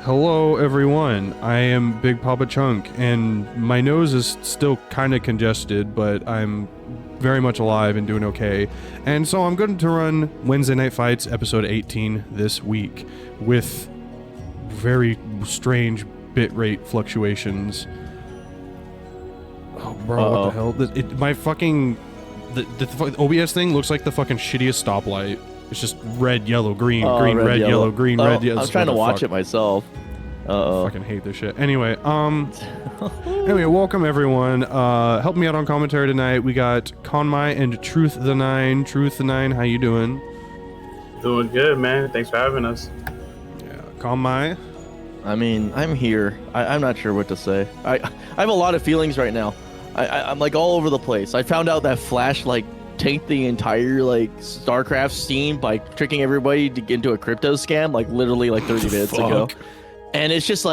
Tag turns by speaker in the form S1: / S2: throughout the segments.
S1: Hello everyone, I am Bigpapachunk, and my nose is still kind of congested, but I'm very much alive and doing okay. And so I'm going to run Wednesday Night Fights episode 18 this week with very strange bitrate fluctuations. Oh bro, what the hell? My fucking... The OBS thing looks like the fucking shittiest stoplight. It's just red, yellow, green, green, red, yellow, green, red, yellow.
S2: I'm trying to watch it myself.
S1: I fucking hate this shit. Anyway, welcome everyone. Help me out on commentary tonight. We got Konmai and Truth the Nine. Truth the Nine, how you doing?
S3: Doing good, man. Thanks for having us.
S1: Yeah, Konmai.
S2: I mean, I'm here. I'm not sure what to say. I have a lot of feelings right now. I'm like all over the place. I found out that Flash tanked the entire StarCraft Steam by tricking everybody to get into a crypto scam literally 30 minutes ago. And it's just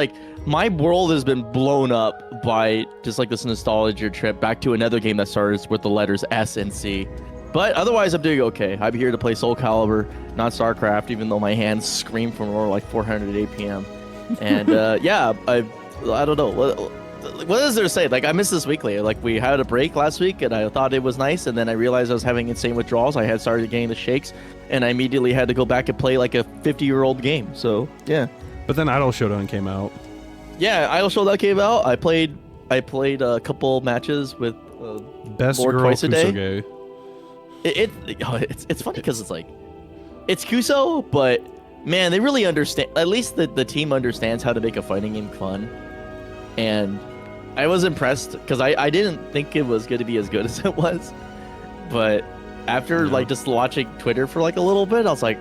S2: my world has been blown up by just this nostalgia trip back to another game that starts with the letters S and C. But otherwise I'm doing okay. I'm here to play SoulCalibur, not StarCraft, even though my hands scream for more 400 APM. And yeah, I don't know. What is there to say? I missed this weekly. We had a break last week, and I thought it was nice, and then I realized I was having insane withdrawals. I had started getting the shakes, and I immediately had to go back and play a 50-year-old game. So yeah.
S1: But then Idol Showdown came out.
S2: Yeah, Idol Showdown came out. I played a couple matches with
S1: Best
S2: Lord
S1: girl
S2: twice a day.
S1: Kusoge.
S2: It's funny because it's Kuso, but man, they really understand. At least the team understands how to make a fighting game fun, and I was impressed because I didn't think it was going to be as good as it was, but after just watching Twitter for a little bit, I was like,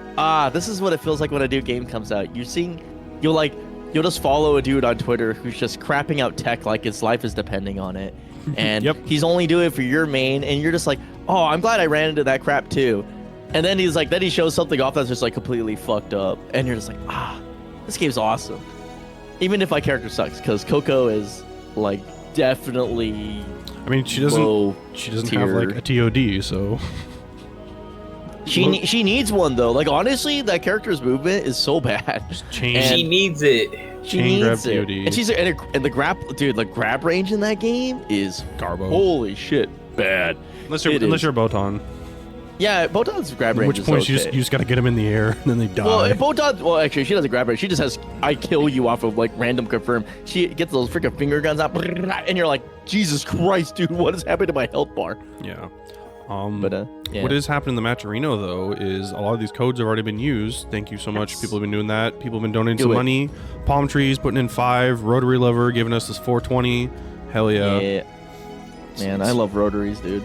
S2: this is what it feels like when a new game comes out. You'll just follow a dude on Twitter who's just crapping out tech like his life is depending on it, and he's only doing it for your main, and you're just like, oh, I'm glad I ran into that crap too. And then then he shows something off that's just completely fucked up, and you're just like, this game's awesome. Even if my character sucks, because Coco is definitely.
S1: I mean, she doesn't have a TOD, so.
S2: She needs one though. Honestly, that character's movement is so bad.
S3: She needs it.
S2: She needs it. And she's and the grab range in that game is
S1: Garbo.
S2: Holy shit, bad.
S1: Unless you're Botan.
S2: Yeah, Botan's grab range.
S1: At which point you just gotta get him in the air, and then they die.
S2: Well, actually, she doesn't grab range. She just has I kill you off of random confirm. She gets those freaking finger guns out, and you're like, Jesus Christ, dude, what has happened to my health bar?
S1: Yeah.
S2: Yeah.
S1: What is happening in the Matcherino though is a lot of these codes have already been used. Thank you so much. People have been doing that. People have been donating some money. Palm Trees putting in 5. Rotary Lover giving us this 420. Hell yeah.
S2: Yeah. Man, I love rotaries, dude.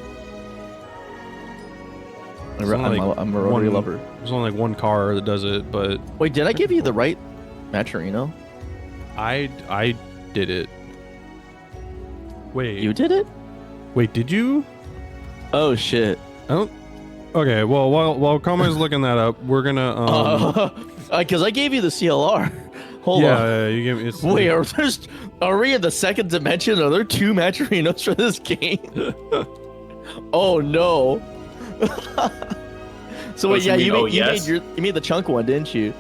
S2: I'm a rotary lover.
S1: There's only one car that does it, but
S2: wait, did I give you the right Matcherino?
S1: I did it. Wait.
S2: You did it?
S1: Wait, did you?
S2: Oh shit.
S1: Oh. Okay, well while Konmai's looking that up, we're gonna
S2: because I gave you the CLR. Hold on.
S1: Yeah, you gave me.
S2: Wait, are we in the second dimension? Are there 2 Matcherinos for this game? Oh no. So wait, yeah, you made the chunk one, didn't you?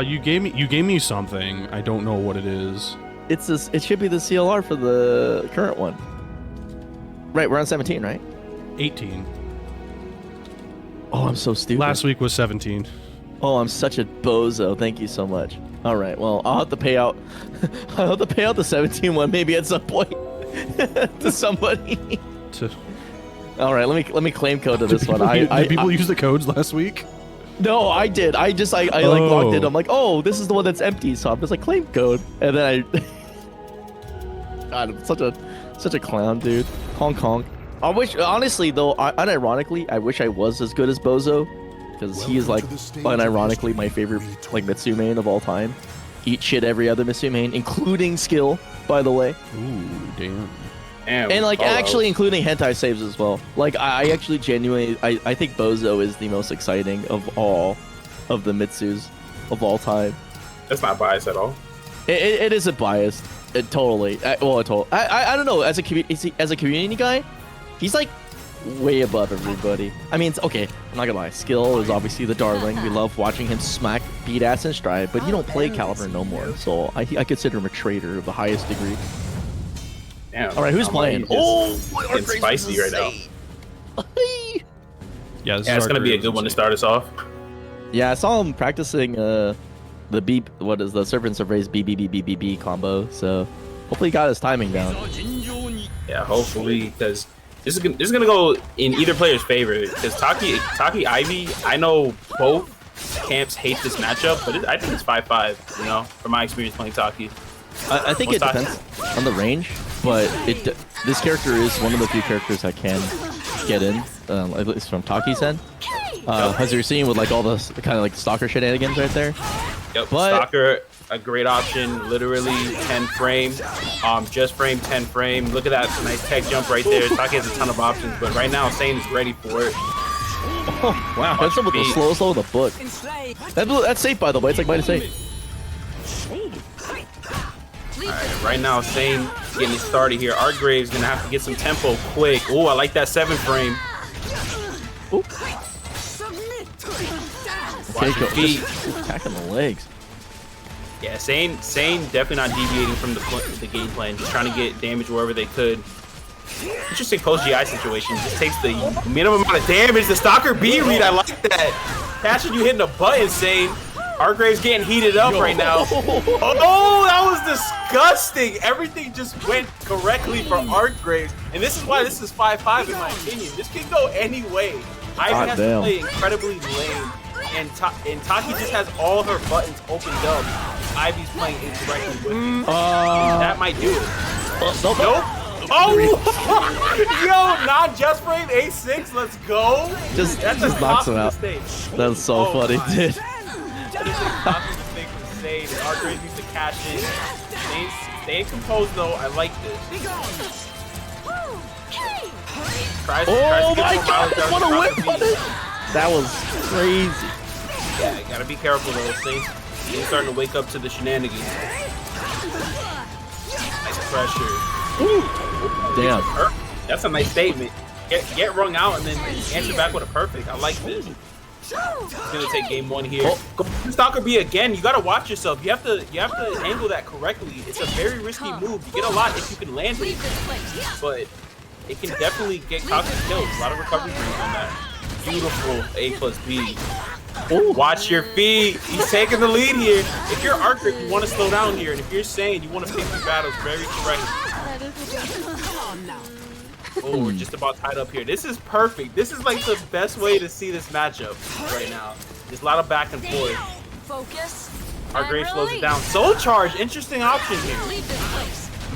S1: You gave me something. I don't know what it is.
S2: It should be the CLR for the current one. Right, we're on 17, right?
S1: 18.
S2: Oh, I'm so stupid.
S1: Last week was 17.
S2: Oh, I'm such a bozo. Thank you so much. All right, well, I'll have to pay out. I'll have to pay out the 17 one maybe at some point to somebody. All right, let me claim code to this one.
S1: Did people use the codes last week?
S2: No, I did. I logged in. I'm like, oh, this is the one that's empty. So I'm just claim code, and then God, I'm such a clown, dude. Honk honk. I wish, honestly though, unironically, I wish I was as good as Bozo, because he is unironically my favorite Mitsu main of all time. Eat shit every other Mitsu main, including skill, by the way.
S1: Ooh, damn.
S2: And actually including hentai saves as well. I actually genuinely I think Bozo is the most exciting of all of the Mitsus of all time.
S3: That's not biased at all.
S2: It isn't biased. Totally. I don't know. As a community guy, he's way above everybody. I mean, it's okay. I'm not gonna lie. Skill is obviously the darling. We love watching him smack beat ass in stride, but he don't play Caliber no more. So I consider him a traitor of the highest degree.
S3: Damn.
S2: All right, who's playing? Oh,
S3: it's spicy right now.
S1: Yeah,
S3: It's gonna be a good one to start us off.
S2: Yeah, I saw him practicing the beep. What is the Serpents of Rays B combo? So hopefully he got his timing down.
S3: Yeah, hopefully, because this is gonna go in either player's favor. Because Taki Ivy, I know both camps hate this matchup, but I think it's 5-5. You know, from my experience playing Taki.
S2: I think it depends on the range, but this character is one of the few characters that can get in, at least from Taki's end. As you're seeing with like all the kind of like stalker shenanigans right there.
S3: Yep,
S2: but
S3: stalker, a great option. Literally 10 frame, just frame 10 frame. Look at that nice tech jump right there. Taki has a ton of options, but right now SANE is ready for it.
S2: Oh wow, that's some of the slow of the book. That's safe, by the way. It's like -8.
S3: Alright, right now SANE getting it started here. Artgrave's gonna have to get some tempo quick. Oh, I like that 7 frame.
S2: Ooh.
S3: Watch your feet.
S2: Just attacking the legs.
S3: Yeah, SANE definitely not deviating from the game plan. Just trying to get damage wherever they could. Interesting post GI situation. Just takes the minimum amount of damage. The Stalker B read, I like that. Catching you hitting a button, SANE. Artgrave's getting heated up right now. Oh, that was disgusting. Everything just went correctly for Artgraves. And this is why this is 5-5 in my opinion. This can go any way. Ivy has to play incredibly lame. And Taki just has all her buttons opened up. Ivy's playing incorrectly with it. That might do it. Nope. Oh! Yo, not just frame A6. Let's go.
S2: Just knocks him out. That's so funny, dude.
S3: That is a costly mistake for SANE. And Artgraves needs to cash in. Staying composed though. I like this. Tries
S2: Oh
S3: to
S2: my
S3: get
S2: god! What a whip on it! That was crazy.
S3: Yeah, you gotta be careful though. SANE's starting to wake up to the shenanigans. Nice pressure.
S2: Ooh. Damn.
S3: That's a nice statement. Get rung out and then answer back with a perfect. I like this. He's gonna take game 1 here. Go Stalker B again. You gotta watch yourself. You have to angle that correctly. It's a very risky move. You get a lot if you can land it, but it can definitely get costly kills. A lot of recovery frames on that. Beautiful A+B. Ooh. Watch your feet. He's taking the lead here. If you're Artgrave, you want to slow down here, and if you're SANE, you want to pick your battles very correctly. Oh, we're just about tied up here. This is perfect. This is like the best way to see this matchup right now. There's a lot of back and forth.
S4: Focus.
S3: Artgrave slows it down. Soul Charge, interesting option here.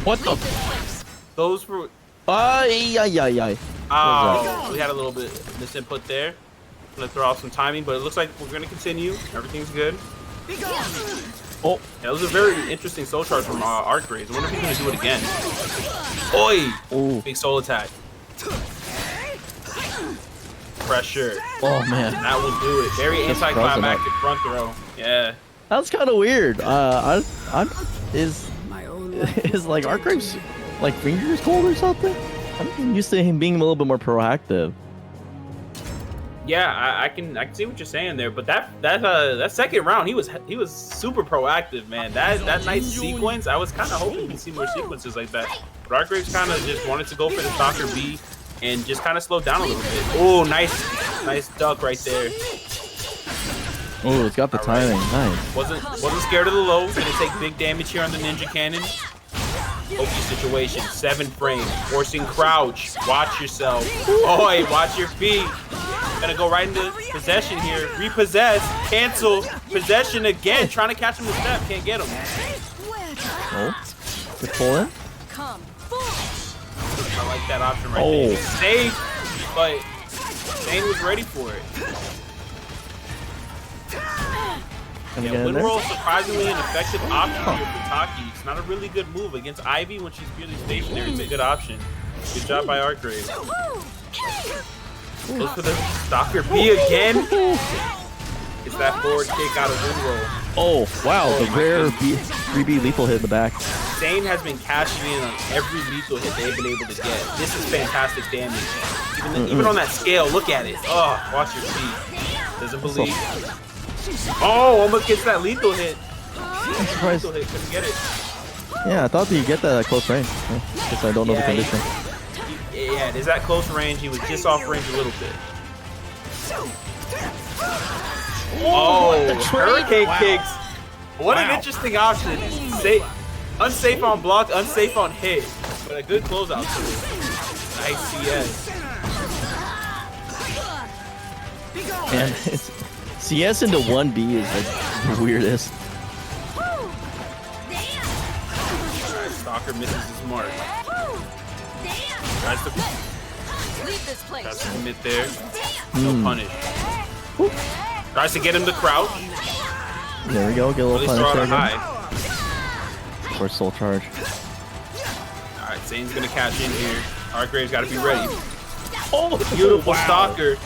S2: What the?
S3: Those for.
S2: Ay.
S3: Oh, we had a little bit of misinput there. Gonna throw off some timing, but it looks like we're gonna continue. Everything's good. Oh, that was a very interesting soul charge from Artgraves. I wonder if he's gonna do it again. Oi!
S2: Ooh.
S3: Big soul attack. Pressure.
S2: Oh man,
S3: that will do it. Very anticlimactic front throw. Yeah.
S2: That's kind of weird. Is like Artgraves like fingers cold or something? I'm used to him being a little bit more proactive.
S3: Yeah, I can see what you're saying there, but that second round he was super proactive, man. That nice sequence, I was kind of hoping to see more sequences like that. But Artgraves kind of just wanted to go for the Stalker B and just kind of slow down a little bit. Oh, nice duck right there.
S2: Oh, it's got the timing. Nice.
S3: Wasn't scared of the low. Gonna take big damage here on the Ninja Cannon. Oki situation, 7 frame, forcing crouch. Watch yourself. Oi, watch your feet. Gonna go right into possession here. Repossess, cancel, possession again. Trying to catch him with step, can't get him.
S2: Oh, good pull in.
S3: I like that option right there. It's safe, but SANE was ready for it. Yeah, Windroll is surprisingly an effective option here for Taki. It's not a really good move against Ivy when she's really stationary. It's a good option. Good job by Artgrave. Goes for the Stalker B again. It's that forward kick out of Windroll.
S2: Oh wow, the rare 3B lethal hit in the back.
S3: SANE has been cashing in on every lethal hit they've been able to get. This is fantastic damage. Even on that scale, look at it. Oh, watch your feet. Doesn't believe. Oh, almost gets that lethal hit.
S2: I'm surprised.
S3: Lethal hit, couldn't get it.
S2: Yeah, I thought that you'd get that at close range. Guess I don't know the condition.
S3: Yeah, it is at close range. He was just off range a little bit. Oh, hurricane kicks. What an interesting option. Unsafe on block, unsafe on hit. But a good closeout to it. Nice CS.
S2: And it's, CS into 1B is like the weirdest.
S3: Stalker misses his mark. Tries to commit there. No punish. Tries to get him to crouch.
S2: There we go. Get a little punish there.
S3: High.
S2: Or soul charge.
S3: Alright, SANE's gonna catch in here. Argrave's gotta be ready. Oh, beautiful Stalker.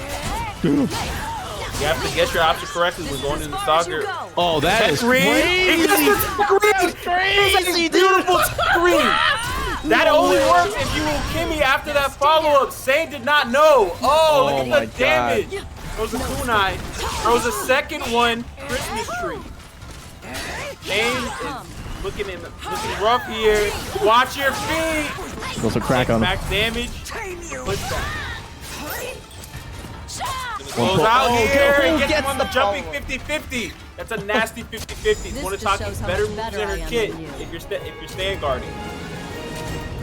S2: Dude.
S3: You have to get your option correctly when going into the Stalker.
S2: Oh, that is crazy.
S3: That's crazy. Beautiful screen. That only works if you will Kimmy after that follow-up. SANE did not know. Oh, look at the damage. Throws a kunai. Throws a second one. Christmas tree. SANE is looking rough here. Watch your feet.
S2: Goes a crack on him.
S3: Back damage. Push back. Goes out here. Gets him on the jumping 50-50. That's a nasty 50-50. It's one of Taki's better moves in her kit if you're stand guarding.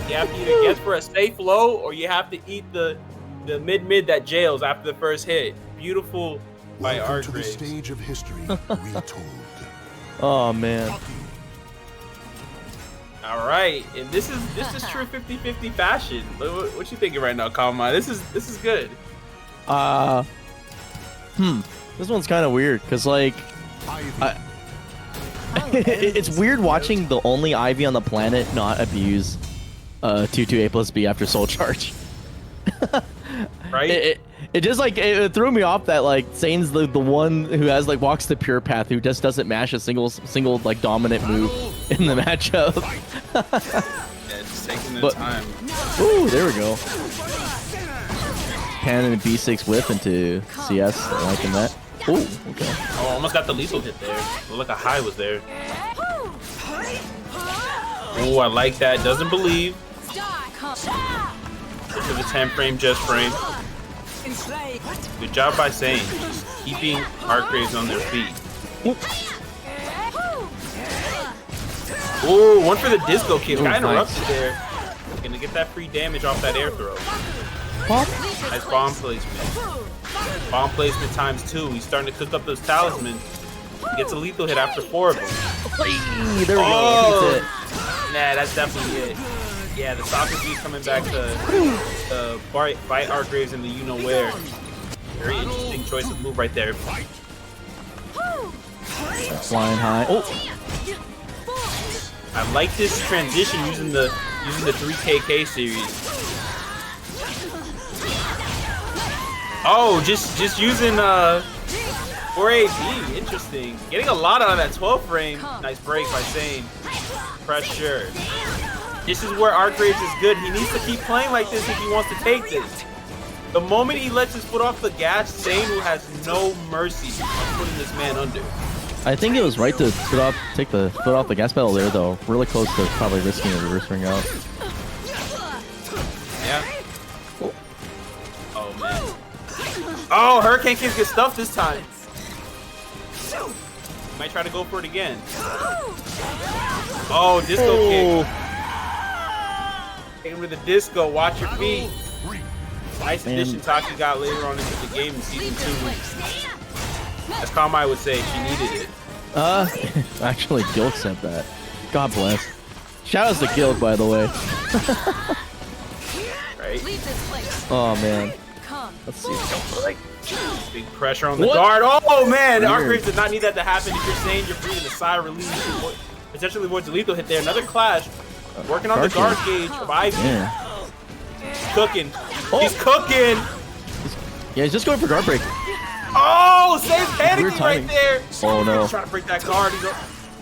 S3: You have to either guess for a safe low or you have to eat the mid that jails after the first hit. Beautiful by Argraves.
S4: To the stage of history retold.
S2: Oh man.
S3: All right, and this is true 50-50 fashion. What you thinking right now, Konmai? This is good.
S2: This one's kind of weird because like, it's weird watching the only Ivy on the planet not abuse 2-2 A plus B after soul charge.
S3: Right?
S2: It just like it threw me off that like SANE's the one who has like walks the pure path who just doesn't mash a single like dominant move in the matchup.
S3: Yeah, just taking the time.
S2: Ooh, there we go. Pan and B6 whip into CS, liking that. Ooh, okay.
S3: Oh, almost got the lethal hit there. Looked like a high was there. Oh, I like that. Doesn't believe. This is a 10 frame just frame. Good job by SANE. Just keeping Argraves on their feet. Ooh, one for the disco kick. Got interrupted there. Gonna get that free damage off that air throw. Nice bomb placement. Bomb placement times 2. He's starting to cook up those talismans. He gets a lethal hit after 4 of them.
S2: There we go.
S3: Nah, that's definitely it. Yeah, the soccer beat coming back to fight Argraves in the you-know-where. Very interesting choice of move right there.
S2: Flying high. Oh.
S3: I like this transition using the 3KK series. Oh, just using 4AB. Interesting. Getting a lot out of that 12 frame. Nice break by SANE. Pressure. This is where Argraves is good. He needs to keep playing like this if he wants to take this. The moment he lets his foot off the gas, SANE has no mercy on putting this man under.
S2: I think it was right to take the foot off the gas pedal there, though. Really close to probably risking a reverse ring out.
S3: Yeah. Oh, man. Oh, Hurricane Kicks get stuffed this time. Might try to go for it again. Oh, disco kick. Take him to the disco. Watch your feet. Nice addition Taki got later on into the game in season 2. As Konmai would say, she needed it.
S2: Actually, Guild sent that. God bless. Shout outs to Guild, by the way.
S3: Right?
S2: Oh, man. Let's see.
S3: Big pressure on the guard. Oh, man. Argraves did not need that to happen. If you're saying you're breathing a sigh of relief, potentially avoids the lethal hit there. Another clash. Working on the guard gauge of Ivy.
S2: Yeah.
S3: He's cooking. Oh. He's cooking.
S2: Yeah, he's just going for guard break.
S3: Oh, SANE's panicking right there.
S2: Oh, no.
S3: He's trying to break that guard.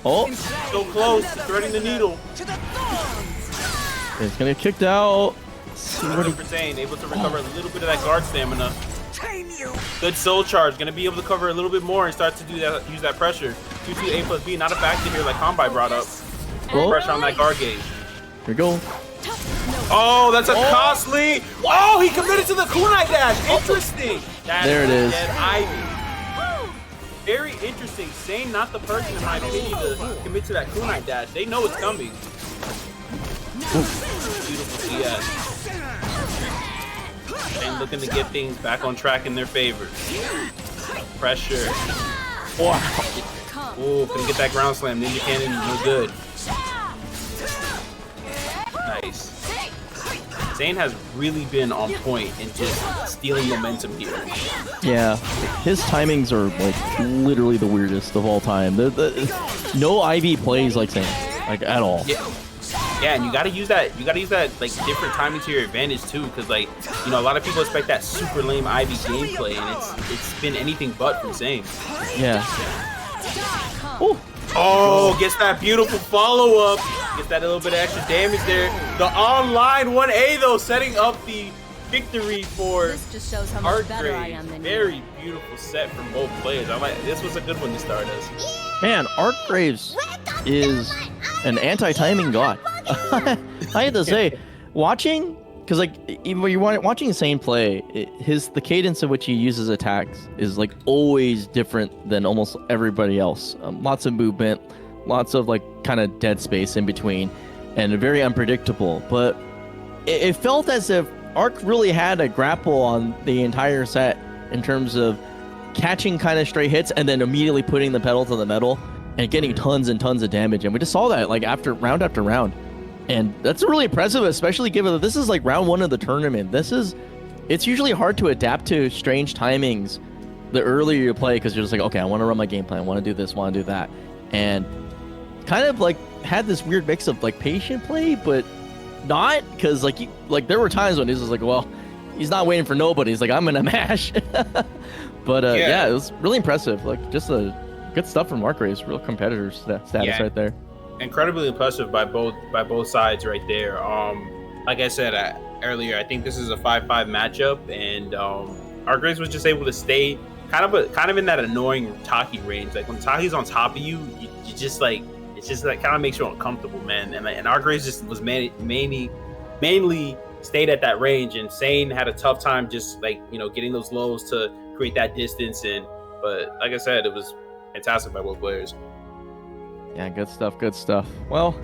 S2: Oh,
S3: So close, threading the needle.
S2: it's gonna get kicked out.
S3: Good for Zane, able to recover a little bit of that guard stamina. Good soul charge, gonna be able to cover a little bit more and start to do that, use that pressure. 2-2 A plus B, not a factor here like Konmai brought up.
S2: Oh.
S3: Pressure on that guard gauge.
S2: Here we go.
S3: Oh, that's a costly. Oh, he committed to the kunai dash. Interesting.
S2: There it is.
S3: Dead Ivy. Very interesting. SANE, not the person in my opinion to commit to that kunai dash. They know it's coming. Beautiful CS. And looking to get things back on track in their favor. Pressure.
S2: Wow.
S3: Oh, couldn't get that ground slam. Ninja Cannon, no good. Nice. SANE has really been on point and just stealing momentum here.
S2: Yeah, his timings are like literally the weirdest of all time. No IV plays like SANE, like at all.
S3: Yeah, and you gotta use that. You gotta use that like different timing to your advantage too, because like you know a lot of people expect that super lame IV gameplay, and it's been anything but from SANE.
S2: Yeah. Ooh.
S3: Oh, gets that beautiful follow up. Gets that little bit of extra damage there. The online 1A though, setting up the victory for
S5: This just shows how much better I am
S3: Artgrave.
S5: than
S3: Very beautiful set from both players. I like this was a good one to start us.
S2: Man, Artgraves is an anti-timing god. I had to say, watching, because like even when you're watching SANE play, the cadence in which he uses attacks is like always different than almost everybody else. Lots of movement, lots of like kind of dead space in between, and very unpredictable. But it felt as if Arc really had a grapple on the entire set in terms of catching kind of straight hits and then immediately putting the pedal to the metal and getting tons and tons of damage. And we just saw that like after round. And that's really impressive, especially given that this is like round 1 of the tournament. It's usually hard to adapt to strange timings the earlier you play, because you're just like, okay, I want to run my game plan, I want to do this, want to do that. And kind of like had this weird mix of like patient play, but not, because like there were times when he was like, well, he's not waiting for nobody. He's like, I'm gonna mash. But yeah, it was really impressive. Like just good stuff from Arcgrave's real competitors status right there.
S3: Incredibly impressive by both sides right there. Like I said earlier, I think this is a 5-5 matchup, and Arcgraves was just able to stay kind of in that annoying Taki range. Like when Taki's on top of you, you just like it's just like kind of makes you uncomfortable, man. And Arcgraves just was mainly stayed at that range, and SANE had a tough time just like getting those lows to create that distance. But like I said, it was fantastic by both players.
S2: Yeah, good stuff. Well,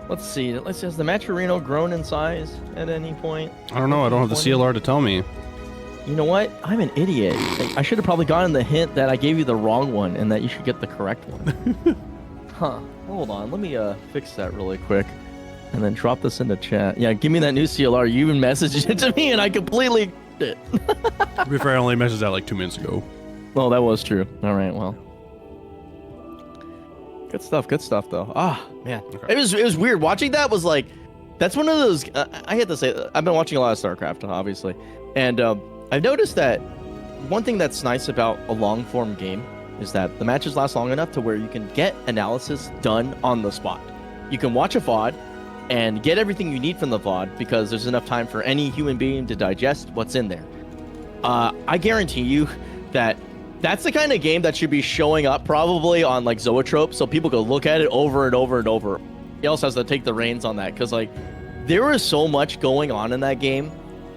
S2: let's see. Has the Matcherino grown in size at any point?
S1: I don't know. I don't have the CLR to tell me.
S2: You know what? I'm an idiot. I should have probably gotten the hint that I gave you the wrong one and that you should get the correct one. Huh. Hold on. Let me fix that really quick and then drop this into chat. Yeah, give me that new CLR. You even messaged it to me and I completely did.
S1: To be fair, I only messaged that like 2 minutes ago.
S2: Oh, that was true. All right, well. Good stuff though. Ah, man. Okay. It was weird. Watching that was like, that's one of those, I had to say, I've been watching a lot of StarCraft, obviously. And I've noticed that one thing that's nice about a long form game is that the matches last long enough to where you can get analysis done on the spot. You can watch a VOD and get everything you need from the VOD because there's enough time for any human being to digest what's in there. I guarantee you that that's the kind of game that should be showing up probably on like Zoetrope, so people go look at it over and over and over. He also has to take the reins on that because like there was so much going on in that game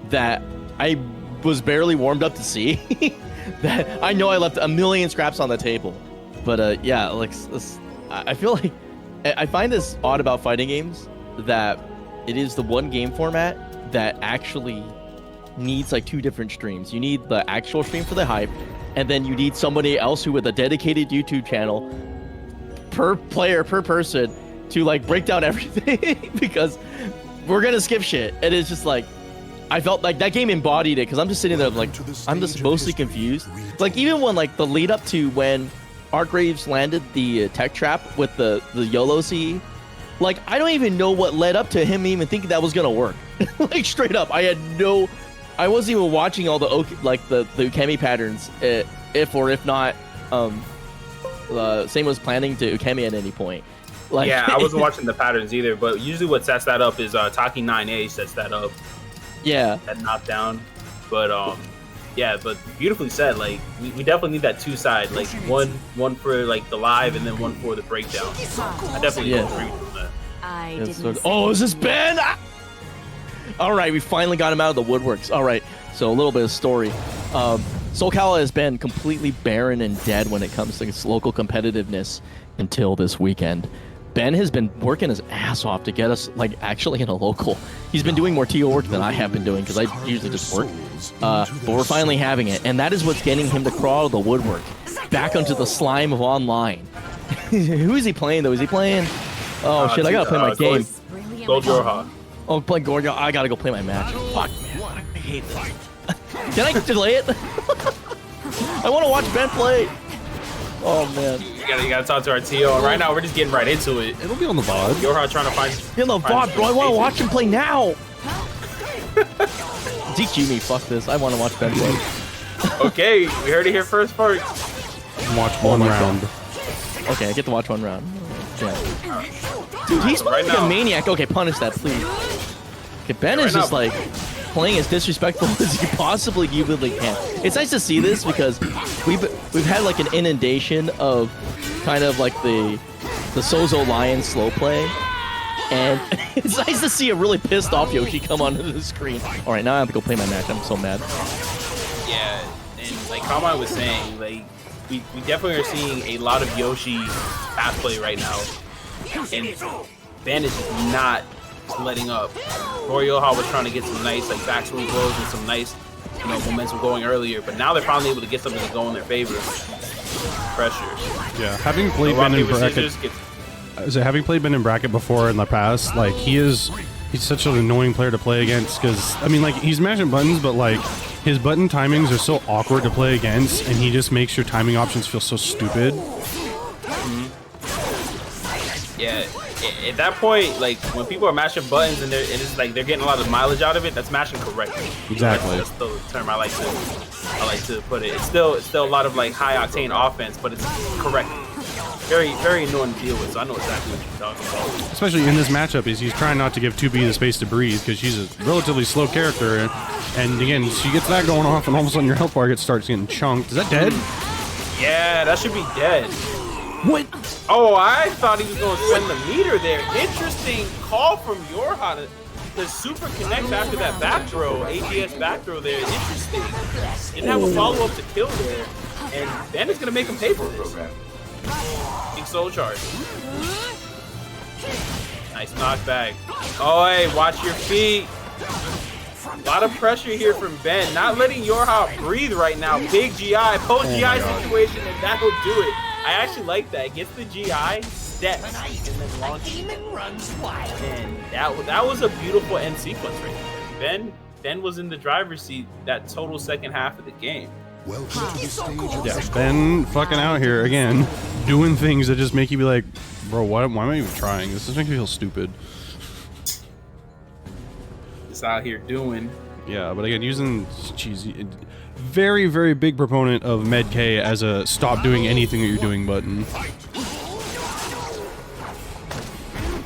S2: that I was barely warmed up to see. That I know I left a million scraps on the table. But yeah, like I feel like I find this odd about fighting games that it is the one game format that actually needs like 2 different streams. You need the actual stream for the hype, and then you need somebody else who with a dedicated YouTube channel per player, per person to like break down everything because we're gonna skip shit. And it's just like, I felt like that game embodied it because I'm just sitting there like, I'm just mostly confused. Like even when like the lead up to when Arcgraves landed the tech trap with the YOLO CE, like I don't even know what led up to him even thinking that was gonna work. Like straight up, I wasn't even watching all the Ukemi patterns, if or if not SANE was planning to Ukemi at any point. Like,
S3: yeah, I wasn't watching the patterns either, but usually what sets that up is Taki 9A sets that up.
S2: Yeah.
S3: That knockdown. But yeah, but beautifully said. Like we definitely need that 2-side, like one for like the live and then one for the breakdown. I definitely agree with that.
S5: I didn't
S2: Oh, is this Ben? Ah! All right, we finally got him out of the woodworks. All right, so a little bit of story. SoulCalibur has been completely barren and dead when it comes to its local competitiveness until this weekend. Ben has been working his ass off to get us, like, actually in a local. He's been doing more TO work than I have been doing, because I usually just work. But we're finally having it, and that is what's getting him to crawl out of the woodwork, back onto the slime of online. Who is he playing, though? Is he playing? Oh, shit, I gotta play my game.
S3: Gold YoRHa.
S2: Oh, play Gorgo. I gotta go play my match. Fuck, man. I hate this. Can I delay it? I want to watch Ben play. Oh, man.
S3: You gotta talk to our TO. And right now, we're just getting right into it.
S1: It'll be on the VOD.
S3: YoRHa trying to find...
S2: In the VOD, bro. I want to watch him play now. DQ me. Fuck this. I want to watch Ben play.
S3: Okay, we heard it here first, folks.
S1: Watch one round.
S2: Okay, I get to watch one round. Yeah. Dude, he's playing like a maniac. Okay, punish that, please. Okay, Ben is just like playing as disrespectful as he possibly humanly can. It's nice to see this because we've had like an inundation of kind of like the Sozo Lion slow play, and it's nice to see a really pissed off Yoshi come onto the screen. All right, now I have to go play my match. I'm so mad.
S3: Yeah, and like Konmai was saying, like we definitely are seeing a lot of Yoshi path play right now, and Ben is not letting up. YoRHa was trying to get some nice like backswing blows and some nice, momentum going earlier, but now they're finally able to get something to go in their favor. Pressure.
S1: Yeah, having played Ben in bracket, having played Ben in bracket before in the past, like he's such an annoying player to play against because I mean, like he's mashing buttons, but like his button timings are so awkward to play against, and he just makes your timing options feel so stupid.
S3: Yeah, at that point, like when people are mashing buttons and it's like they're getting a lot of mileage out of it, that's mashing correctly.
S1: Exactly.
S3: That's the term I like to put it. It's still a lot of like high octane offense, but it's correct. Very, very annoying to deal with. So I know exactly what you're talking about.
S1: Especially in this matchup, he's trying not to give 2B the space to breathe because she's a relatively slow character, and again, she gets that going off, and all of a sudden your health bar starts getting chunked. Is that dead?
S3: Yeah, that should be dead.
S2: What?
S3: Oh, I thought he was going to spend the meter there. Interesting call from YoRHa to super connect after that back throw, ADS back throw there. Interesting. Didn't have a follow-up to kill there, and Ben is going to make him pay for this. Big soul charge. Nice knockback. Oh, hey, watch your feet. A lot of pressure here from Ben. Not letting YoRHa breathe right now. Big GI, post-GI situation, and that'll do it. I actually like that. Gets the GI, steps, and then launches. And that was a beautiful end sequence right there. Ben was in the driver's seat that total second half of the game.
S4: Welcome to the stage.
S1: Yeah, Ben fucking out here again, doing things that just make you be like, bro, why am I even trying? This just makes me feel stupid.
S3: Just out here doing.
S1: Yeah, but again, using cheesy, very, very big proponent of Med-K as a stop doing anything that you're doing button.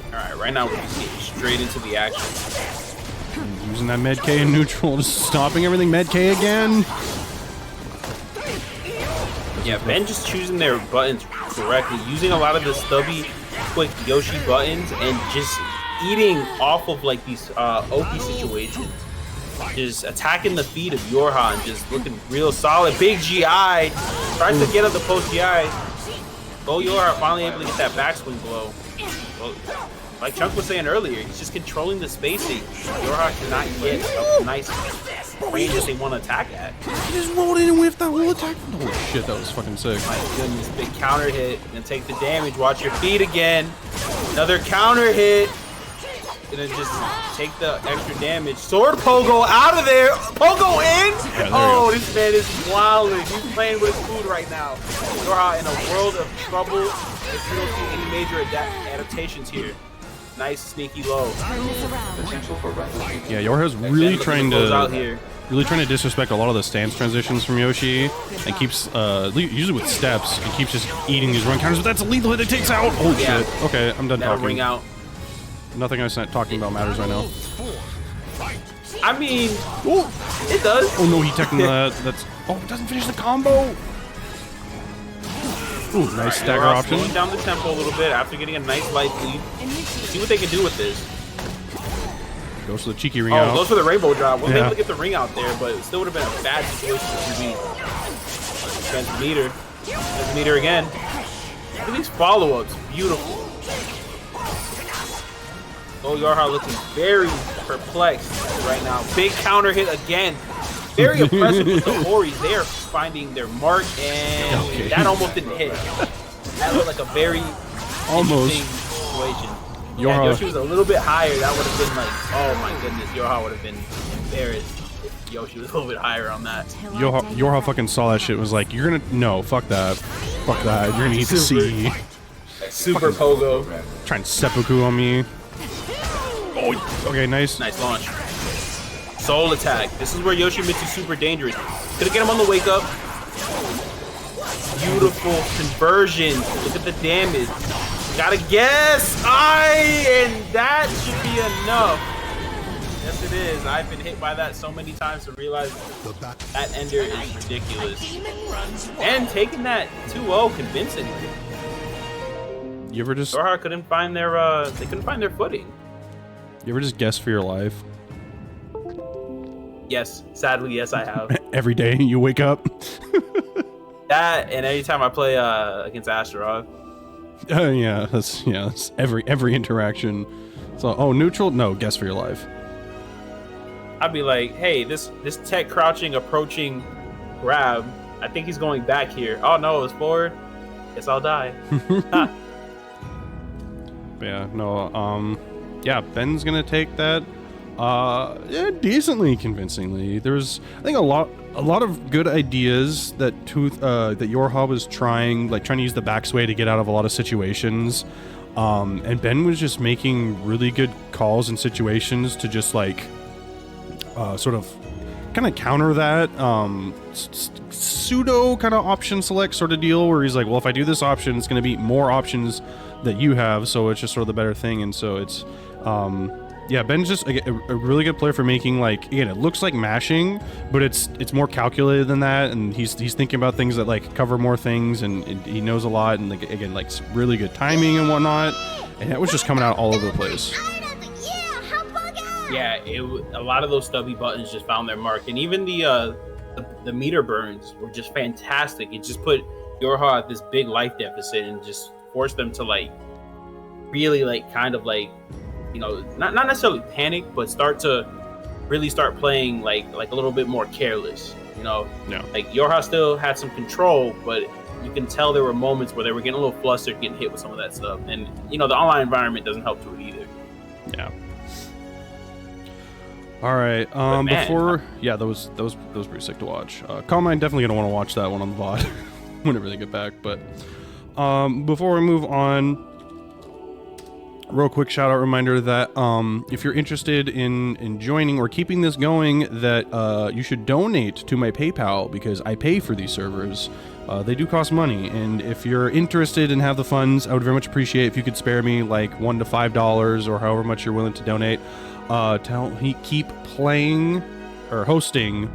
S3: Alright, right now we're just getting straight into the action.
S1: Using that Med-K in neutral, just stopping everything Med-K again.
S3: Yeah, Ben just choosing their buttons correctly, using a lot of the stubby, quick Yoshi buttons, and just eating off of like these Oki situations. Just attacking the feet of YoRHa and just looking real solid. Big GI. Tries to get up the post GI. Oh, YoRHa finally able to get that backswing blow. Well, like Chunk was saying earlier, he's just controlling the spacing. YoRHa cannot get a nice range that they want to attack at.
S1: He just rolled in and whiffed that whole attack. Holy shit, that was fucking sick.
S3: My goodness, big counter hit. And take the damage. Watch your feet again. Another counter hit. And then just take the extra damage. Sword Pogo out of there. Pogo in.
S1: Yeah,
S3: oh, this man is wilding. He's playing with his food right now. YoRHa in a world of trouble. If you don't see any major adaptations here. Nice sneaky low.
S1: Yeah, YoRHa's really trying to.
S3: Out here.
S1: really trying to disrespect a lot of the stance transitions from Yoshi, and keeps usually with steps, and keeps just eating these run counters. But that's a lethal hit that takes out. Holy shit! Okay, I'm done talking.
S3: Ring out.
S1: Nothing I was talking about matters right now.
S3: I mean, it does.
S1: Oh no, he technically that's. Oh, it doesn't finish the combo. Ooh, nice stagger option.
S3: Slowing down the tempo a little bit after getting a nice light lead. See what they can do with this.
S1: Goes for the cheeky ring out.
S3: Goes for the rainbow drop. Wasn't able to get the ring out there, but it still would have been a bad situation to be. Transmeter. Transmeter again. Look at these follow-ups. Beautiful. Oh, YoRHa looking very perplexed right now. Big counter hit again. Very impressive with the Horis. They are finding their mark, and that almost didn't hit. That looked like a very interesting situation. Yeah, Yoshi was a little bit higher. That would have been like, oh my goodness, YoRHa would have been embarrassed if Yoshi was a little bit higher on that.
S1: YoRHa fucking saw that shit. Was like, you're gonna fuck that, You're gonna eat the C.
S3: Super pogo.
S1: Trying seppuku on me. Oh, okay, nice
S3: launch. Soul attack. This is where Yoshimitsu's super dangerous. Gonna get him on the wake up. Beautiful conversion. Look at the damage. Gotta guess. And that should be enough. Yes, it is. I've been hit by that so many times to realize that ender is ridiculous. And taking that 2-0 convincingly.
S1: You ever just?
S3: YoRHa couldn't find their they couldn't find their footing.
S1: You ever just guess for your life?
S3: Yes, sadly, yes, I have.
S1: Every day you wake up.
S3: That and anytime I play against Astaroth.
S1: Yeah, that's every interaction. So, oh, neutral? No, guess for your life.
S3: I'd be like, hey, this tech crouching, approaching grab. I think he's going back here. Oh no, it was forward. Guess I'll die.
S1: Yeah, no, yeah, Ben's gonna take that decently convincingly. There's, I think, a lot of good ideas that that YoRHa was trying to use the backsway to get out of a lot of situations, and Ben was just making really good calls in situations to just sort of kind of counter that pseudo kind of option select sort of deal, where he's like, well, if I do this option, it's going to beat more options that you have, so it's just sort of the better thing. And so it's yeah, Ben's just a really good player for making, again, it looks like mashing, but it's more calculated than that, and he's thinking about things that cover more things, and he knows a lot, and again, really good timing and whatnot, and that was just coming out all over the place.
S3: Yeah, a lot of those stubby buttons just found their mark, and even the meter burns were just fantastic. It just put YoRHa at this big life deficit and just forced them to really kind of not necessarily panic, but start playing like a little bit more careless, Yeah. YoRHa still had some control, but you can tell there were moments where they were getting a little flustered, getting hit with some of that stuff, and the online environment doesn't help to it either.
S1: Yeah. All right. Yeah, that was pretty sick to watch. Konmai definitely gonna want to watch that one on the VOD whenever they get back. But before we move on, real quick shout out reminder that if you're interested in joining or keeping this going, that you should donate to my PayPal, because I pay for these servers. They do cost money, and if you're interested and have the funds, I would very much appreciate if you could spare me $1 to $5 or however much you're willing to donate to help me keep playing or hosting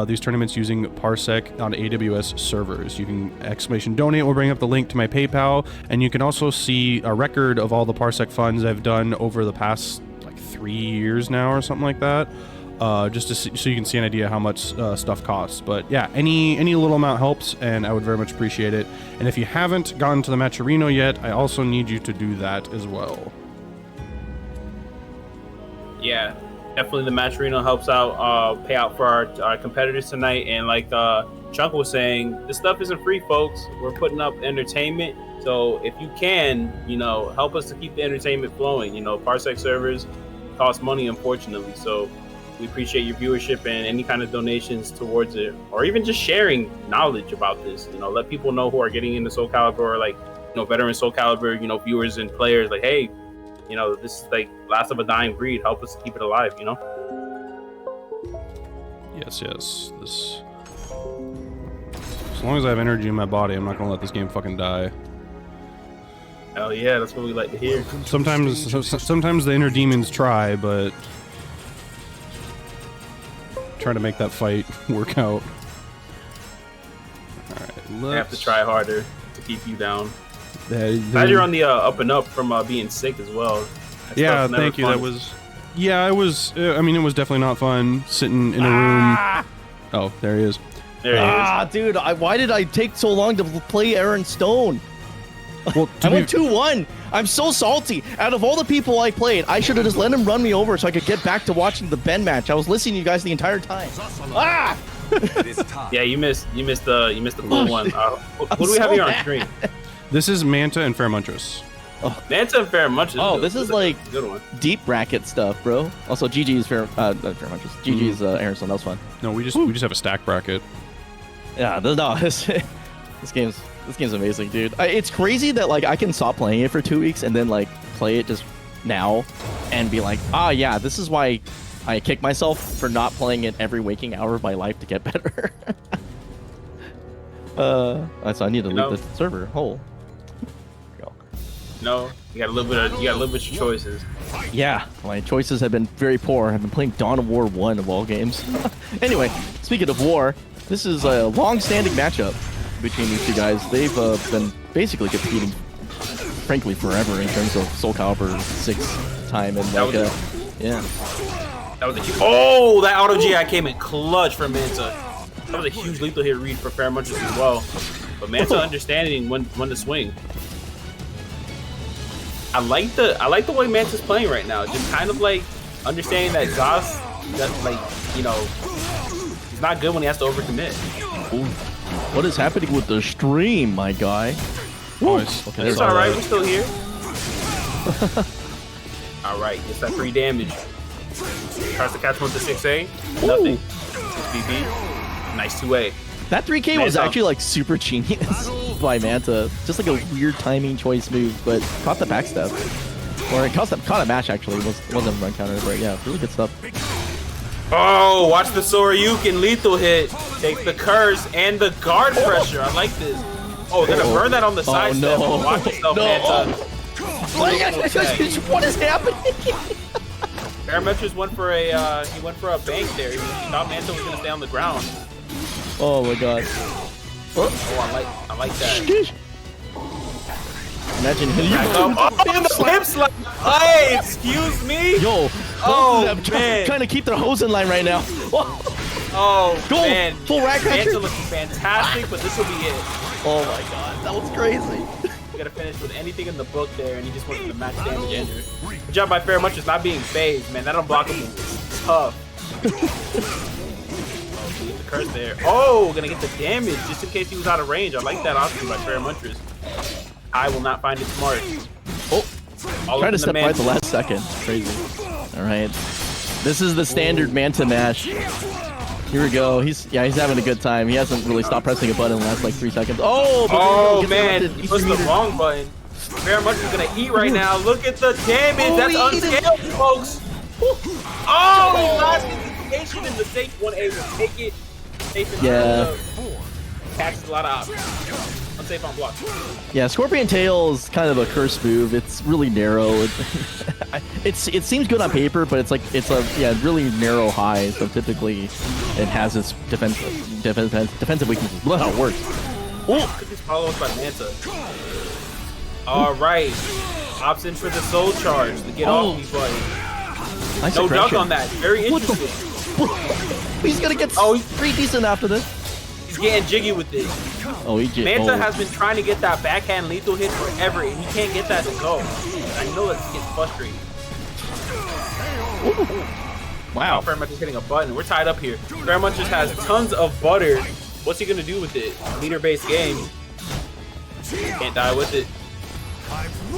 S1: these tournaments using Parsec on AWS servers. You can !donate will bring up the link to my PayPal, and you can also see a record of all the Parsec funds I've done over the past 3 years now or something like that, just to see, so you can see an idea how much stuff costs. But yeah, any little amount helps, and I would very much appreciate it. And if you haven't gotten to the Matcherino yet, I also need you to do that as well.
S3: Yeah, definitely the Matcherino helps out, pay out for our competitors tonight. And like Chunk was saying, this stuff isn't free, folks. We're putting up entertainment. So if you can, help us to keep the entertainment flowing. Parsec servers cost money, unfortunately. So we appreciate your viewership and any kind of donations towards it, or even just sharing knowledge about this. Let people know who are getting into SoulCalibur, or veteran SoulCalibur, viewers and players, hey, this is last of a dying breed. Help us to keep it alive,
S1: Yes. This. As long as I have energy in my body, I'm not gonna let this game fucking die.
S3: Oh yeah, that's what we like to hear.
S1: Sometimes the inner demons try, but try to make that fight work out. All right,
S3: I have to try harder to keep you down.
S1: Glad
S3: you're on the up and up from being sick as well.
S1: Yeah, thank you. That was. Yeah, it was. I mean, it was definitely not fun sitting in a room. Oh, there he is.
S3: There he is.
S2: Dude, why did I take so long to play Aaron Stone?
S1: Well,
S2: I went 2-1. I'm so salty. Out of all the people I played, I should have just let him run me over so I could get back to watching the Ben match. I was listening to you guys the entire time.
S3: Yeah, you missed the full one. What do we have here on screen?
S1: This is Manta and Feremuntrus.
S3: Manta and Feremuntrus.
S2: Oh, this is like
S3: a good one.
S2: Deep bracket stuff, bro. Also, GG's Feremuntrus. GG's Aaron Stone. That was fun.
S1: No, we just have a stack bracket.
S2: Yeah, this game's amazing, dude. It's crazy that like I can stop playing it for 2 weeks and then like play it just now and be like, yeah, this is why I kick myself for not playing it every waking hour of my life to get better. So I need to leave the server whole.
S3: No, you got a little bit of choices.
S2: Yeah, my choices have been very poor. I've been playing Dawn of War 1 of all games. Anyway, speaking of war, this is a long-standing matchup between these two guys. They've been basically competing, frankly, forever in terms of SoulCalibur 6 time and like, yeah.
S3: That was a huge. Oh, that auto GI came in clutch for Manta. That was a huge lethal hit read for Feremuntrus as well. But Manta understanding when to swing. I like the way Manta's playing right now. Just kind of like understanding that Zas, that like, you know, he's not good when he has to overcommit.
S2: Ooh. What is happening with the stream, my guy?
S1: Nice.
S2: Okay,
S3: it's alright, we're still here. Alright, gets that free damage. Tries to catch him with the 6A. Nothing. 6BB. Nice 2A.
S2: That 3K was actually like super genius by Manta. Just like a weird timing choice move, but caught the backstep. Or it caught a match actually. Wasn't a run counter, but yeah, really good stuff.
S3: Oh, watch the Soryuken lethal hit. Take the curse and the guard pressure. I like this. Oh, they're gonna burn that on the side step. Watch yourself, Manta.
S2: What is happening?
S3: Feremuntrus went for a bank there. He thought Manta was gonna stay on the ground.
S2: Oh my god.
S3: Oh, I like that.
S2: Imagine him.
S3: The hip slap. Hey, excuse me.
S2: Yo. I'm trying to keep their hose in line right now.
S3: Oh,
S2: go.
S3: Man.
S2: Full rack
S3: Manta
S2: catcher.
S3: looking fantastic, but this will be it.
S2: Oh my god, that was crazy.
S3: You gotta finish with anything in the book there, and he just went for the max damage ender. Good job by Feremuntrus not being phased, man. That unblockable was tough. Get the curse there. Oh, gonna get the damage just in case he was out of range. I like that option by Feremuntrus. I will not find it smart.
S2: Oh, trying to step right the last second. Crazy. All right, this is the standard Manta mash. Here we go. He's having a good time. He hasn't really stopped pressing a button in the last like 3 seconds. Oh,
S3: man, he pushed the wrong button. Feremuntrus is gonna eat right now. Look at the damage. That's unscaled, folks. Oh, he lost his education in the safe 1A will take it. Safe and catches a lot of options. Unsafe on block.
S2: Yeah, Scorpion Tail is kind of a curse move. It's really narrow. It seems good on paper, but it's a really narrow high. So typically, it has its defensive weaknesses. Look how it works.
S3: Oh, could just follow up by Manta. All right, option for the soul charge to get off me, buddy.
S2: Nice
S3: no
S2: aggression.
S3: dunk on that. Very interesting.
S2: He's gonna get pretty decent after this.
S3: He's getting jiggy with this. Manta has been trying to get that backhand lethal hit forever, and he can't get that to go. I know that gets frustrating. Wow. Feremuntrus is hitting a button. We're tied up here. Feremuntrus has tons of butter. What's he gonna do with it? Leader-based game. Can't die with it.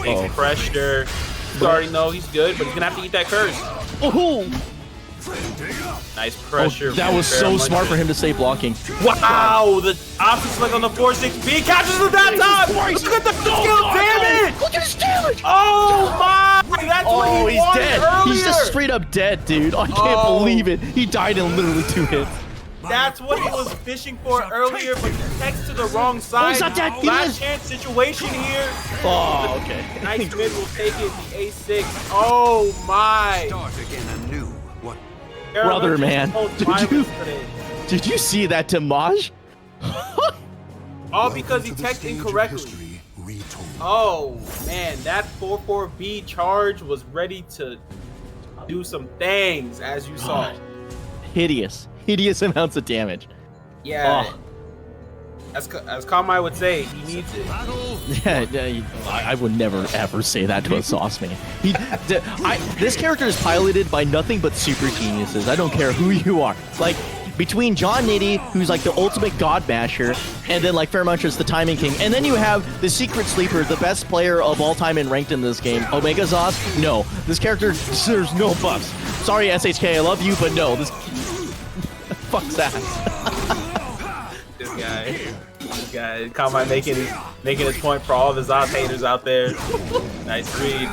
S3: Takes pressure. Starting though, he's good, but he's gonna have to eat that curse. Nice pressure.
S2: That was so smart for him to stay blocking.
S3: Wow, the option select on the 4-6B catches him that time. Look at the skill damage.
S2: Look at his damage.
S3: Oh my, that's what he
S2: he's
S3: wanted
S2: dead.
S3: earlier.
S2: He's just straight up dead, dude. I can't believe it. He died in literally 2 hits.
S3: That's what he was fishing for earlier, but he texts to the wrong side.
S2: he's not dead. He
S3: Last
S2: lives.
S3: chance situation here.
S2: Oh, okay.
S3: Nice mid will take it. The A6. Oh my.
S4: Start again anew. What?
S2: Brother, man.
S3: Today.
S2: Did you see that damage?
S3: All because he
S4: Welcome to the
S3: texted
S4: stage of
S3: incorrectly.
S4: history retold.
S3: Oh man, that 4-4B charge was ready to do some things, as you saw.
S2: Hideous amounts of damage.
S3: Yeah.
S2: Oh.
S3: As Konmai would say, he needs it.
S2: Yeah, I would never ever say that to a sauce man. This character is piloted by nothing but super geniuses. I don't care who you are. Like, between John Nitty, who's like the ultimate god basher, and then like Feremuntrus, the timing king, and then you have the secret sleeper, the best player of all time and ranked in this game, Omega Zos. No, this character deserves no buffs. Sorry, SHK, I love you, but no, this fucks ass.
S3: This guy, Konmai making his point for all the Zos haters out there. Nice read.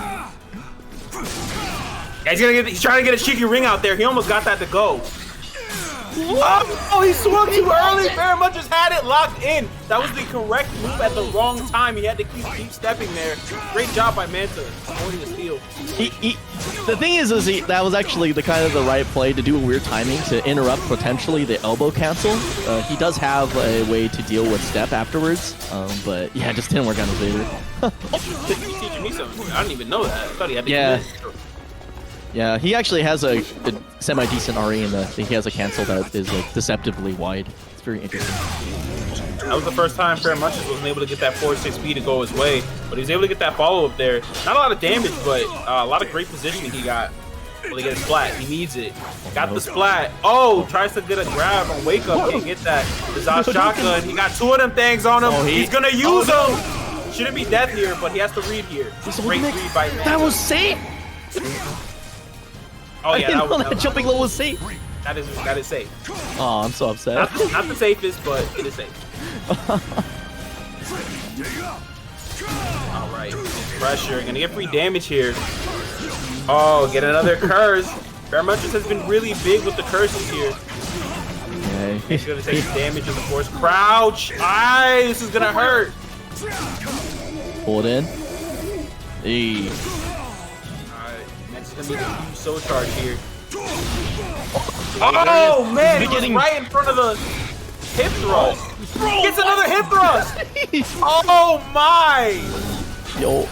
S3: Yeah, he's trying to get a cheeky ring out there. He almost got that to go. Oh, he swung too early. Feremuntrus had it locked in. That was the correct move at the wrong time. He had to keep stepping there. Great job by Manta, avoiding the steal.
S2: The thing is that was actually the kind of the right play to do a weird timing to interrupt potentially the elbow cancel. He does have a way to deal with step afterwards, but yeah, it just didn't work on his later.
S3: He's teaching me something. I didn't even know that. I thought he had to
S2: Yeah.
S3: commit.
S2: Yeah, he actually has a semi-decent RE in he has a cancel that is like deceptively wide. It's very interesting.
S3: That was the first time Feremuntrus wasn't able to get that 4-6 to go his way, but he was able to get that follow-up there. Not a lot of damage, but a lot of great positioning he got. Will he get a splat? He needs it. Got the splat. Oh, tries to get a grab on Wake Up. Can't get that. The Zos shotgun. He got two of them things on him. He's gonna use them. Shouldn't be death here, but he has to read here. Great read by Manta.
S2: That was safe.
S3: Oh yeah,
S2: I didn't know that jumping low was safe.
S3: That is safe.
S2: Oh, I'm so upset.
S3: Not the safest, but it is safe. All right, pressure. Gonna get free damage here. Oh, get another curse. Feremuntrus has been really big with the curses here.
S2: Okay.
S3: He's gonna take damage in the force. Crouch. Aye, this is gonna hurt.
S2: Hold in. Hey.
S3: Gonna be a huge soul charge here. Oh man, he was right in front of the hip thrust. Gets another hip thrust. Oh my!
S2: Yo.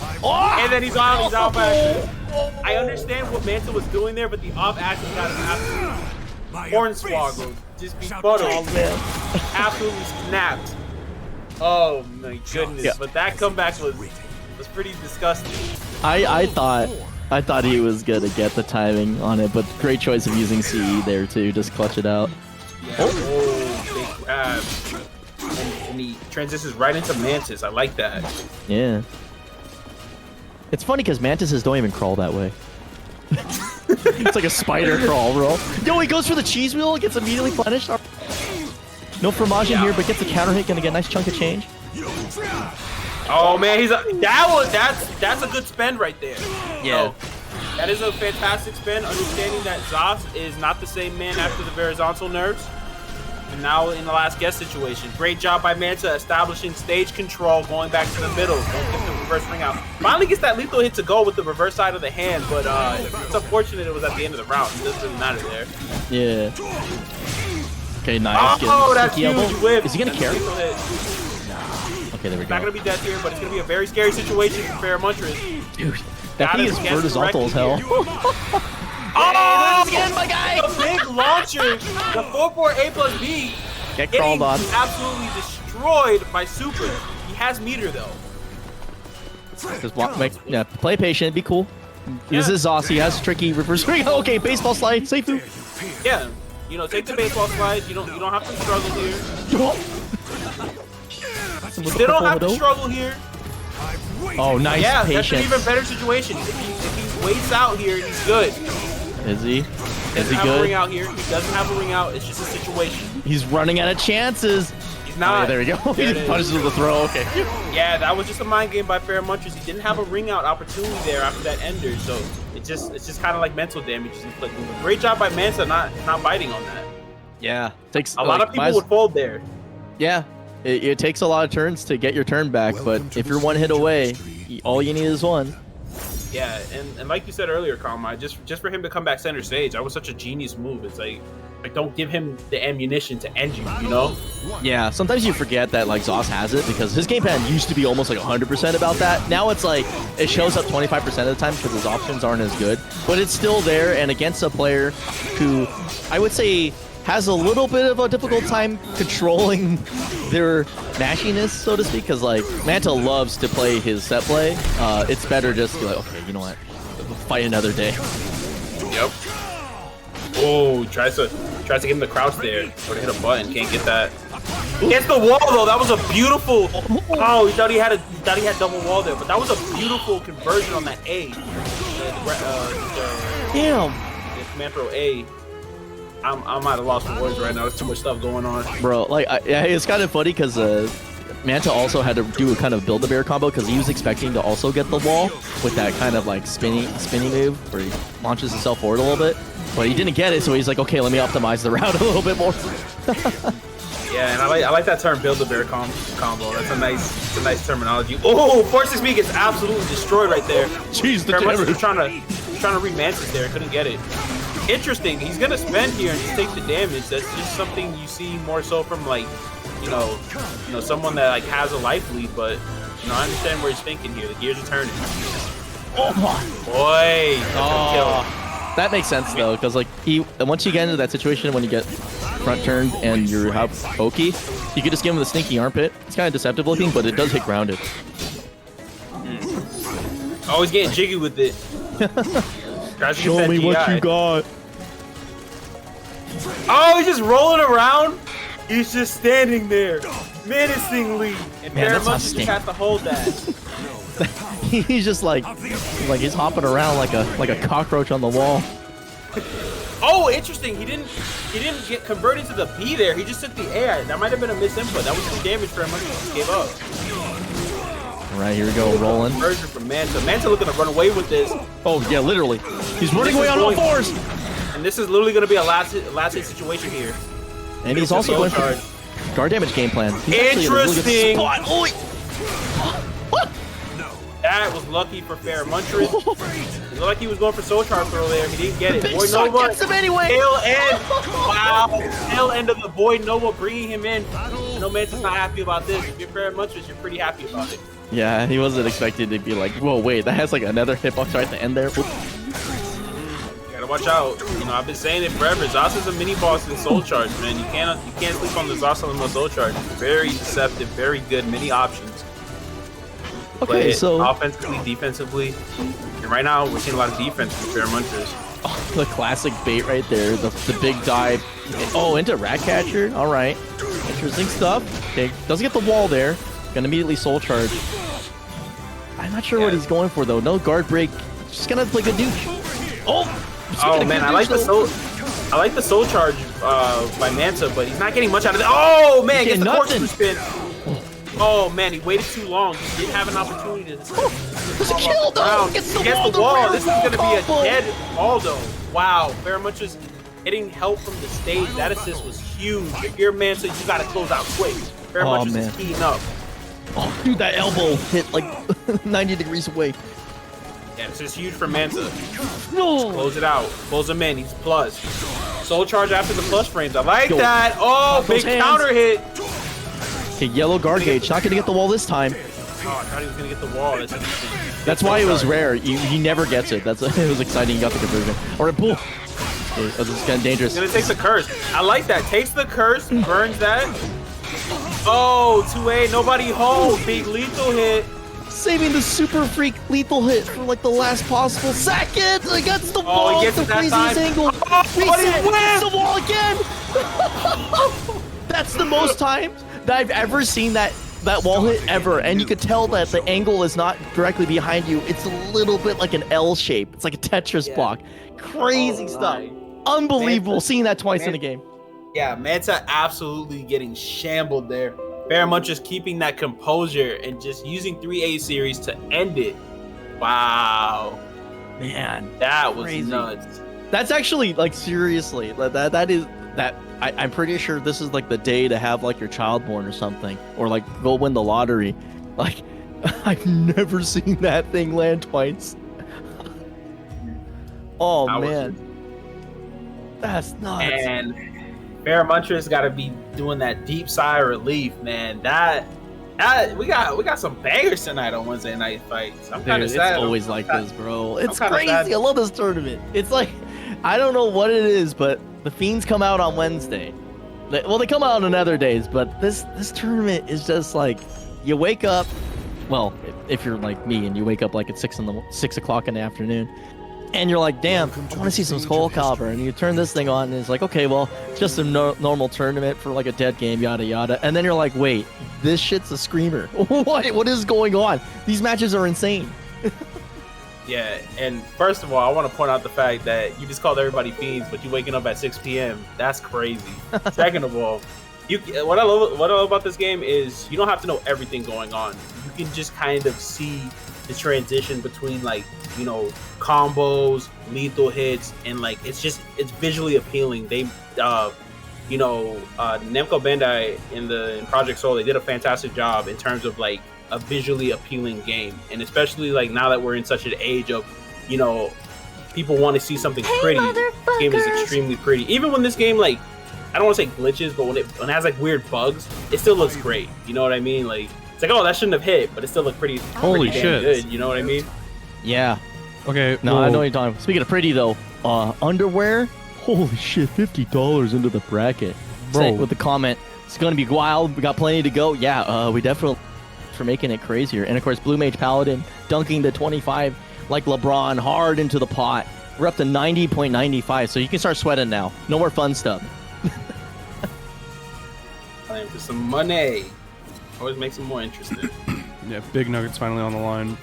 S3: And then he's out back. I understand what Manta was doing there, but the off action got an absolute hornswoggle. Just be buttered.
S2: Oh man.
S3: Absolutely snapped. Oh my goodness!
S2: Yeah.
S3: But that comeback was pretty disgusting.
S2: I thought he was gonna get the timing on it, but great choice of using CE there to just clutch it out.
S3: Yeah. Oh, big grab. And he transitions right into Mantis. I like that.
S2: Yeah. It's funny because mantises don't even crawl that way. It's like a spider crawl roll. Yo, he goes for the cheese wheel, gets immediately punished. No fromage in here, but gets a counter hit, gonna get a nice chunk of change.
S3: Oh man, that's a good spend right there.
S2: Yeah.
S3: So, that is a fantastic spend, understanding that Zos is not the same man after the horizontal nerfs. And now in the last guest situation. Great job by Manta establishing stage control, going back to the middle. Don't get the reverse ring out. Finally gets that lethal hit to go with the reverse side of the hand, but it's unfortunate it was at the end of the round. It doesn't really matter there.
S2: Yeah. Okay, nice.
S3: Oh, that's huge whip.
S2: Is he gonna carry? Okay, there we
S3: It's not
S2: go.
S3: gonna be death here, but it's gonna be a very scary situation for Feremuntrus.
S2: Dude, that thing is horizontal as hell.
S3: Oh,
S2: again, my guy!
S3: The big launcher, the 4-4A+B,
S2: Get crawled on.
S3: absolutely destroyed by Super. He has meter though.
S2: Just play patient, be cool. This is Zos, he has tricky reverse ring. Okay, baseball slide, safe move.
S3: Yeah, you know, take the baseball slide. You don't have to struggle here. You still don't have to struggle here.
S2: Oh, nice
S3: Yeah, that's an
S2: patience.
S3: even better situation. If he waits out here, he's good.
S2: Is he? Is
S3: Doesn't
S2: he
S3: have a ring
S2: good?
S3: out here. He doesn't have a ring out. It's just a situation.
S2: He's running out of chances.
S3: He's not.
S2: Oh, yeah, there we go.
S3: There
S2: He
S3: it
S2: just
S3: is.
S2: punishes with the throw. Okay.
S3: Yeah, that was just a mind game by Feremuntrus. He didn't have a ring out opportunity there after that ender, so it's just kind of like mental damage. Great job by Manta not biting on that.
S2: Yeah, takes
S3: A lot of people would fold there.
S2: Yeah, it takes a lot of turns to get your turn back, but if you're one hit away, all you need is one.
S3: Yeah, and like you said earlier, Konmai, just for him to come back center stage, that was such a genius move. It's like don't give him the ammunition to end you, you know?
S2: Yeah, sometimes you forget that like Zos has it because his game plan used to be almost like 100% about that. Now it's like it shows up 25% of the time because his options aren't as good, but it's still there. And against a player who I would say has a little bit of a difficult time controlling their mashiness, so to speak, because like Manta loves to play his set play. It's better just to be like, okay, you know what, fight another day.
S3: Yep. Oh, tries to get him to crouch there or to hit a button. Can't get that. Gets the wall though. That was a beautiful. Oh, he thought he had double wall there, but that was a beautiful conversion on that A.
S2: Damn.
S3: The command throw A. I might have lost for words right now. There's too much stuff going on.
S2: Bro, like, it's kind of funny because Manta also had to do a kind of Build-A-Bear combo because he was expecting to also get the wall with that kind of like spinny move where he launches himself forward a little bit. But he didn't get it, so he's like, okay, let me optimize the route a little bit more.
S3: Yeah, and I like that term, Build-A-Bear combo. That's a nice terminology. Oh, Force Speak is absolutely destroyed right there.
S2: Jeez, the
S3: camera was trying to read Mantis there, couldn't get it. Interesting. He's gonna spend here and just take the damage. That's just something you see more so from like, you know, someone that like has a life lead. But you know, I understand where he's thinking here. The gears are turning.
S2: Oh my
S3: boy!
S2: That makes sense though, because like once you get into that situation when you get front turned and you have Oki, you can just give him the sneaky armpit. It's kind of deceptive looking, but it does hit grounded.
S3: Always getting jiggy with it.
S2: Show me what you got.
S3: Oh, he's just rolling around. He's just standing there, menacingly. And Feremuntrus just has to hold that.
S2: He's just like he's hopping around like a cockroach on the wall.
S3: Oh, interesting. He didn't get converted to the B there. He just took the A. That might have been a misinput. That was some damage Feremuntrus gave up.
S2: All right, here we go, rolling.
S3: Conversion from Manta. Manta looking to run away with this.
S2: Oh yeah, literally. He's running away on all fours.
S3: And this is literally going to be a last hit situation here.
S2: And he's also going for guard damage game plan.
S3: Interesting.
S2: Really what?
S3: That was lucky for Feremuntrus. It looked like he was going for Soul Charge throw there. He didn't get it. Void Nova
S2: gets him anyway.
S3: Tail end. Wow. Tail end of the Void Nova bringing him in. I know Manta's not happy about this. If you're Feremuntrus, you're pretty happy about it.
S2: Yeah, he wasn't expected to be like, whoa, wait, that has like another hitbox right at the end there.
S3: Gotta watch out. You know, I've been saying it forever. Zos is a mini boss in Soul Charge, man. You can't sleep on the Zasalamel Soul Charge. Very deceptive, very good, many options.
S2: Okay, so
S3: offensively, defensively, and right now we're seeing a lot of defense from Feremuntrus.
S2: Oh, the classic bait right there, the big dive. Oh, into Ratcatcher. All right, interesting stuff. Okay, doesn't get the wall there. Gonna immediately Soul Charge. I'm not sure what he's going for though. No guard break. Just gonna play good douche. Oh
S3: man, I like the Soul Charge by Manta, but he's not getting much out of it. Oh man, gets the corkscrew spin. Oh man, he waited too long. He didn't have an opportunity to
S2: there's a kill though. Gets the wall.
S3: This is gonna be a dead Voldo. Wow, Feremuntrus getting help from the stage. That assist was huge. If you're Manta, you gotta close out quick. Feremuntrus is keying up.
S2: Oh, dude, that elbow hit like 90 degrees away.
S3: Yeah, this is huge for Manta.
S2: No.
S3: Close it out. Close him in. He's plus. Soul Charge after the plus frames. I like that. Oh, big counter hit.
S2: Okay, yellow guard gauge. Not going to get the wall this time.
S3: Oh, I thought he was going to get the wall.
S2: That's why it was rare. He never gets it. It was exciting. He got the conversion. All right, pull. Okay, this is kind of dangerous.
S3: He's going to take the curse. I like that. Takes the curse. Burns that. Oh, 2A. Nobody home. Big lethal hit.
S2: Saving the super freak lethal hit for like the last possible second against the wall.
S3: He gets
S2: the craziest angle. Reset. The wall again. That's the most times that I've ever seen that wall hit ever, and you could tell that the angle is not directly behind you. It's a little bit like an L shape. It's like a Tetris block. Crazy stuff. Unbelievable seeing that twice in a game.
S3: Yeah, Manta absolutely getting shambled there. Feremuntrus keeping that composure and just using 3A series to end it. Wow.
S2: Man,
S3: that was
S2: crazy.
S3: Nuts.
S2: That's actually like seriously, that is I'm pretty sure this is like the day to have like your child born or something, or like go win the lottery. Like, I've never seen that thing land twice. Oh man, that's nuts.
S3: And Feremuntrus got to be doing that deep sigh of relief, man. That we got some bangers tonight on Wednesday night fights. I'm kind of sad.
S2: It's always like this, bro. It's crazy. I love this tournament. It's like, I don't know what it is, but the Fiends come out on Wednesday. They come out on other days, but this tournament is just like, you wake up. Well, if you're like me and you wake up like at 6 o'clock in the afternoon, and you're like, damn, I want to see some SoulCalibur, and you turn this thing on, and it's like, okay, well, it's just a normal tournament for like a dead game, yada yada, and then you're like, wait, this shit's a screamer. What is going on? These matches are insane.
S3: Yeah, and first of all, I want to point out the fact that you just called everybody fiends, but you waking up at 6 p.m. That's crazy. Second of all, what I love about this game is you don't have to know everything going on. You can just kind of see the transition between, like, you know, combos, lethal hits, and like it's visually appealing. They Namco Bandai in Project Soul, they did a fantastic job in terms of like a visually appealing game, and especially like now that we're in such an age of, you know, people want to see something pretty. This game is extremely pretty. Even when this game, like, I don't want to say glitches, but when it has like weird bugs, it still looks great. You know what I mean? Like, it's like, oh, that shouldn't have hit, but it still looked pretty
S1: Holy
S3: damn
S1: shit.
S3: good. You know what I mean?
S2: Yeah.
S1: Okay.
S2: No, I know what you're talking about. Speaking of pretty though, underwear. Holy shit, $50 into the bracket.
S1: Bro.
S2: With the comment, it's gonna be wild. We got plenty to go. Yeah, we definitely for making it crazier. And of course, Blue Mage Paladin dunking the 25 like LeBron hard into the pot. We're up to 90.95, so you can start sweating now. No more fun stuff.
S3: Playing for some money. Always makes it more interesting.
S1: Yeah, big nuggets finally on the line.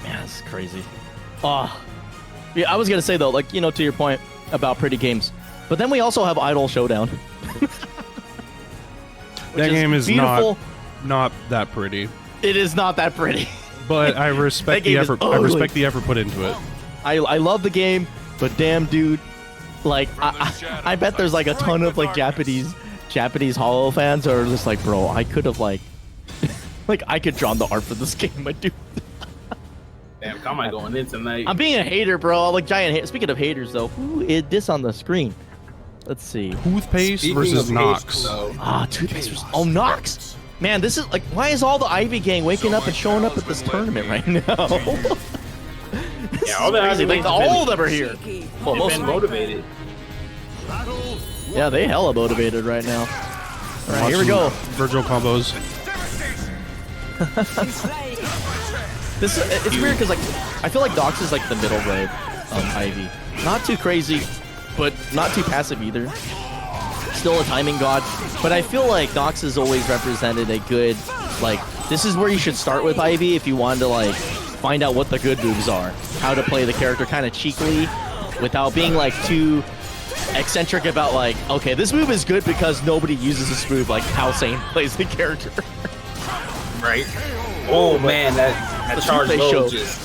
S2: Man, that's crazy. Yeah, I was gonna say though, like, you know, to your point about pretty games, but then we also have Idol Showdown.
S1: That game is
S2: beautiful.
S1: not that pretty.
S2: It is not that pretty.
S1: But I respect the effort. I respect the effort put into it.
S2: I love the game, but damn, dude, like I bet there's like a ton of like Japanese Hollow fans who are just like, bro, I could have like I could draw the art for this game, my dude.
S3: Damn, Konmai going in tonight.
S2: I'm being a hater, bro. Like giant hate. Speaking of haters, though, who is this on the screen? Let's see.
S1: Toothpaste versus Nox.
S2: Toothpaste versus Nox. Man, this is like, why is all the Ivy gang waking up and showing up at this tournament right now?
S3: Yeah, all the Ivy
S2: like all of them are here. Well,
S3: They've been motivated.
S2: Yeah, they hella motivated right now. All right, here we go.
S1: Virtual combos.
S2: It's weird because like I feel like Nox is like the middle road Ivy. Not too crazy, but not too passive either. Still a timing god, but I feel like Nox has always represented a good, like, this is where you should start with Ivy if you wanted to like find out what the good moves are, how to play the character kind of cheekily without being like too eccentric about like, okay, this move is good because nobody uses this move, like how SANE plays the character.
S3: Right? Oh man, that charge low just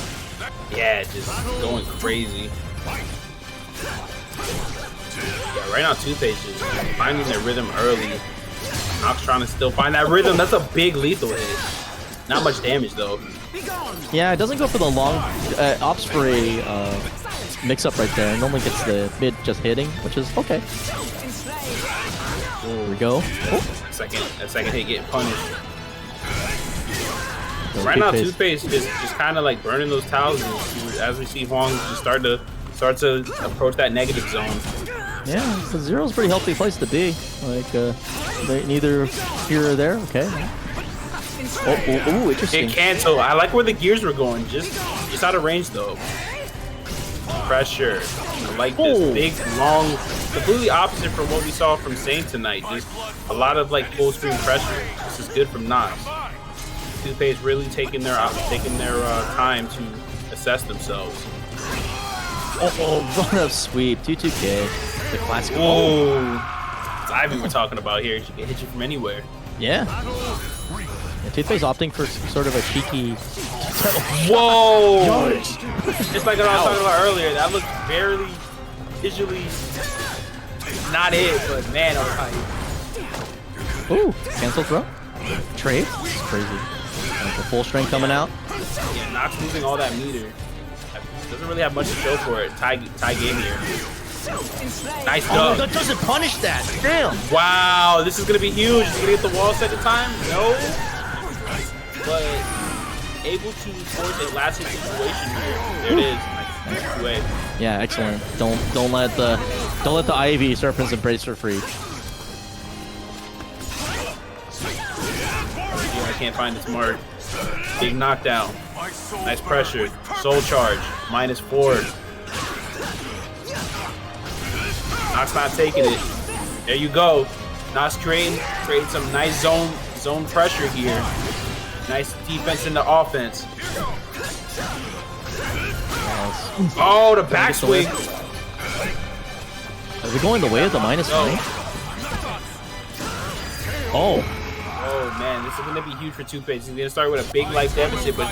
S3: going crazy. Yeah, right now Toothpaste is finding their rhythm early. Nox trying to still find that rhythm. That's a big lethal hit. Not much damage though.
S2: Yeah, it doesn't go for the long opts for a mix-up right there. It normally gets the mid just hitting, which is okay. There we go. Oh.
S3: That second hit getting punished. Right now, Toothpaste is just kind of like burning those towels as we see Hwang just start to approach that negative zone.
S2: Yeah, so Zero's a pretty healthy place to be. Like, neither here or there. Okay. Oh, interesting.
S3: It cancel. I like where the gears were going. Just out of range though. Pressure. I like this big, long, completely opposite from what we saw from SANE tonight. Just a lot of like full screen pressure. This is good from Nox. Toothpaste really taking their time to assess themselves.
S2: Run up sweep, 2-2K, the classic.
S3: Oh, it's Ivy we're talking about here. She can hit you from anywhere.
S2: Yeah. Toothpaste opting for sort of a cheeky.
S3: Whoa! Just like what I was talking about earlier, that looked barely visually Not it, but man, oh my.
S2: Ooh, cancel throw. Trade. This is crazy. Like the full strength coming out.
S3: Yeah, Nox losing all that meter. Doesn't really have much to show for it. Tie game here. Nice
S2: Oh,
S3: dub.
S2: that doesn't punish that. Damn.
S3: Wow, this is gonna be huge. Is he gonna get the wall second time? No. But able to force a lasting situation here. There it is. Nice AQUA.
S2: Yeah, excellent. Don't let the Ivy Serpents embrace for free.
S3: Yeah, I can't find this mark. Big knockdown. Nice pressure. Soul charge. -4. Nox not taking it. There you go. Nox creating some nice zone pressure here. Nice defense into offense. Oh, the backswing.
S2: Is it going the way of the -9? Oh.
S3: Oh man, this is gonna be huge for Toothpaste. He's gonna start with a big life deficit, but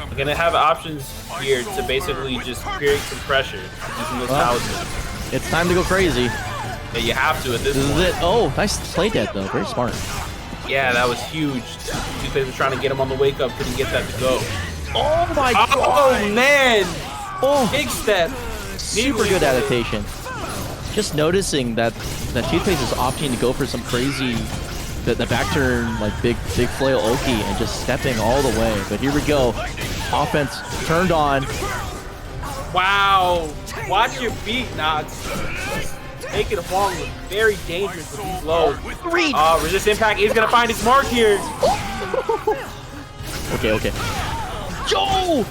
S3: we're gonna have options here to basically just create some pressure using those talismans.
S2: It's time to go crazy.
S3: Yeah, you have to at this
S2: This
S3: point.
S2: is it. Oh, nice play dead though. Very smart.
S3: Yeah, that was huge. Toothpaste was trying to get him on the wake up, couldn't get that to go.
S2: Oh my
S3: Oh
S2: god.
S3: man!
S2: Oh,
S3: Big step.
S2: super good adaptation. Just noticing that Toothpaste is opting to go for some crazy, the back turn, like big flail Oki and just stepping all the way. But here we go. Offense turned on.
S3: Wow! Watch your feet, Nox. Making Hwang look very dangerous with these lows. Resist impact is gonna find its mark here.
S2: Okay. Joe!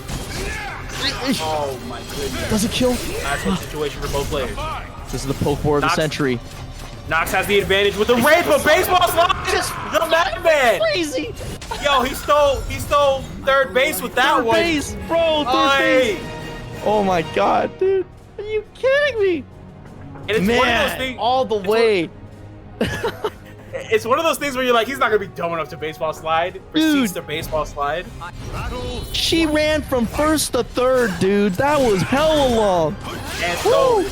S3: Oh my goodness.
S2: Does it kill?
S3: Nice one situation for both players.
S2: This is the poke board of the
S3: Nox-
S2: century.
S3: Nox has the advantage with the raid, but baseball slide. The madman.
S2: Crazy.
S3: Yo, he stole third base with that
S2: Third
S3: one.
S2: base, bro. Third base. Oh my god, dude. Are you kidding me?
S3: And it's one of those
S2: Man,
S3: things.
S2: all the way.
S3: It's one of those things where you're like, he's not gonna be dumb enough to baseball slide. Proceeds to baseball slide.
S2: She ran from first to third, dude. That was hella long.
S3: And so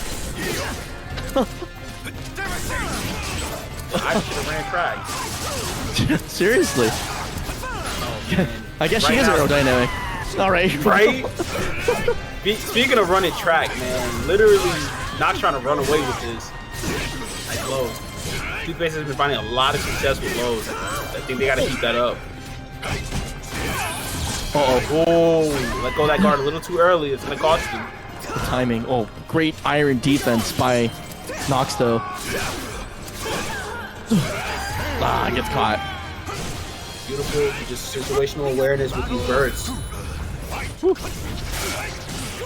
S3: I should have ran track.
S2: Seriously.
S3: Oh, man.
S2: I guess
S3: Right
S2: she is
S3: now-
S2: aerodynamic. All right.
S3: Right? Speaking of running track, man, literally not trying to run away with this. Nice lows. Toothpaste has been finding a lot of success with lows. I think they gotta keep that up. Oh, let go of that guard a little too early. It's gonna cost you.
S2: The timing. Oh, great iron defense by Nox though. Gets caught.
S3: Beautiful, just situational awareness with these birds.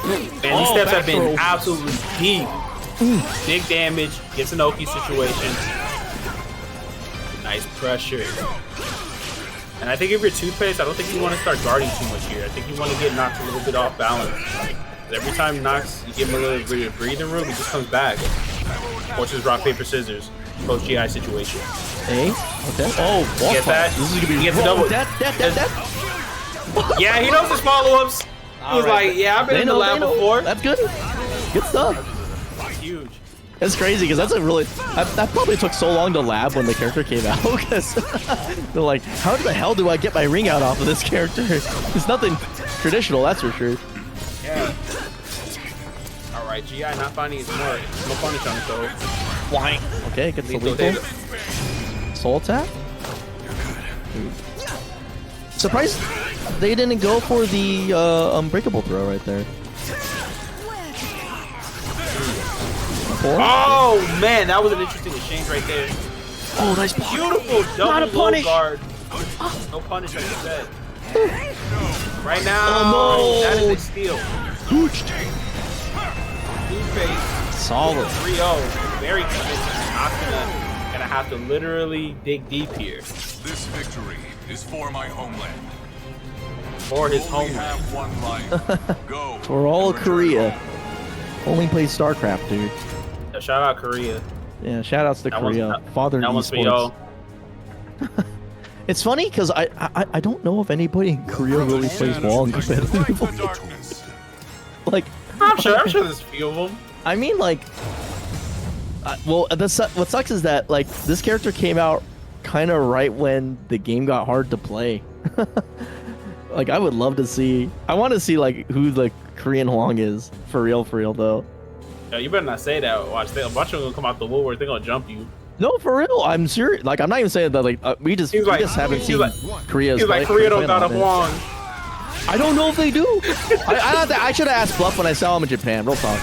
S3: Man, these steps have been absolutely deep. Big damage, gets an Oki situation. Nice pressure. And I think if you're Toothpaste, I don't think you want to start guarding too much here. I think you want to get Nox a little bit off balance. Every time Nox, you give him a little bit of breathing room, he just comes back. Forces rock, paper, scissors. Post GI situation.
S2: Hey, okay. Oh, wall
S3: Get that?
S2: This is gonna be
S3: He gets a double.
S2: Death.
S3: Yeah, he knows his follow-ups. He's like, yeah, I've been in the lab before.
S2: That's good. Good stuff.
S3: Huge.
S2: It's crazy because that's a really that probably took so long to lab when the character came out because they're like, how the hell do I get my ring out off of this character? It's nothing traditional, that's for sure.
S3: Yeah. All right, GI not finding his mark. No punish on it though.
S2: Why? Okay, gets the
S3: Lethal
S2: lethal.
S3: data.
S2: Soul attack. Surprised they didn't go for the unbreakable throw right there.
S3: Oh man, that was an interesting exchange right there.
S2: Oh, nice block.
S3: Beautiful
S2: Not a
S3: double low
S2: punish.
S3: guard. No punish, like you said. Right now,
S2: Oh, no.
S3: that is a steal. Toothpaste
S2: Solid.
S3: 3-0. Very convincing. Not gonna have to literally dig deep here.
S6: This victory is for my homeland.
S3: For his
S6: Only
S3: homeland.
S6: have one life. Go.
S2: For all of
S6: and return
S2: Korea.
S6: home.
S2: Only plays StarCraft, dude.
S3: Yeah, shout out Korea.
S2: Yeah, shout outs to
S3: That one's-
S2: Korea. Father
S3: That one's for
S2: esports.
S3: y'all.
S2: It's funny because I don't know if anybody in Korea really plays Hwang competitively.
S6: The darkness.
S2: Like,
S3: I'm sure there's a few of them.
S2: I mean, like, Well, what sucks is that like this character came out kind of right when the game got hard to play. Like I would love to see. I want to see like who the Korean Hwang is for real though.
S3: Yo, you better not say that. Watch, a bunch of them gonna come out the woodwork. They're gonna jump you.
S2: No, for real. I'm serious. Like I'm not even saying that. Like we just haven't seen Korea's.
S3: He's like Korea don't got a Hwang.
S2: I don't know if they do. I should have asked Bluff when I saw him in Japan. Real talk.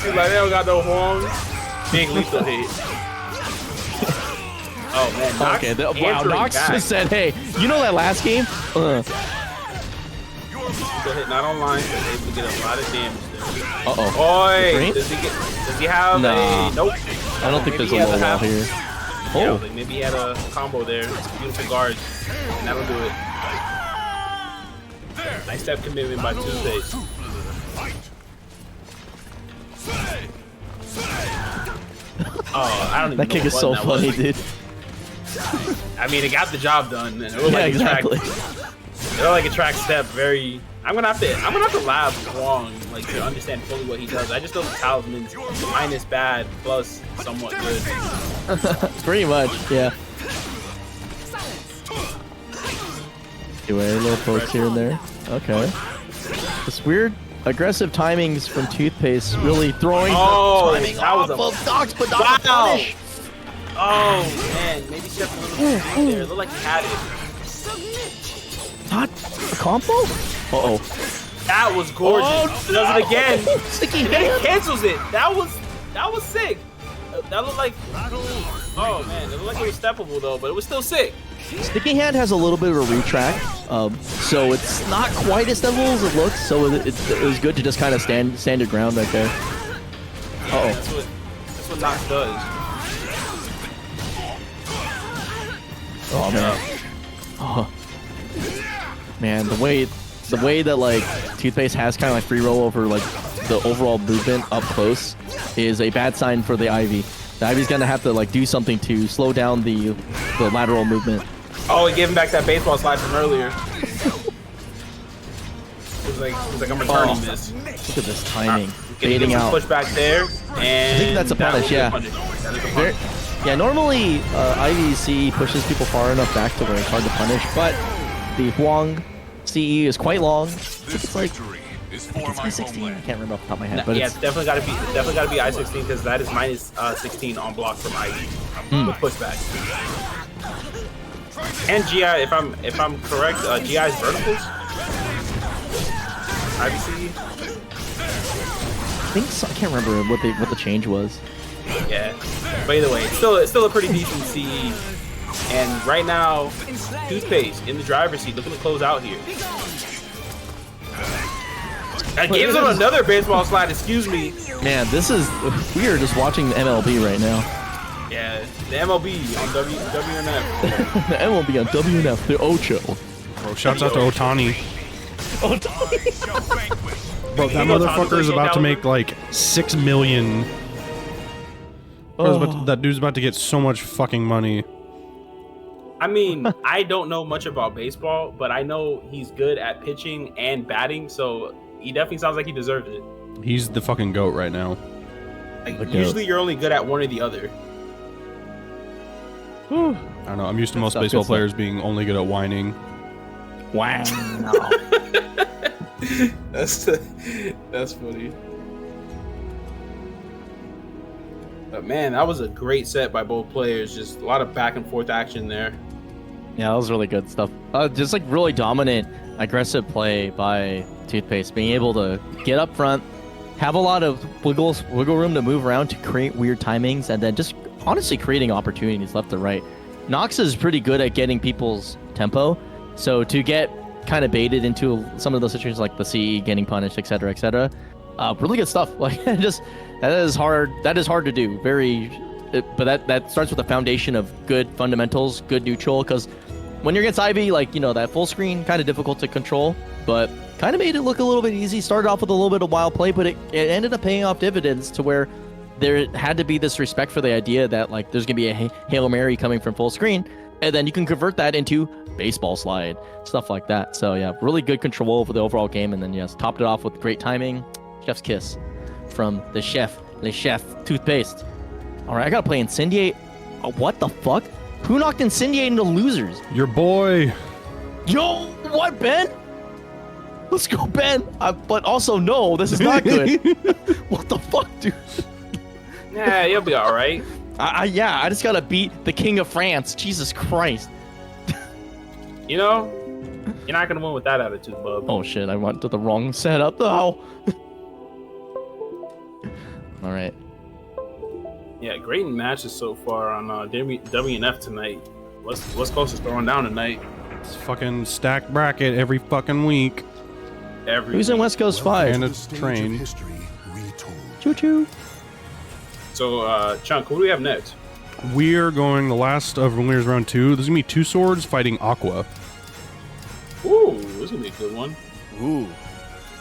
S3: He's like, they don't got no Hwang. Big lethal hit. Oh man, Nox,
S2: okay. Wow, Nox just said, "Hey, you know that last game?
S3: Hit not online, but able to get a lot of damage there. Oi, does he have a nope?
S2: I don't think there's a low wall here.
S3: Yeah, like maybe he had a combo there. Beautiful guards, and that'll do it. Nice step commitment by Toothpaste. Oh, I don't even know.
S2: That kick is so funny, dude.
S3: I mean, it got the job done. And it looked
S2: Yeah,
S3: like
S2: exactly.
S3: It looked like a track step. Very. I'm gonna have to lab Hwang like to understand fully what he does. I just know the talisman's minus bad plus somewhat good.
S2: Pretty much, yeah. Anyway, a little pokes here and there. Okay. This weird aggressive timings from Toothpaste really throwing the timing off of Nox, but not punish.
S3: Oh man, maybe Chef there. It looked like he had it.
S2: Not a combo? Uh-oh.
S3: That was gorgeous.
S2: Oh,
S3: Does it again.
S2: Sticky
S3: Then
S2: hand.
S3: he cancels it. That was sick. That looked like, oh man, it looked like it was steppable though, but it was still sick.
S2: Sticky hand has a little bit of a retract, so it's not quite as steppable as it looks. So it was good to just kind of stand your ground right there.
S3: Yeah, that's what Nox does.
S2: Oh man. Oh. Man, the way that like Toothpaste has kind of like free roll over like the overall movement up close is a bad sign for the Ivy. The Ivy's gonna have to like do something to slow down the lateral movement.
S3: Oh, he gave him back that baseball slide from earlier. He's like I'm returning this.
S2: Look at this timing.
S3: Getting
S2: Baiting out.
S3: Push back there, and
S2: I think that's a punish, yeah. Yeah, normally Ivy CE pushes people far enough back to where it's hard to punish, but the Hwang CE is quite long. It's like it's I16. I can't remember off the top of my head, but
S3: yeah, it's definitely got to be I16 because that is minus 16 on block from Ivy with pushback. And GI, if I'm correct, GI's verticals. Ivy CE.
S2: I think so. I can't remember what the change was.
S3: Yeah, but either way, it's still a pretty decent CE. And right now, Toothpaste in the driver's seat, looking to close out here. That gives him another baseball slide. Excuse me.
S2: Man, we are just watching the MLB right now.
S3: Yeah, the MLB on WNF.
S2: The MLB on WNF, the Ocho.
S1: Bro, shouts out to Otani. Bro, that motherfucker is about to make like 6 million. That dude's about to get so much fucking money.
S3: I mean, I don't know much about baseball, but I know he's good at pitching and batting, so he definitely sounds like he deserves it.
S1: He's the fucking GOAT right now.
S3: Like, usually you're only good at one or the other.
S1: I don't know. I'm used to most baseball players being only good at whining.
S2: Wow.
S3: That's funny. But man, that was a great set by both players. Just a lot of back and forth action there.
S2: Yeah, that was really good stuff. Just like really dominant, aggressive play by Toothpaste, being able to get up front, have a lot of wiggle room to move around to create weird timings, and then just honestly creating opportunities left to right. Nox is pretty good at getting people's tempo, so to get kind of baited into some of those situations like the CE getting punished, etc., really good stuff. Like just that is hard to do. But that starts with a foundation of good fundamentals, good neutral, because when you're against Ivy, like, you know, that full screen kind of difficult to control, but kind of made it look a little bit easy. Started off with a little bit of wild play, but it ended up paying off dividends to where there had to be this respect for the idea that like there's gonna be a Hail Mary coming from full screen, and then you can convert that into baseball slide, stuff like that. So yeah, really good control over the overall game, and then yes, topped it off with great timing. Chef's kiss from the chef Le Chef, Toothpaste. All right, I gotta play Incendiate. What the fuck? Who knocked Incendiate into losers?
S1: Your boy.
S2: Yo, what, Ben? Let's go, Ben. But also, no, this is not good. What the fuck, dude?
S3: Yeah, you'll be all right.
S2: Yeah, I just gotta beat the King of France. Jesus Christ.
S3: You know, you're not gonna win with that attitude, bub.
S2: Oh shit, I went to the wrong setup. Oh. All right.
S3: Yeah, great matches so far on WNF tonight. What's closest going down tonight?
S1: It's fucking stacked bracket every fucking week.
S2: Who's in West Coast 5?
S1: And a
S4: Stage of
S1: train.
S4: history retold.
S2: Choo choo.
S3: So, Chunk, who do we have next?
S1: We're going the last of winners round 2. There's gonna be Two Swords fighting AQUA.
S3: Ooh, this is gonna be a good one.
S2: Ooh.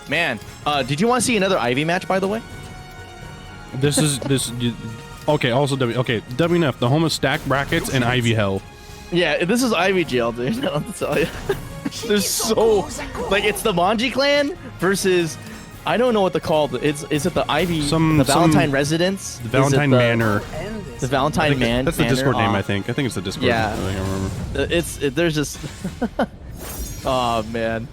S2: Man, did you want to see another Ivy match, by the way?
S1: This is this. Okay, also WNF, the home of stacked brackets and Ivy Hell.
S2: Yeah, this is Ivy jail, dude. I'll tell you. There's so like it's the Manji clan versus I don't know what they're called. Is it the Ivy the Valentine Residence?
S1: The Valentine Manor.
S2: The Valentine Man.
S1: That's the
S2: Manor?
S1: Discord name, I think. I think it's the Discord.
S2: Yeah.
S1: I think I remember.
S2: There's just oh man.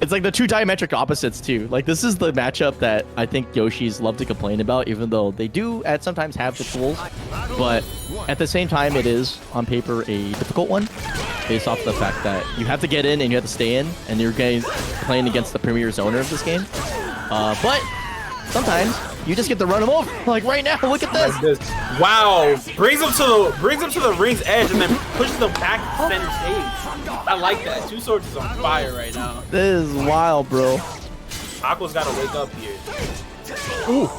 S2: It's like the two diametric opposites too. Like this is the matchup that I think Yoshis love to complain about, even though they do sometimes have the tools. But at the same time, it is on paper a difficult one, based off the fact that you have to get in and you have to stay in, and you're playing against the premier zoner of this game. But sometimes you just get to run them over. Like right now, look at this.
S3: Wow, brings them to the ring's edge and then pushes them back to center stage. I like that. Two Swords is on fire right now.
S2: This is wild, bro.
S3: Aqua's got to wake up here.
S2: Ooh.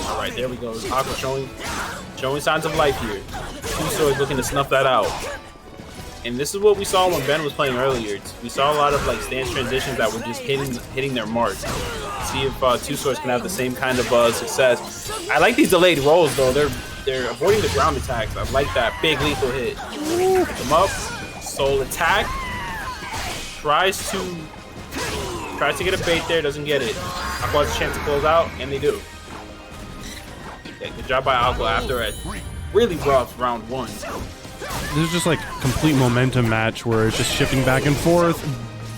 S3: All right, there we go. Aqua showing signs of life here. Two Swords looking to snuff that out. And this is what we saw when Ben was playing earlier. We saw a lot of like stance transitions that were just hitting their mark. See if Two Swords can have the same kind of success. I like these delayed rolls though. They're avoiding the ground attacks. I like that big lethal hit. Pick them up. Soul attack. Tries to get a bait there. Doesn't get it. Aqua has a chance to close out, and they do. Yeah, good job by Aqua after a really rough round 1.
S1: This is just like complete momentum match where it's just shifting back and forth.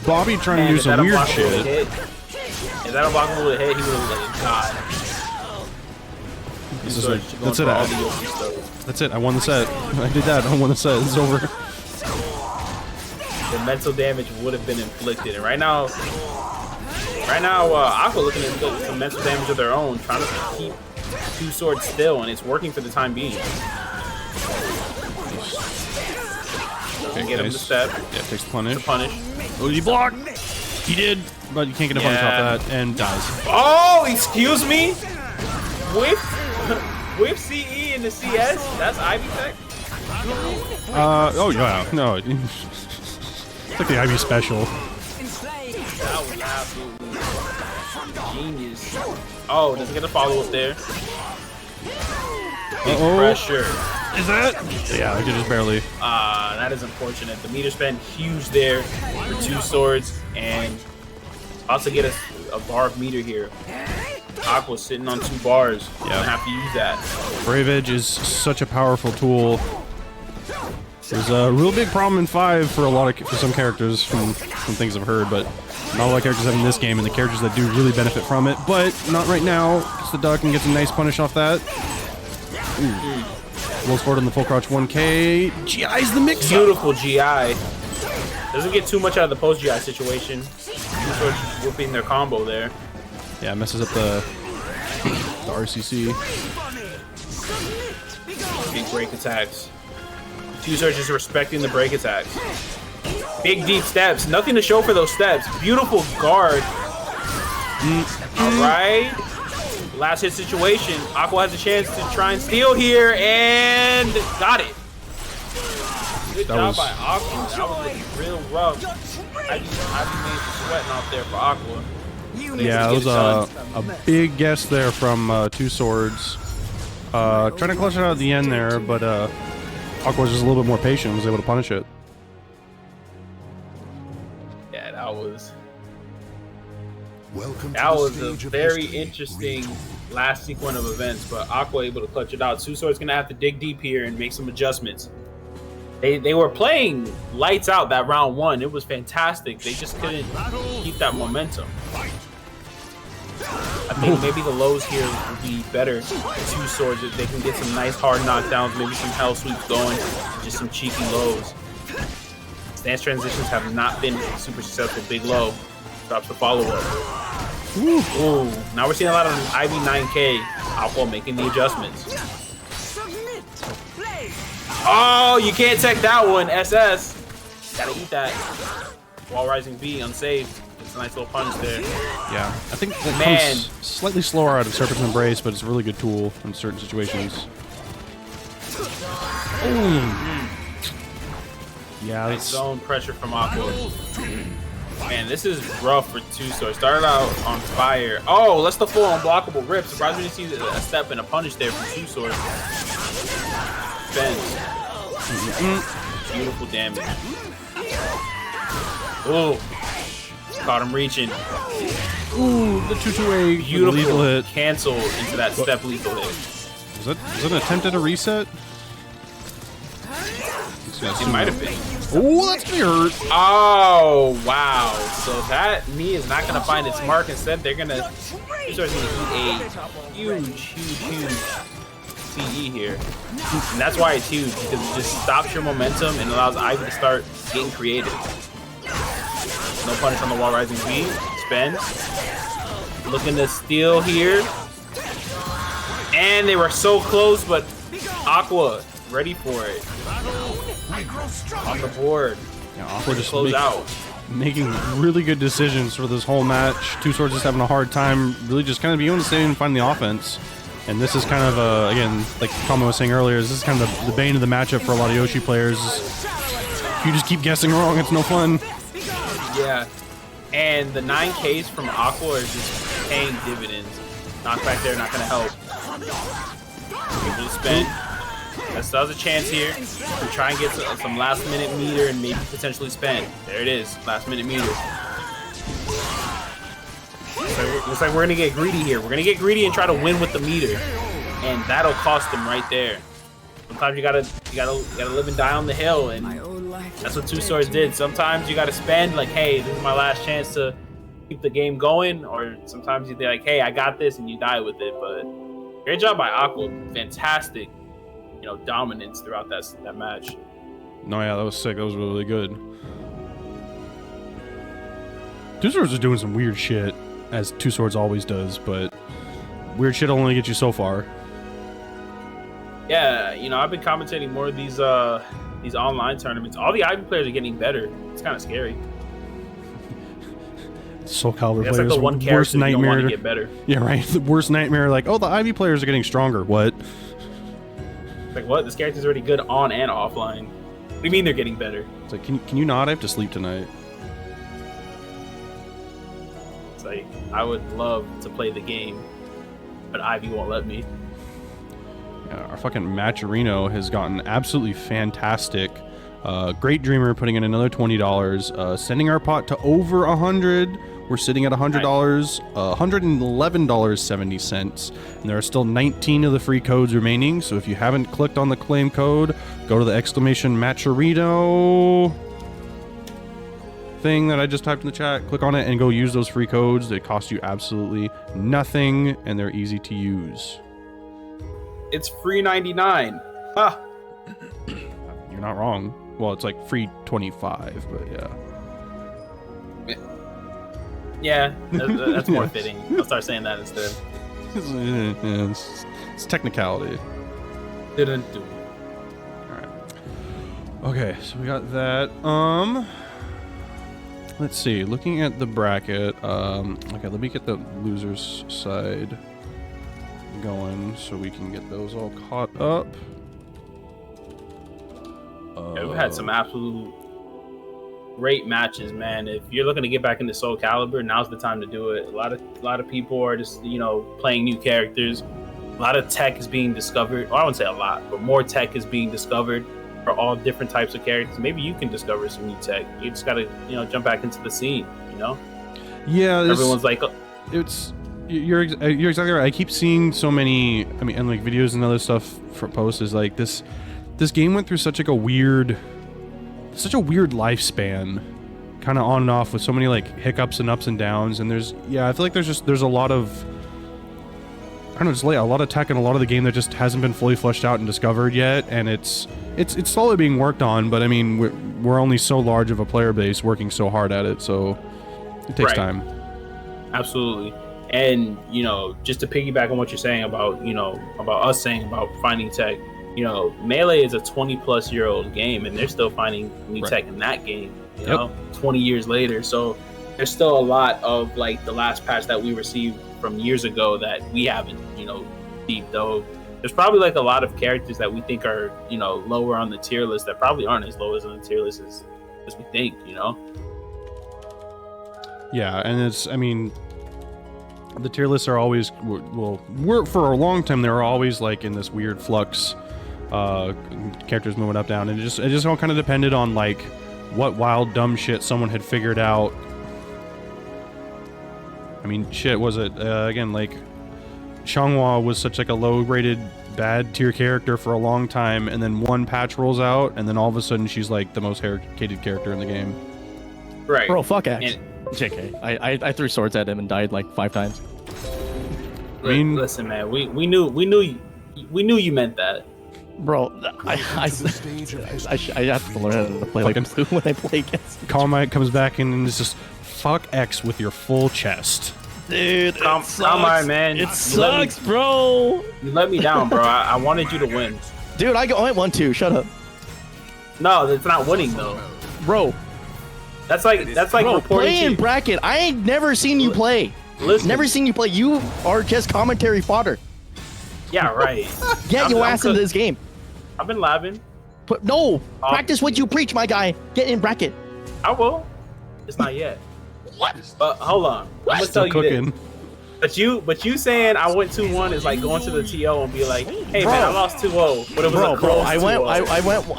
S1: Bobby trying to do some weird shit.
S3: If that unblockable would have hit, he would have let it die.
S1: This is like, that's it. I won the set. I did that. I won the set. It's over.
S3: The mental damage would have been inflicted, and right now, Aqua looking at some mental damage of their own, trying to keep Two Swords still, and it's working for the time being. Okay, get him to step.
S1: Yeah, takes the punish.
S3: Oh,
S1: you blocked. He did, but you can't get a punish off that, and dies.
S3: Oh, excuse me. With CE in the CS, that's Ivy tech.
S1: Oh yeah, no. It's like the Ivy special.
S3: That was absolutely genius. Oh, doesn't get a follow up there. Big pressure.
S1: Is that? Yeah, I could just barely.
S3: That is unfortunate. The meter spend huge there for Two Swords, and also get a bar of meter here. Aqua sitting on 2 bars. Yeah, gonna have to use that.
S1: Brave Edge is such a powerful tool. There's a real big problem in 5 for some characters from things I've heard, but not a lot of characters have in this game, and the characters that do really benefit from it, but not right now. Gets the duck and gets a nice punish off that. Rolls forward on the full crouch 1K. GI's the mix.
S3: Beautiful GI. Doesn't get too much out of the post GI situation. Two Swords whooping their combo there.
S1: Yeah, messes up the RCC.
S3: Big break attacks. Two Swords just respecting the break attacks. Big deep steps. Nothing to show for those steps. Beautiful guard. Alright. Last hit situation. Aqua has a chance to try and steal here, and got it. Good job by Aqua. That was real rough. I made some sweating out there for Aqua.
S1: Yeah, it was a big guess there from Two Swords. Trying to clutch it out at the end there, but Aqua was just a little bit more patient and was able to punish it.
S3: Yeah, that was
S4: Welcome
S3: That
S4: to the
S3: was a
S4: stage of
S3: very
S4: history.
S3: interesting last sequence of events, but AQUA able to clutch it out. Tsusword's gonna have to dig deep here and make some adjustments. They were playing lights out that round one. It was fantastic. They just couldn't keep that momentum. I think maybe the lows here would be better. Two swords, if they can get some nice hard knockdowns, maybe some hell sweeps going, just some cheeky lows. Stance transitions have not been super successful. Big low drops the follow-up. Ooh, now we're seeing a lot of Ivy 9K. AQUA making the adjustments. Oh, you can't tech that one, SS. Gotta eat that. Wall rising B, unsaved. It's a nice little punch there.
S1: Yeah, I think that
S3: Man.
S1: comes slightly slower out of Serpent's Embrace, but it's a really good tool in certain situations. Yeah,
S3: Nice
S1: that's
S3: zone pressure from AQUA. Man, this is rough for Two Sword. Started out on fire. Oh, that's the full unblockable rip. Surprised we didn't see a step and a punish there from Two Sword. Bends. Beautiful damage. Oh, caught him reaching.
S1: ooh, the 2-2-A
S3: Beautiful
S1: lethal hit.
S3: cancel into that step lethal hit.
S1: Was that an attempt at a reset?
S3: It might have been.
S1: Oh, that's gonna hurt.
S3: Oh, wow. So that knee is not going to find its mark. Instead, they're going to eat a huge CE here. And that's why it's huge, because it just stops your momentum and allows Ivy to start getting creative. No punish on the wall rising B. Spends. Looking to steal here. And they were so close, but AQUA ready for it. On the board.
S1: Yeah, AQUA just
S3: Close out.
S1: making really good decisions for this whole match. Two Swords just having a hard time really just kind of being able to stay and find the offense. And this is kind of, again, like Konmai was saying earlier, this is kind of the bane of the matchup for a lot of Yoshi players. If you just keep guessing wrong, it's no fun.
S3: Yeah. And the 9Ks from AQUA are just paying dividends. Knockback there, not going to help. Able to spend. That still has a chance here to try and get some last minute meter and maybe potentially spend. There it is, last minute meter. Looks like we're gonna get greedy here. We're gonna get greedy and try to win with the meter, and that'll cost them right there. Sometimes you gotta live and die on the hill, and that's what Two Swords did. Sometimes you gotta spend like, hey, this is my last chance to keep the game going, or sometimes you're like, hey, I got this, and you die with it. But great job by AQUA, fantastic, dominance throughout that match.
S1: No, yeah, that was sick. That was really good. Two Swords is doing some weird shit, as Two Swords always does, but weird shit will only get you so far.
S3: Yeah, I've been commentating more of these online tournaments. All the Ivy players are getting better. It's kind of scary.
S1: SoulCalibur
S3: That's
S1: players,
S3: like the one
S1: worst
S3: character you don't want
S1: nightmare.
S3: to get better.
S1: Yeah, right. The worst nightmare. Like, oh, the Ivy players are getting stronger. What?
S3: Like, what? This character's already good on and offline. What do you mean they're getting better?
S1: It's like, can you not? I have to sleep tonight.
S3: It's like, I would love to play the game, but Ivy won't let me.
S1: Yeah, our fucking Matcherino has gotten absolutely fantastic. Great Dreamer putting in another $20, sending our pot to over 100. We're sitting at $100, $111.70, and there are still 19 of the free codes remaining. So if you haven't clicked on the claim code, go to the exclamation Matcherino thing that I just typed in the chat. Click on it and go use those free codes. They cost you absolutely nothing, and they're easy to use.
S3: It's free 99. Ha!
S1: You're not wrong. Well, it's like free 25, but yeah.
S3: Yeah, that's more fitting. I'll start saying that instead.
S1: It's technicality.
S3: Didn't do.
S1: Alright. Okay, so we got that. Let's see. Looking at the bracket, okay, let me get the losers side going so we can get those all caught up.
S3: Yeah, we've had some absolute great matches, man. If you're looking to get back into SoulCalibur, now's the time to do it. A lot of people are just, playing new characters. A lot of tech is being discovered. Well, I wouldn't say a lot, but more tech is being discovered for all different types of characters. Maybe you can discover some new tech. You just gotta, jump back into the scene,
S1: Yeah,
S3: everyone's like,
S1: you're exactly right. I keep seeing so many, I mean, and like videos and other stuff for posts is like this game went through such a weird lifespan, kind of on and off with so many like hiccups and ups and downs. And I feel like there's a lot of, I don't know, just like a lot of tech and a lot of the game that just hasn't been fully fleshed out and discovered yet. And it's slowly being worked on, but I mean, we're only so large of a player base working so hard at it, so it takes time.
S3: Absolutely. And, you know, just to piggyback on what you're saying about, you know, about us saying about finding tech, you know, Melee is a 20-plus-year-old game, and they're still finding new tech in that game, you know, 20 years later. So there's still a lot of, like, the last patch that we received from years ago that we haven't, you know, deep dove. There's probably, like, a lot of characters that we think are, you know, lower on the tier list that probably aren't as low as on the tier list as we think, you know?
S1: Yeah, and I mean, the tier lists are always, for a long time, they were always, like, in this weird flux, characters moving up, down, and it just all kind of depended on, like, what wild, dumb shit someone had figured out. I mean, shit, was it, again, like, Xianghua was such, like, a low-rated, bad tier character for a long time, and then one patch rolls out, and then all of a sudden she's, like, the most hated character in the game.
S3: Right.
S2: Bro, fuck X. JK. I threw swords at him and died like 5 times.
S1: I mean,
S3: listen, man, we knew you meant that.
S2: Bro, I have to learn how to play like him when I play against.
S1: Konmai comes back in and is just fuck X with your full chest.
S2: Dude,
S3: Konmai, man,
S2: it sucks, bro.
S3: You let me down, bro. I wanted you to win.
S2: Dude, I won too. Shut up.
S3: No, that's not winning though,
S2: bro. That's like
S3: bro,
S2: reporting play in bracket. I ain't never seen you play.
S3: Listen.
S2: Never seen you play. You are just commentary fodder.
S3: Yeah, right.
S2: Get your ass into this game.
S3: I've been laughing.
S2: But no, practice what you preach, my guy. Get in bracket.
S3: I will. It's not yet.
S2: What?
S3: But hold on. I'm gonna tell you this. But you saying I went 2-1 is like going to the TO and be like, hey, man, I lost 2-0, but it was a close 2-0.
S2: I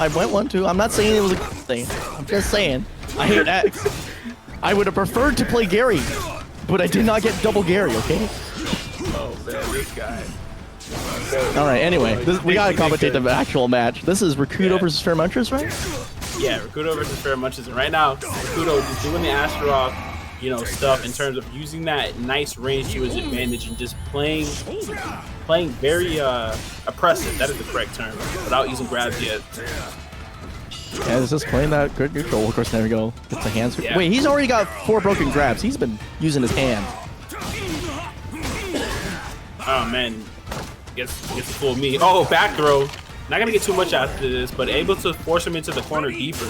S2: went 1-2. I'm not saying it was a good thing. I'm just saying I hate X. I would have preferred to play Gary, but I did not get double Gary. Okay.
S3: Oh man, this guy.
S2: All right. Anyway, we gotta commentate the actual match. This is Rikuto versus Feremuntrus, right?
S3: Yeah, Rikuto versus Feremuntrus, and right now Rikuto is doing the Astaroth, you know, stuff in terms of using that nice range to his advantage and just playing very oppressive. That is the correct term, without using grabs yet.
S2: Yeah, it's just playing that good neutral. Of course, there we go. Gets the hands.
S3: Yeah.
S2: Wait, he's already got 4 broken grabs. He's been using his hands.
S3: Oh man, gets to fool me. Oh, back throw. Not gonna get too much after this, but able to force him into the corner deeper.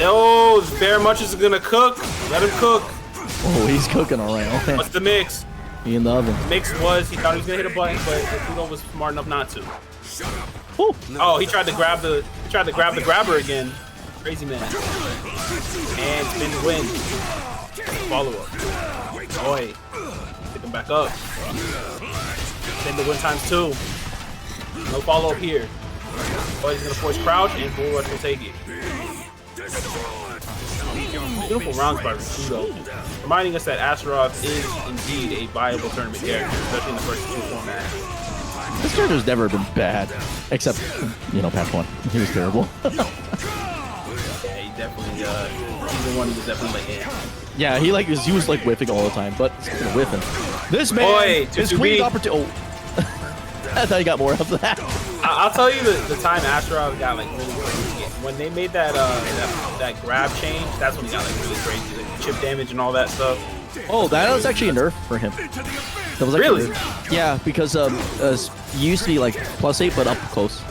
S3: No, Feremuntrus is gonna cook. Let him cook.
S2: Oh, he's cooking all right. Okay.
S3: What's the mix?
S2: He in the oven.
S3: Mix was he thought he was gonna hit a button, but Rikuto was smart enough not to.
S2: Ooh.
S3: Oh, he tried to grab the grabber again. Crazy man. And spin to win. Follow up. Boy, pick him back up. Spin to win ×2. No follow up here. Boy, he's gonna force crouch and Bull Rush will take it. Beautiful rounds by Rikuto, reminding us that Astaroth is indeed a viable tournament character, especially in the first 2 formats.
S2: This character's never been bad, except, you know, patch 1. He was terrible.
S3: Yeah, he definitely, season 1 he was definitely like,
S2: yeah, he was like whiffing all the time, but speaking of whiffing, this man is clean opportunity. Oh. I thought he got more of that.
S3: I'll tell you the time Astaroth got like really crazy. When they made that that grab change, that's when he got like really crazy, like chip damage and all that stuff.
S2: Oh, that was actually a nerf for him. That was
S3: really?
S2: Yeah, because you used to be like +8 but up close,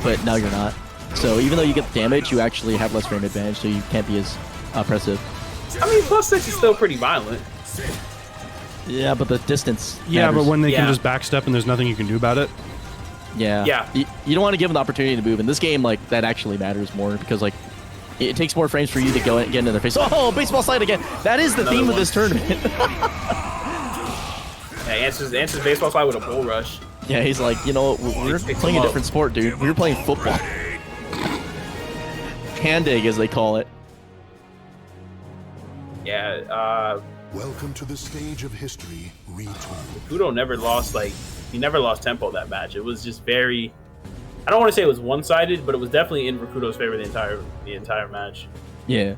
S2: but now you're not. So even though you get damage, you actually have less frame advantage, so you can't be as oppressive.
S3: I mean, +6 is still pretty violent.
S2: Yeah, but the distance.
S1: Yeah,
S2: matters.
S1: but when they can just backstep and there's nothing you can do about it.
S2: Yeah.
S3: Yeah.
S2: You don't want to give them the opportunity to move. In this game, like, that actually matters more because, like, it takes more frames for you to get into their face. Oh, baseball slide again. That is the theme of this tournament.
S3: Yeah, answers baseball slide with a bull rush.
S2: Yeah, he's like, you know, we're playing a different sport, dude. We're playing football. Shindig, as they call it.
S3: Yeah,
S4: Welcome to the stage of history retold.
S3: Rikuto never lost, like, he never lost tempo that match. It was just very, I don't want to say it was one-sided, but it was definitely in Rikuto's favor the entire match.
S2: Yeah.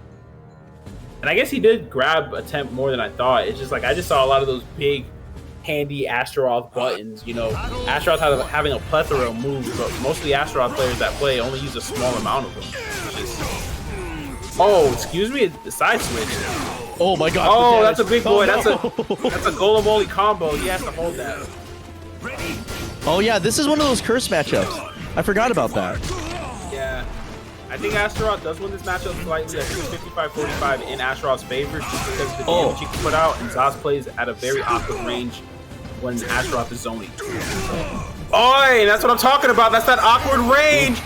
S3: And I guess he did grab a temp more than I thought. It's just like I just saw a lot of those big, handy Astaroth buttons. You know, Astaroth having a plethora of moves, but most of the Astaroth players that play only use a small amount of them. Oh, excuse me, the side switch.
S2: Oh my god.
S3: Oh, that's a big boy.
S2: Oh, no.
S3: That's a golem only combo. He has to hold that.
S2: Oh yeah, this is one of those curse matchups. I forgot about that.
S3: Yeah. I think Astaroth does win this matchup slightly. I think it's 55-45 in Astaroth's favor just because of the damage he can put out, and Zas plays at a very awkward range when Astaroth is zoning. Oi, that's what I'm talking about. That's that awkward range.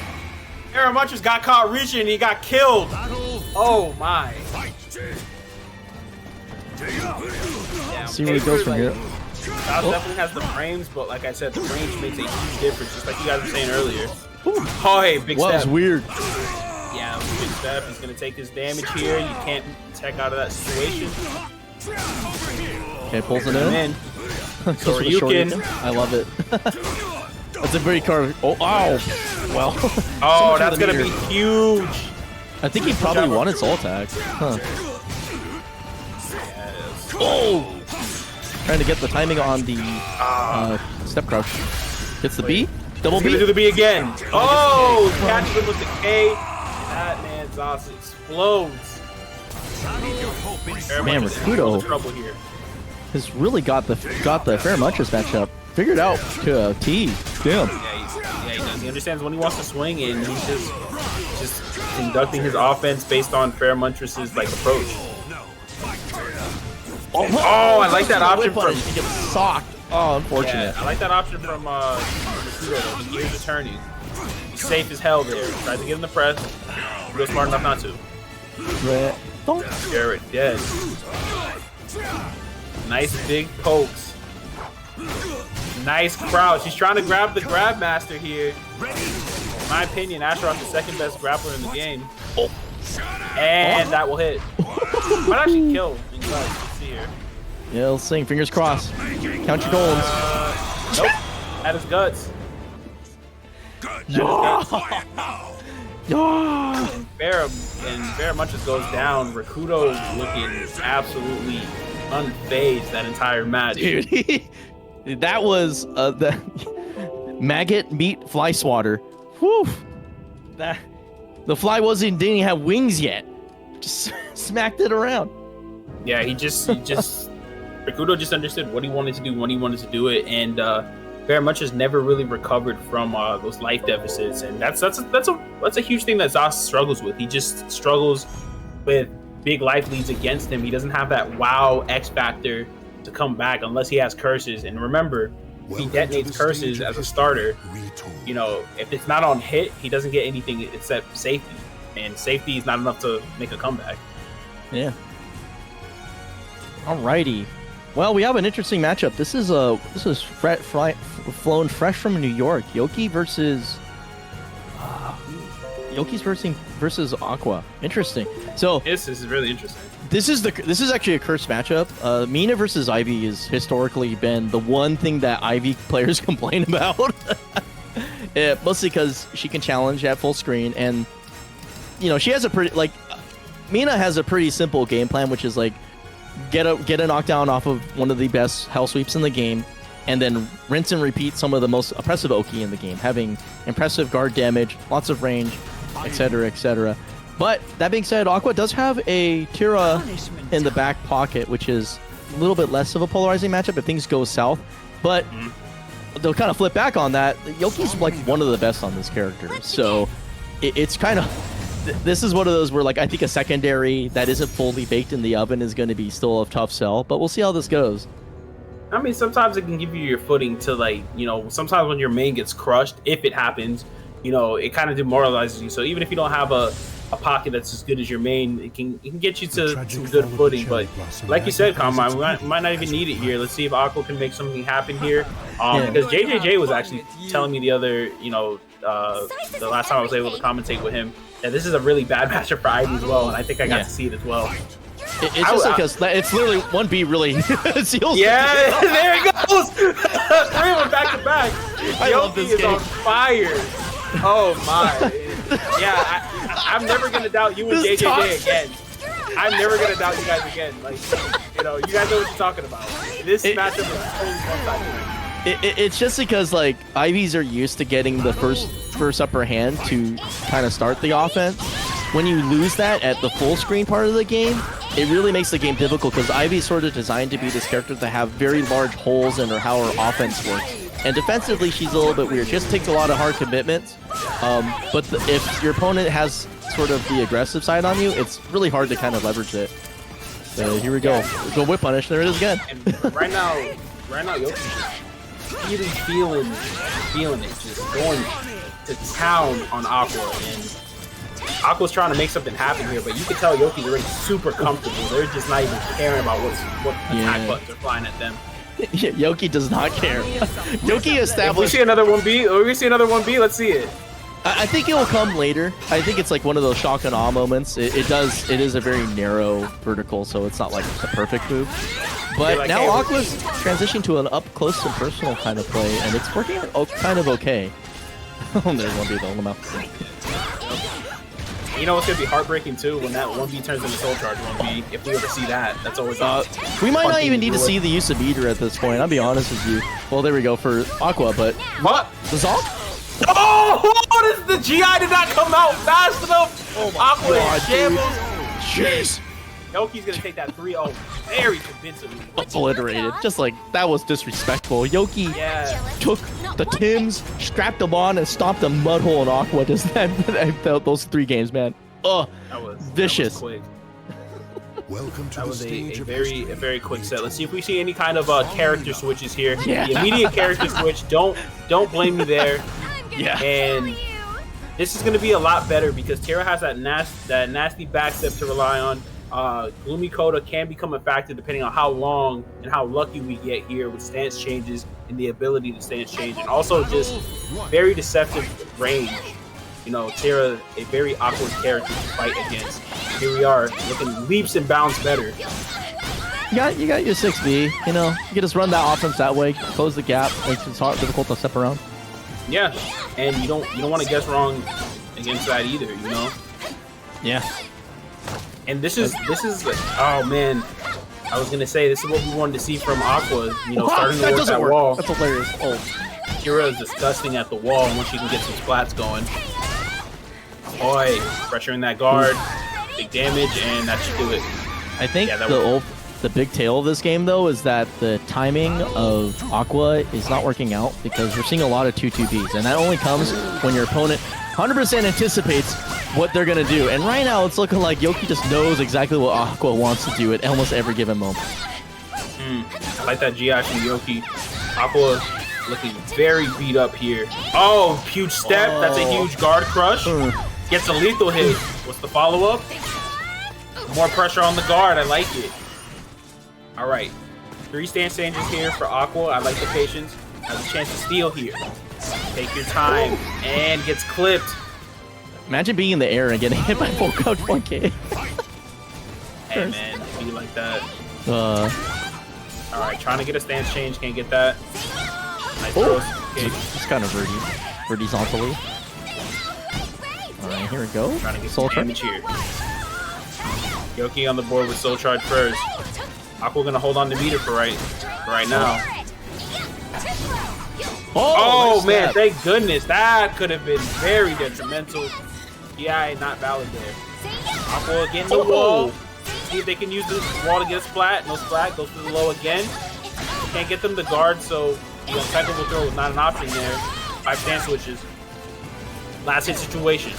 S3: Feremuntrus got caught reaching and he got killed. Oh my. Yeah,
S2: See where he goes from here.
S3: Zas definitely has the frames, but like I said, the range makes a huge difference, just like you guys were saying earlier. Oh, hey, big step.
S2: That was weird.
S3: Yeah, big step. He's gonna take his damage here. You can't tech out of that situation.
S2: Okay, pulls it in.
S3: So you can.
S2: I love it. That's a very card. Oh, ow. Well.
S3: Oh, that's gonna be huge.
S2: I think he probably wanted soul attack. Huh.
S3: Yes.
S2: Oh! Trying to get the timing on the step crouch. Gets the B. Double
S3: He's
S2: B.
S3: gonna do the B again. Oh! Catches him with the K. That man Zas explodes.
S2: Man, Rikuto
S3: trouble here.
S2: has really got the Feremuntrus matchup figured out to a T. Damn.
S3: Yeah, he does. He understands when he wants to swing, and he's just conducting his offense based on Feremuntrus's like approach. Oh, I like that option from.
S2: He gets socked. Oh, unfortunate.
S3: Yeah, I like that option from Rikuto. The gears are turning. He's safe as hell there. Tries to get in the press. Real smart enough not to. Garrett dead. Nice big pokes. Nice crouch. He's trying to grab the grab master here. In my opinion, Astaroth is the second best grappler in the game. And that will hit. Might actually kill. Let's see here.
S2: Yeah, let's sing. Fingers crossed. Count your goals.
S3: Nope. At his guts.
S2: Yeah.
S3: Feremuntrus goes down. Rikuto looking absolutely unfazed that entire match.
S2: Dude, that was the maggot meat fly swatter. Whew. The fly didn't have wings yet. Just smacked it around.
S3: Yeah, he just Rikuto just understood what he wanted to do when he wanted to do it, and Feremuntrus never really recovered from those life deficits, and that's a huge thing that Zas struggles with. He just struggles with big life leads against him. He doesn't have that wow X factor to come back unless he has curses. And remember, if he detonates curses as a starter, you know, if it's not on hit, he doesn't get anything except safety, and safety is not enough to make a comeback.
S2: Yeah. Alrighty. Well, we have an interesting matchup. This is flown fresh from New York. Yoki's versus AQUA. Interesting. So
S3: This is really interesting.
S2: this is actually a cursed matchup. Mina versus Ivy has historically been the one thing that Ivy players complain about. Yeah, mostly because she can challenge at full screen, and you know she has a pretty Mina has a pretty simple game plan, which is like get a knockdown off of one of the best hell sweeps in the game, and then rinse and repeat some of the most oppressive Oki in the game, having impressive guard damage, lots of range, etc., etc. But that being said, AQUA does have a Tira in the back pocket, which is a little bit less of a polarizing matchup if things go south. But they'll kind of flip back on that. Yoki's like one of the best on this character, so it's kind of. This is one of those where, like, I think a secondary that isn't fully baked in the oven is going to be still a tough sell, but we'll see how this goes.
S3: I mean, sometimes it can give you your footing to, like, you know, sometimes when your main gets crushed, if it happens, you know, it kind of demoralizes you. So even if you don't have a pocket that's as good as your main, it can get you to some good footing. But like you said, Konmai, we might not even need it here. Let's see if AQUA can make something happen here. Because JJJ was actually telling me the other, you know, the last time I was able to commentate with him, that this is a really bad matchup for Ivy as well, and I think I got to see it as well.
S2: It's just because it's literally 1B really seals.
S3: Yeah, there it goes. 3 of them back to back.
S2: I love this
S3: is
S2: game.
S3: on fire. Oh my. Yeah, I'm never gonna doubt you and
S2: This
S3: JJJ again. I'm never gonna doubt you guys again. Like, you know, you guys know what you're talking about. This matchup is totally one-sided.
S2: It's just because like IVs are used to getting the first upper hand to kind of start the offense. When you lose that at the full screen part of the game, it really makes the game difficult because Ivy is sort of designed to be this character to have very large holes in how her offense works. And defensively, she's a little bit weird. She just takes a lot of hard commitments. But if your opponent has sort of the aggressive side on you, it's really hard to kind of leverage it. So here we go. Go whip punish. There it is again.
S3: And right now, Yoki's really feeling it, just going to town on AQUA. And AQUA's trying to make something happen here, but you can tell Yoki's already super comfortable. They're just not even caring about what attack buttons are flying at them.
S2: Yoki does not care. Yoki
S3: If we
S2: established.
S3: see another 1B, let's see it.
S2: I think it will come later. I think it's like one of those shock and awe moments. It is a very narrow vertical, so it's not like the perfect move. But
S3: like,
S2: now
S3: hey,
S2: Aqua's transitioned to an up close and personal kind of play, and it's working out kind of okay. There's 1B though,
S3: You know what's gonna be heartbreaking too when that 1B turns into Soul Charge 1B. If we ever see that, that's always
S2: we might not
S3: fun
S2: even
S3: thing
S2: need to
S3: do
S2: see
S3: it.
S2: the use of meter at this point. I'll be honest with you. Well, there we go for Aqua, but
S3: What?
S2: the Zalt?
S3: Oh, the GI did not come out fast enough.
S2: Oh my
S3: Aqua
S2: God,
S3: in shambles.
S2: Jeez.
S3: Yoki's gonna take that 3-0 very convincingly.
S2: Obliterated. Just like that was disrespectful. Yoki
S3: Yeah.
S2: took the Tims, strapped them on, and stomped a mud hole in Aqua. Just that I felt those 3 games, man. Oh, vicious.
S3: That was quick.
S4: Welcome to
S3: That
S4: the
S3: was
S4: stage
S3: a
S4: of
S3: very
S4: history.
S3: quick set. Let's see if we see any kind of character switches here.
S2: Yeah.
S3: The immediate character switch. Don't blame me there.
S2: Yeah.
S3: And this is going to be a lot better because Tira has that nasty backstep to rely on. Gloomy Coda can become a factor depending on how long and how lucky we get here with stance changes and the ability to stance change, and also just very deceptive range. You know, Tira, a very awkward character to fight against. Here we are, looking leaps and bounds better.
S2: You got your 6B. You know, you can just run that offense that way, close the gap, makes it difficult to step around.
S3: Yeah, and you don't want to guess wrong against that either. You know.
S2: Yeah.
S3: And this is oh man, I was gonna say this is what we wanted to see from AQUA. You know, starting to
S2: That
S3: work
S2: doesn't
S3: that
S2: work.
S3: wall.
S2: That's hilarious. Oh.
S3: Tira is disgusting at the wall once she can get some splats going. Boy, pressuring that guard, big damage, and that should do it.
S2: I think
S3: Yeah, that
S2: the big tail of this game, though, is that the timing of AQUA is not working out because we're seeing a lot of 2-2-Bs, and that only comes when your opponent 100% anticipates what they're going to do. And right now, it's looking like Yoki just knows exactly what AQUA wants to do at almost every given moment.
S3: I like that GI from Yoki. AQUA looking very beat up here. Oh, huge step. That's a huge guard crush. Gets a lethal hit. What's the follow-up? More pressure on the guard. I like it. All right. 3 stance changes here for AQUA. I like the patience. Has a chance to steal here. Take your time. And gets clipped.
S2: Imagine being in the air and getting hit by full couch 1K.
S3: Hey, man. Be like that.
S2: Uh,
S3: All right. Trying to get a stance change. Can't get that. Nice
S2: Oh.
S3: throws. Okay.
S2: it's kind of horizontally. All right, here we go.
S3: Trying to get
S2: Soul
S3: some
S2: Charge.
S3: damage here. Yoki on the board with Soul Charge first. AQUA gonna hold on to meter for right now. Oh
S2: nice
S3: man,
S2: stab.
S3: thank goodness. That could have been very detrimental. GI not valid there. AQUA getting the wall. See if they can use this wall to get a splat. No splat, goes to the low again. Can't get them to guard, so the impeccable throw is not an option there. 5 stance switches. Last hit situation.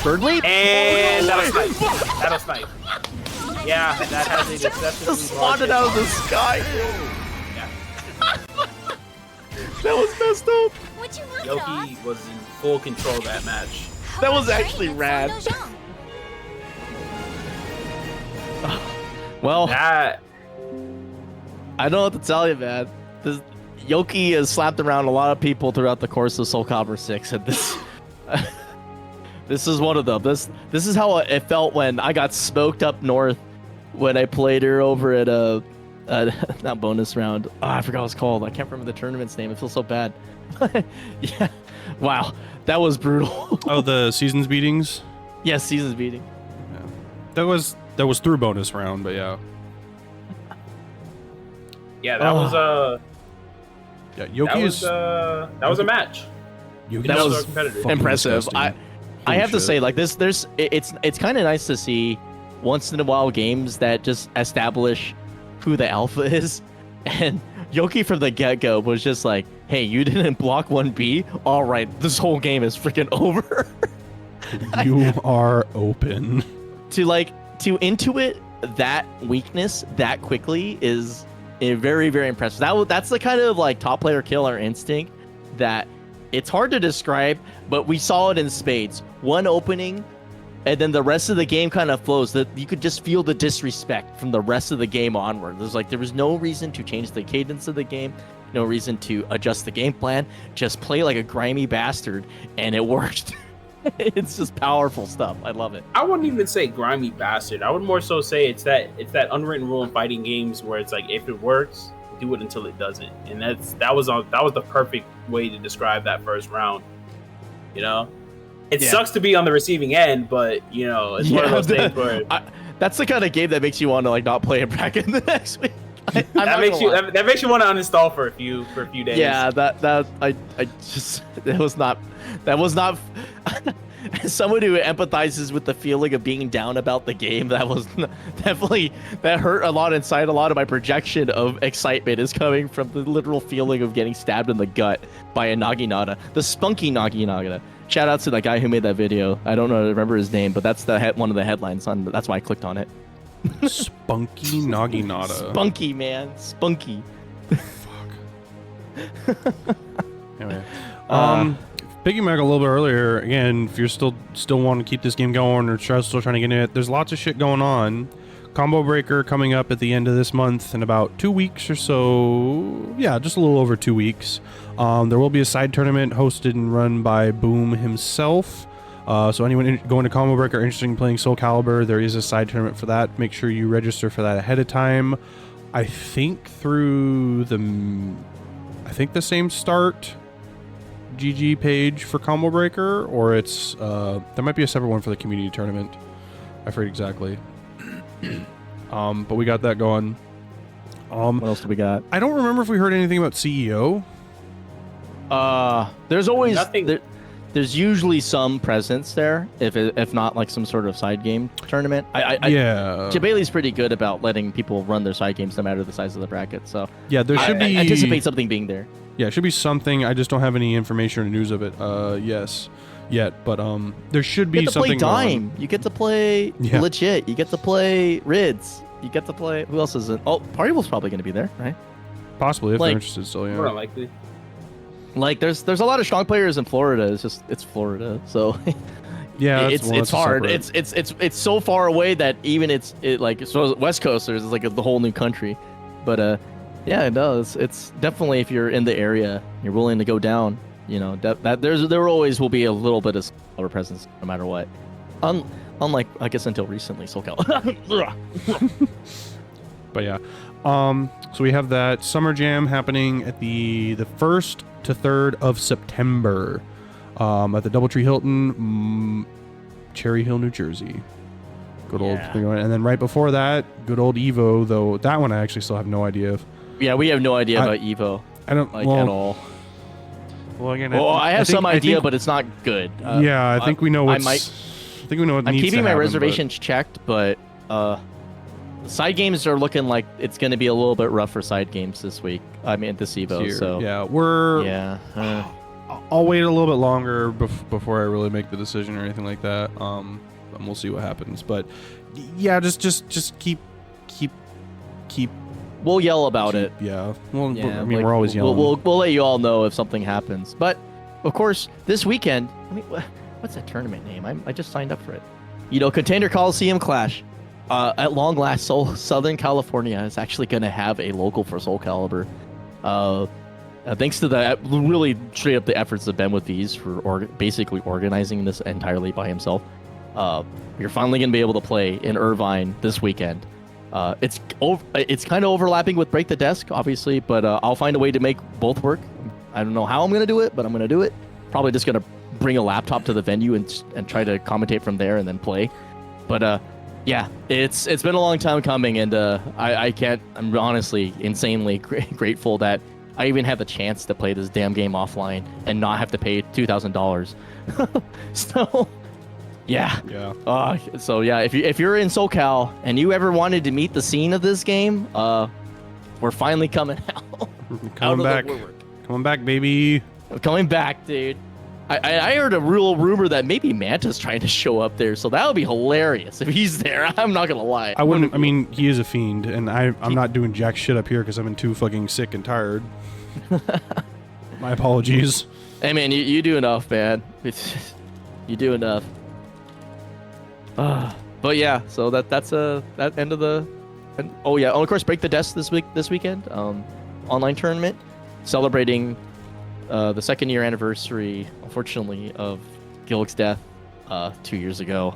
S2: Bird leap?
S3: And that'll snipe. That'll snipe. Yeah, that has a deceptively
S2: Just spotted out of the sky.
S3: Yeah.
S2: That was messed up.
S3: Yoki was in full control of that match.
S2: That was actually rad. Well,
S3: That
S2: I don't know what to tell you, man. Yoki has slapped around a lot of people throughout the course of SoulCalibur 6, and this this is one of them. This is how it felt when I got smoked up north when I played her over at not bonus round. Oh, I forgot what it's called. I can't remember the tournament's name. It feels so bad. Yeah. Wow, that was brutal.
S1: Oh, the seasons beatings.
S2: Yes, seasons beating.
S1: That was through bonus round, but yeah.
S3: Yeah, that was
S1: Yeah, Yoki
S3: that was a match.
S1: Yoki
S2: That
S1: is
S2: was
S1: fucking
S2: impressive.
S1: disgusting.
S2: I
S1: Holy
S2: have to
S1: shit.
S2: say, like it's kind of nice to see once in a while games that just establish who the alpha is. And Yoki from the get-go was just like, hey, you didn't block 1B? All right, this whole game is freaking over.
S1: You are open.
S2: To intuit that weakness that quickly is very, very impressive. That's the kind of like top player killer instinct that it's hard to describe, but we saw it in spades. One opening, and then the rest of the game kind of flows. That you could just feel the disrespect from the rest of the game onward. There was no reason to change the cadence of the game, no reason to adjust the game plan. Just play like a grimy bastard, and it worked. It's just powerful stuff. I love it.
S3: I wouldn't even say grimy bastard. I would more so say it's that unwritten rule in fighting games where it's like if it works, do it until it doesn't, and that was the perfect way to describe that first round. You know, it sucks to be on the receiving end, but you know it's one of those things where
S2: that's the kind of game that makes you want to like not play a bracket the next week.
S3: that makes you want to uninstall for a few days.
S2: Yeah, that was not. As someone who empathizes with the feeling of being down about the game, that hurt a lot inside. A lot of my projection of excitement is coming from the literal feeling of getting stabbed in the gut by a Naginata, the spunky Naginata. Shout out to the guy who made that video. I don't remember his name, but that's one of the headlines on. That's why I clicked on it.
S1: Spunky Naginata.
S2: Spunky, man, spunky.
S1: Fuck. Anyway, piggyback a little bit earlier. Again, if you're still wanting to keep this game going or still trying to get in it, there's lots of shit going on. Combo Breaker coming up at the end of this month in about 2 weeks or so. Yeah, just a little over 2 weeks. There will be a side tournament hosted and run by Boom himself. So anyone going to Combo Breaker interested in playing SoulCalibur, there is a side tournament for that. Make sure you register for that ahead of time. I think through the same start GG page for Combo Breaker, or it's there might be a separate one for the community tournament. I forget exactly. But we got that going.
S2: What else do we got?
S1: I don't remember if we heard anything about CEO.
S2: There's always
S3: Nothing.
S2: There's usually some presence there, if not like some sort of side game tournament. Jabali's pretty good about letting people run their side games no matter the size of the bracket. So
S1: yeah, there should be.
S2: I anticipate something being there.
S1: Yeah, it should be something. I just don't have any information or news of it. Yet, but there should be something.
S2: You get to play Dime. You get to play Legit. You get to play Rids. You get to play. Who else is it? Oh, Party Wolf's probably going to be there, right?
S1: Possibly if they're interested. Still, yeah.
S3: More likely.
S2: Like there's a lot of strong players in Florida. It's Florida, so
S1: yeah,
S2: it's hard. It's so far away that even so West Coasters is like the whole new country, but yeah, no, it's definitely if you're in the area, you're willing to go down. You know that there always will be a little bit of our presence no matter what. Unlike I guess until recently, SoulCal.
S1: But yeah, so we have that Summer Jam happening at the 1st to 3rd of September at the Doubletree Hilton, Cherry Hill, New Jersey. Good old thing. And then right before that, good old Evo, though that one I actually still have no idea of.
S2: Yeah, we have no idea about Evo.
S1: I don't
S2: at all.
S1: Well, again,
S2: I have some idea, but it's not good.
S1: I think we know what's. I think we know what
S2: I'm
S1: needs
S2: keeping
S1: to
S2: my
S1: happen,
S2: reservations checked, but side games are looking like it's going to be a little bit rough for side games this week. I mean, this Evo.
S1: Here.
S2: So
S1: yeah, I'll wait a little bit longer before I really make the decision or anything like that. And we'll see what happens. But yeah, just keep.
S2: We'll yell about it.
S1: Yeah. Well, I mean, we're always yelling.
S2: We'll let you all know if something happens. But of course, this weekend. What's that tournament name? I just signed up for it. Container Coliseum Clash. At long last, Southern California is actually going to have a local for SoulCalibur. Thanks to the really straight up the efforts of BenWithVees for basically organizing this entirely by himself. You're finally going to be able to play in Irvine this weekend. It's kind of overlapping with Break the Desk, obviously, but I'll find a way to make both work. I don't know how I'm gonna do it, but I'm gonna do it. Probably just gonna bring a laptop to the venue and try to commentate from there and then play. But yeah, it's been a long time coming, and I'm honestly insanely grateful that I even had the chance to play this damn game offline and not have to pay $2,000. So. Yeah. So yeah, if you're in SoCal and you ever wanted to meet the scene of this game, we're finally coming out.
S1: Coming back. Coming back, baby.
S2: I'm coming back, dude. I heard a real rumor that maybe Manta's trying to show up there, so that would be hilarious if he's there. I'm not gonna lie.
S1: I wouldn't. I mean, he is a fiend, and I'm not doing jack shit up here because I'm too fucking sick and tired. My apologies.
S2: Hey man, you do enough, man. You do enough. But yeah, so that's that end of the. Oh yeah, of course, Break the Desk this weekend. Online tournament celebrating the second year anniversary, unfortunately, of Gillick's death 2 years ago.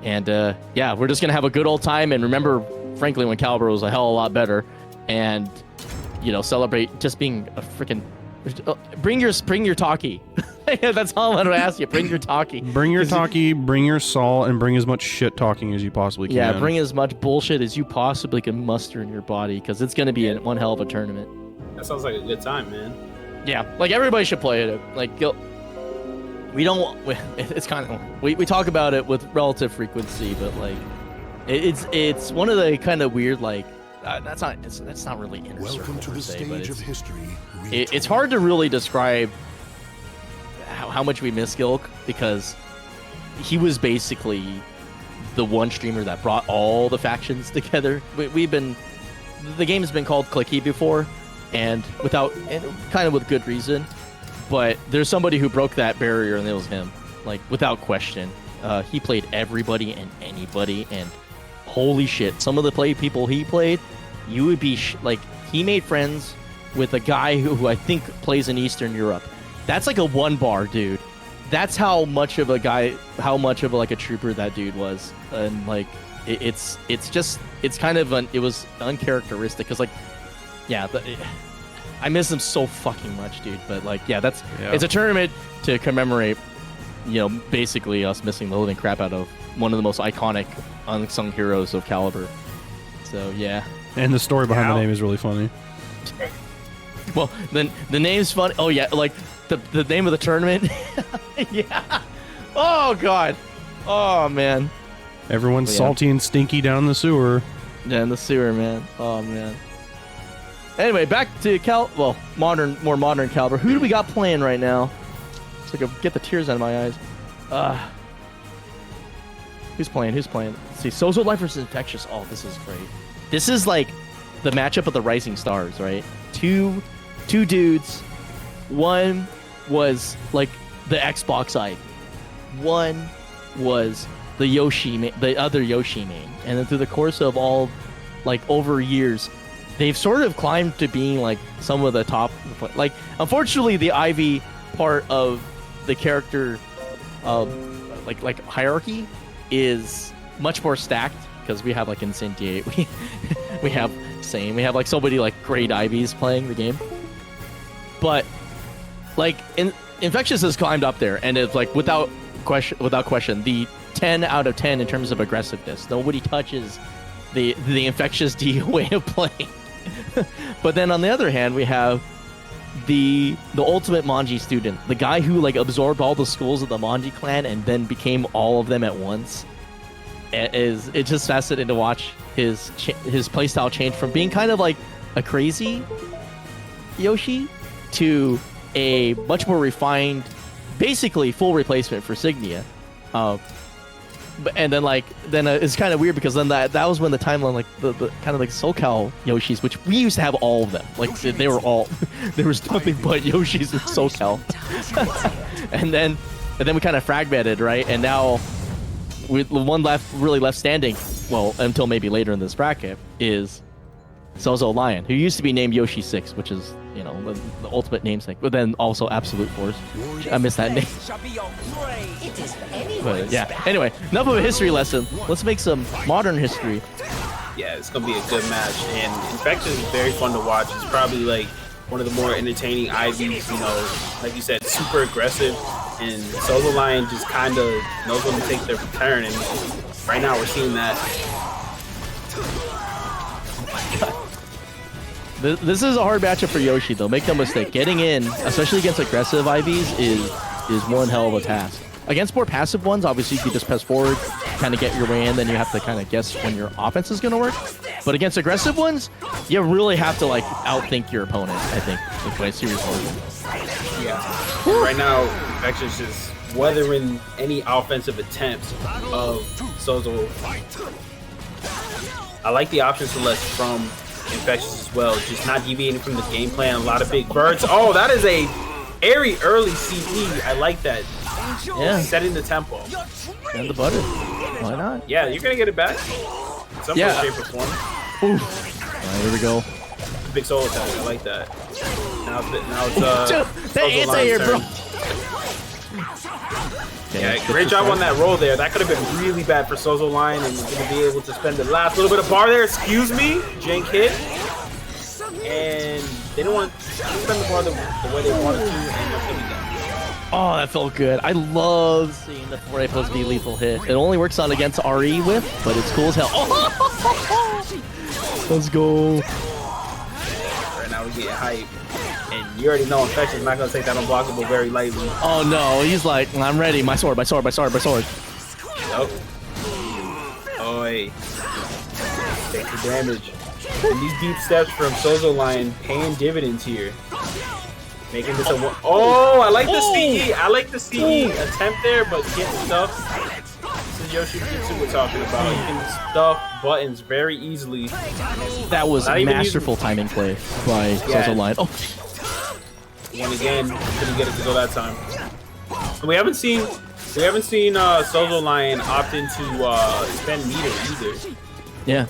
S2: And yeah, we're just gonna have a good old time and remember, frankly, when Calibur was a hell of a lot better, and celebrate just being a freaking. Bring your Taki. That's all I'm gonna ask you. Bring your Taki.
S1: Bring your Taki, bring your salt, and bring as much shit talking as you possibly can.
S2: Yeah, bring as much bullshit as you possibly can muster in your body, because it's gonna be one hell of a tournament.
S3: That sounds like a good time, man.
S2: Yeah, like everybody should play it. Like we don't. It's kind of we talk about it with relative frequency, but like it's one of the kind of weird like. That's not really inner
S4: Welcome to the stage of history.
S2: It's hard to really describe how much we miss Gilk, because he was basically the one streamer that brought all the factions together. The game has been called clicky before, and kind of with good reason, but there's somebody who broke that barrier, and it was him, like without question. He played everybody and anybody, and holy shit, some of the people he played, you would be like, he made friends with a guy who I think plays in Eastern Europe. That's like a 1-bar dude. That's how much of a trooper that dude was. And like, it's kind of it was uncharacteristic, because like, yeah, I miss him so fucking much, dude. But like, yeah, it's a tournament to commemorate, basically us missing the living crap out of one of the most iconic unsung heroes of Calibur. So yeah. And
S1: the story behind the name is really funny.
S2: Well, then the name's funny. Oh yeah, like the name of the tournament. Yeah. Oh god. Oh man.
S1: Everyone's salty and stinky down the sewer.
S2: Yeah, in the sewer, man. Oh man. Anyway, back to more modern Calibur. Who do we got playing right now? So I can get the tears out of my eyes. Who's playing? Let's see, Sozo Life versus Infectious. Oh, this is great. This is like the matchup of the rising stars, right? Two dudes. One was like the Xbox side. One was the other Yoshi main. And then through the course of all, like over years, they've sort of climbed to being like some of the top. Like, unfortunately, the Ivy part of the character, like hierarchy, is much more stacked, because we have like Incendiate, we have SANE, we have like so many like great Ivies playing the game. But like Infectious has climbed up there, and it's like without question the 10 out of 10 in terms of aggressiveness. Nobody touches the Infectious D way of playing. But then on the other hand, we have the ultimate Manji student, the guy who like absorbed all the schools of the Manji clan and then became all of them at once. It's just fascinating to watch his playstyle change from being kind of like a crazy Yoshi to a much more refined, basically full replacement for Signia. And then it's kind of weird, because then that was when the timeline, like the kind of like SoCal Yoshis, which we used to have all of them. Like they were all, there was nothing but Yoshis in SoCal. and then we kind of fragmented, right? And now the one really left standing, well, until maybe later in this bracket, is Zozo Lion, who used to be named Yoshi 6, which is, the ultimate namesake, but then also Absolute Force. I miss that name. But yeah, anyway, enough of a history lesson. Let's make some modern history.
S3: Yeah, it's gonna be a good match, and Infectious is very fun to watch. It's probably like one of the more entertaining IVs. You know, like you said, super aggressive, and Solo Lion just kind of knows when to take their turn, and right now we're seeing that.
S2: This is a hard matchup for Yoshi, though. Make no mistake. Getting in, especially against aggressive IVs, is one hell of a task. Against more passive ones, obviously you can just press forward, kind of get your way in, then you have to kind of guess when your offense is going to work. But against aggressive ones, you really have to like outthink your opponent, I think, like by series order.
S3: Yeah. Right now, Infectious is weathering any offensive attempts of Sozo. I like the option select from Infectious as well, just not deviating from the game plan. A lot of big birds. Oh, that is a very early CE. I like that.
S2: Yeah.
S3: Setting the tempo.
S2: And the butter. Why not?
S3: Yeah, you're gonna get it back. Some way, shape, or form.
S2: Oof. All right, here we go.
S3: Big solo attack. I like that. Now it's
S2: the anti-air, bro.
S3: Yeah, great job on that roll there. That could have been really bad for Sozo Line, and he's gonna be able to spend the last little bit of bar there. Excuse me, jank hit, and they don't want to spend the bar the way they wanted to, and that's gonna be done.
S2: Oh, that felt good. I love seeing the 4A plus B lethal hit. It only works on against RE whip, but it's cool as hell. Oh! Let's go.
S3: Right now we're getting hype. And you already know Infectious is not going to take that unblockable very lightly.
S2: Oh no, he's like, I'm ready. My sword, my sword, my sword, my sword.
S3: Yup. Oi. Take the damage. And these deep steps from Sozo Line paying dividends here. Making this a one. Oh, I like the CE. I like the CE attempt there, but get stuff. This is Yoshimitsu we're talking about. You can stuff buttons very easily.
S2: That was masterful timing play by Sozo Line. Oh.
S3: One again. Couldn't get it to go that time. We haven't seen Sozo Line opt into spend meter either.
S2: Yeah.
S3: I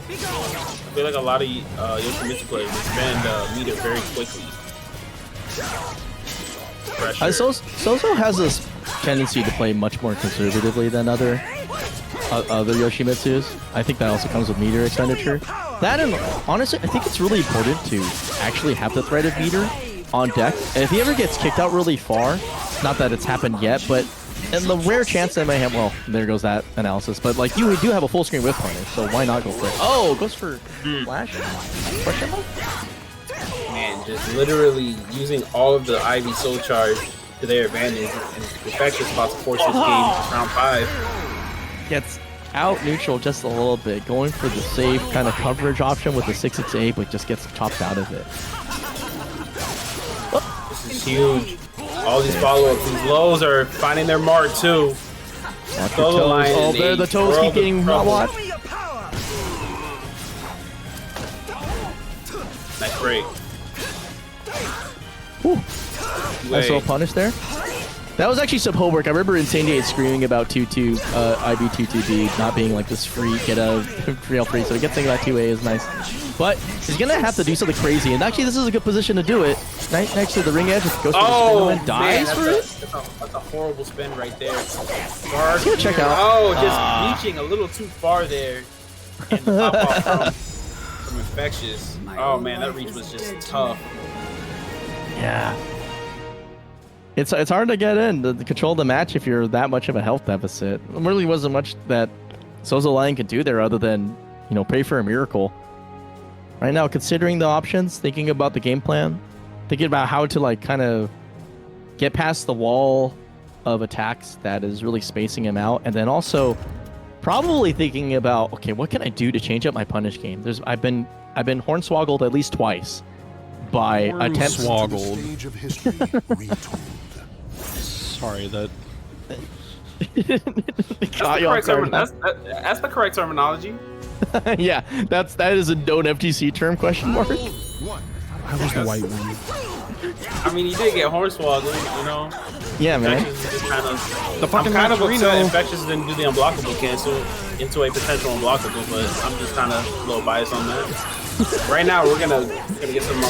S3: feel like a lot of Yoshimitsu players spend meter very quickly.
S2: Sozo has this tendency to play much more conservatively than other Yoshimitsus. I think that also comes with meter expenditure. That, and honestly, I think it's really important to actually have the threat of meter on deck. And if he ever gets kicked out really far, not that it's happened yet, but in the rare chance that may have, well, there goes that analysis. But like, you do have a full screen whip punish, so why not go for it? Oh, goes for flash. Question mark?
S3: Man, just literally using all of the Ivy Soul Charge to their advantage, and Infectious about to force this game to round 5.
S2: Gets out neutral just a little bit, going for the safe kind of coverage option with the 668, but just gets chopped out of it.
S3: This is huge. All these follow-ups, these lows are finding their mark too.
S2: Oh, there the toes keep getting what?
S3: Nice break.
S2: Nice little punish there. That was actually some homework. I remember Insanity screaming about 2-2, IB2-2D not being like this free, get a real free, so getting that 2A is nice. But he's going to have to do something crazy, and actually this is a good position to do it. Next to the ring edge, goes for the spin and dies for it.
S3: That's a horrible spin right there.
S2: Let's go check out.
S3: Oh, just reaching a little too far there. And the pop off from Infectious. Oh man, that reach was just tough.
S2: Yeah. It's hard to get in to control the match if you're that much of a health deficit. There really wasn't much that Sozo Lion could do there other than, pray for a miracle. Right now, considering the options, thinking about the game plan, thinking about how to kind of get past the wall of attacks that is really spacing him out, and then also probably thinking about, okay, what can I do to change up my punish game? I've been hornswoggled at least twice by attempts.
S1: Sorry, that.
S3: That's the correct terminology.
S2: Yeah, that is a known FTC term, question mark.
S1: I was the white one.
S3: I mean, he did get hornswoggled,
S2: Yeah, man.
S3: I'm kind of upset Infectious didn't do the unblockable cancel into a potential unblockable, but I'm just kind of a little biased on that. Right now, we're gonna get some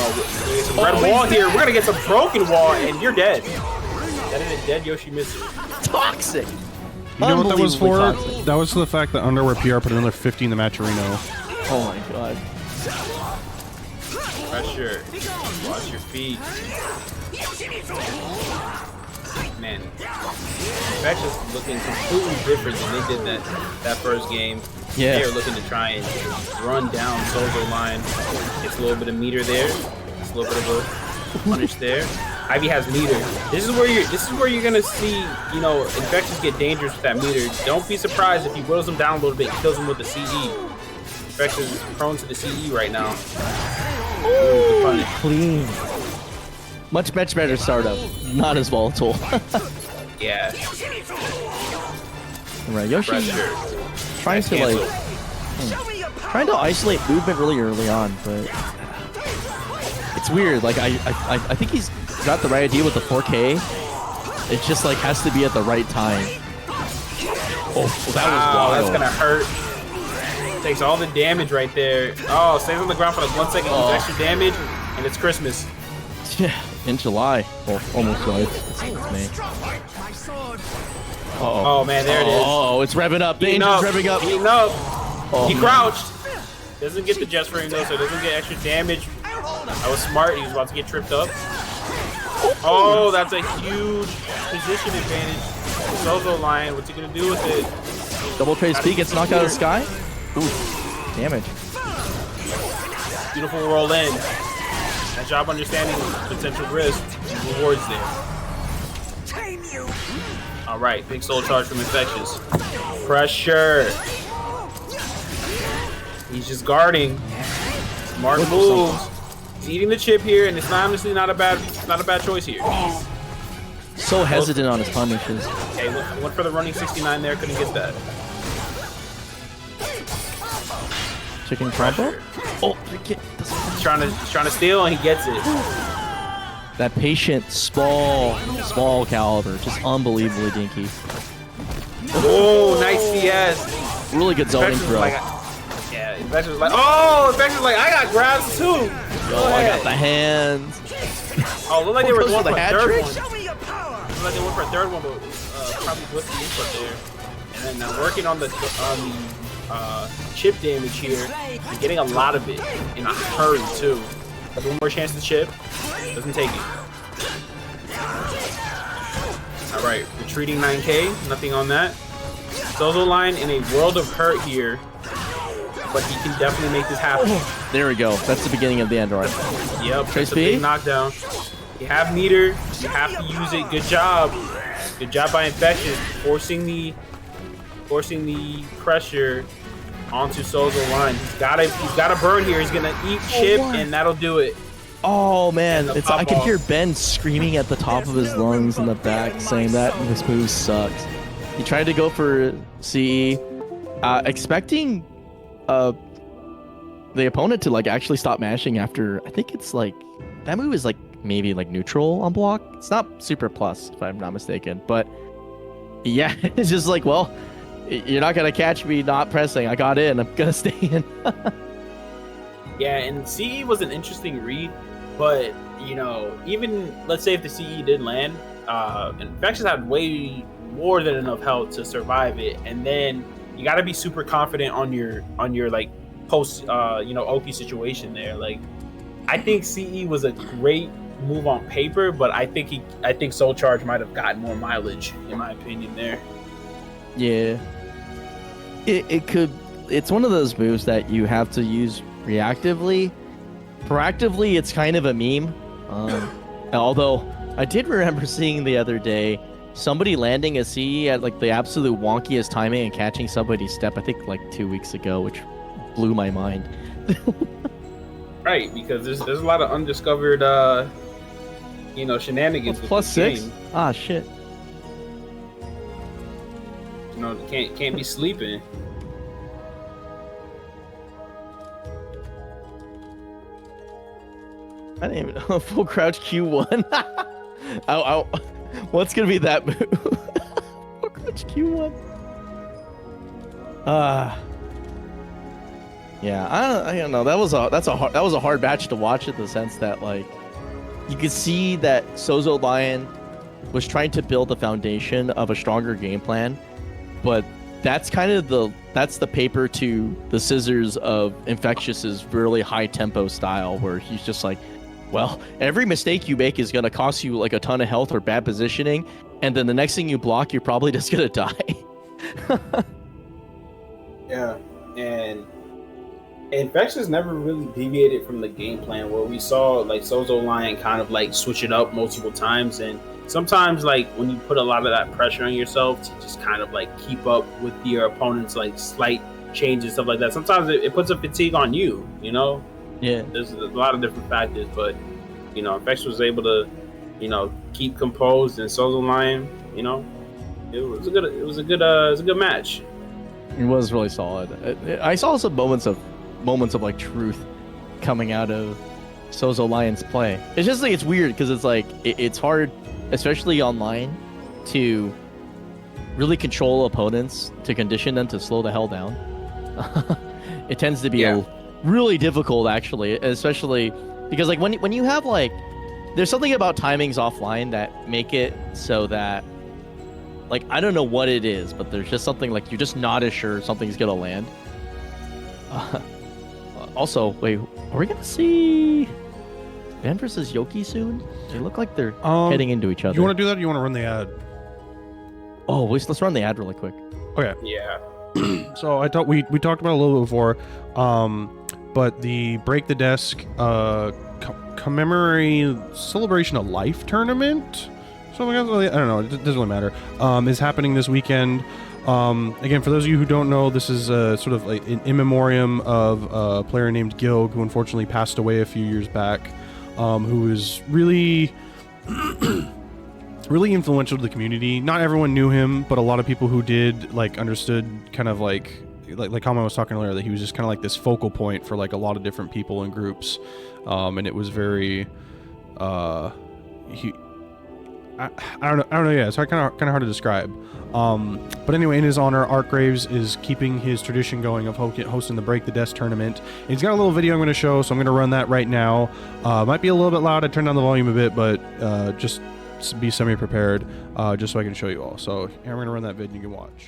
S3: red wall here. We're gonna get some broken wall, and you're dead. That is a dead Yoshimitsu.
S2: Toxic.
S1: You know what that was for?
S2: Toxic.
S1: That was for the fact that Underwear PR put another 50 in the match arena.
S2: Oh my god.
S3: Pressure. Watch your feet. Man, Infectious looking completely different than they did that first game.
S2: Yeah.
S3: They are looking to try and run down Sozo line. It's a little bit of meter there. It's a little bit of a punish there. Ivy has meter. This is where you're gonna see, you know, Infectious get dangerous with that meter. Don't be surprised if he whittles him down a little bit, kills him with the CE. Infectious is prone to the CE right now. Ooh, good punish.
S2: Clean. Much better startup. Not as volatile.
S3: Yeah.
S2: Right, Yoshi
S3: Pressure.
S2: trying to like trying to isolate movement really early on, but it's weird. Like I think he's got the right idea with the 4K. It just like has to be at the right time. Oh, that was wild.
S3: That's gonna hurt. Takes all the damage right there. Oh, stays on the ground for like 1 second, with extra damage, and it's Christmas.
S2: Yeah, in July. Well, almost July. It's May.
S3: Oh man, there it is.
S2: Oh, it's revving up.
S3: Heating
S2: Danger's
S3: up.
S2: revving up.
S3: Heating up.
S2: Oh,
S3: He
S2: man.
S3: crouched. Doesn't get the jet frame though, so it doesn't get extra damage. I was smart. He was about to get tripped up. Oh, that's a huge position advantage. Sozo line. What's he gonna do with it?
S2: Double trade speed gets knocked out of the sky. Ooh, damage.
S3: Beautiful roll in. That job understanding potential risk and rewards there. All right, big soul charge from Infectious. Pressure. He's just guarding. Smart moves. He's eating the chip here, and it's honestly not a bad choice here.
S2: So hesitant on his punishes.
S3: Okay, went for the running 69 there, couldn't get that.
S2: Chicken combo.
S3: Pressure.
S2: Oh,
S3: He's trying to steal, and he gets it.
S2: that patient small caliber, just unbelievably dinky.
S3: Oh, nice CS.
S2: Really good zoning
S3: Infectious
S2: throw.
S3: was like, yeah, Infectious was like, oh, Infectious was like, I got grabs too.
S2: Yo, I got the hands.
S3: Oh, looked like they were
S2: Goes
S3: going
S2: for
S3: for
S2: the
S3: a
S2: hat
S3: third
S2: trick?
S3: one. Looked like they went for a third one, but probably blitzed the input there. And then working on the chip damage here, and getting a lot of it in a hurry too. Has one more chance to chip, doesn't take it. All right, retreating 9K, nothing on that. Sozo line in a world of hurt here, but he can definitely make this happen.
S2: There we go. That's the beginning of the Android.
S3: Yep,
S2: Trace
S3: that's a big
S2: speed?
S3: knockdown. You have meter, you have to use it. Good job. Good job by Infectious, forcing the pressure onto Sozo line. He's gotta burn here. He's gonna eat chip, and that'll do it.
S2: Oh man,
S3: And the
S2: I could
S3: pop-off.
S2: hear Ben screaming at the top of his lungs in the back, saying that this move sucks. He tried to go for CE, expecting the opponent to like actually stop mashing after. I think it's like that move is like maybe like neutral on block. It's not super plus if I'm not mistaken, but yeah, it's just like, well, you're not gonna catch me not pressing. I got in. I'm gonna stay in.
S3: Yeah, and CE was an interesting read, but you know, even let's say if the CE did land, Infectious had way more than enough health to survive it, and then you got to be super confident on your like post Oki situation there. Like, I think CE was a great move on paper, but I think Soul Charge might have gotten more mileage in my opinion there.
S2: Yeah. It could. It's one of those moves that you have to use reactively. Proactively, it's kind of a meme. Although I did remember seeing the other day somebody landing a CE at like the absolute wonkiest timing and catching somebody's step. I think like 2 weeks ago, which blew my mind.
S3: Right, because there's a lot of undiscovered shenanigans. with
S2: Plus
S3: this
S2: 6.
S3: game.
S2: Ah shit.
S3: You know, can't be sleeping.
S2: I didn't even know. Full crouch Q1. What's gonna be that move? Full crouch Q1. Yeah, I don't know. That was a hard match to watch in the sense that like you could see that Sozo Lion was trying to build the foundation of a stronger game plan, but that's kind of the paper to the scissors of Infectious's really high tempo style, where he's just like, well, every mistake you make is gonna cost you like a ton of health or bad positioning, and then the next thing you block, you're probably just gonna die.
S7: Yeah, and Infectious never really deviated from the game plan, where we saw like Sozo Lion kind of like switch it up multiple times, and sometimes like when you put a lot of that pressure on yourself to just kind of like keep up with your opponent's like slight changes, stuff like that, sometimes it puts a fatigue on you, you know?
S2: Yeah.
S7: There's a lot of different factors, but you know, Infectious was able to, you know, keep composed, and Sozo Lion, you know, it was a good match.
S2: It was really solid. I saw some moments of like truth coming out of Sozo Lion's play. It's just like, it's weird because it's like it's hard, especially online, to really control opponents, to condition them to slow the hell down. It tends to be really difficult, actually, especially because like when you have like, there's something about timings offline that make it so that, like, I don't know what it is, but there's just something like you're just not as sure something's gonna land. Also, wait, are we gonna see Ben versus Yoki soon? They look like they're heading into each other.
S1: You want to do that? Or you want to run the ad?
S2: Oh, let's run the ad really quick.
S1: Okay.
S7: Yeah.
S1: So I thought we talked about it a little bit before, but the Break the Desk commemorating Celebration of Life tournament. So I don't know. It doesn't really matter. Is happening this weekend. Again, for those of you who don't know, this is sort of like an in memoriam of a player named Gilg, who unfortunately passed away a few years back, who was really, really influential to the community. Not everyone knew him, but a lot of people who did like understood kind of like Konmai was talking earlier, that he was just kind of like this focal point for like a lot of different people and groups, and it was very, I don't know. Yeah, it's kind of hard to describe. But anyway, in his honor, Art Graves is keeping his tradition going of hosting the Break the Desk tournament. And he's got a little video I'm going to show, so I'm going to run that right now. Might be a little bit loud. I turned down the volume a bit, but just be semi-prepared, just so I can show you all. So here, I'm going to run that vid and you can watch.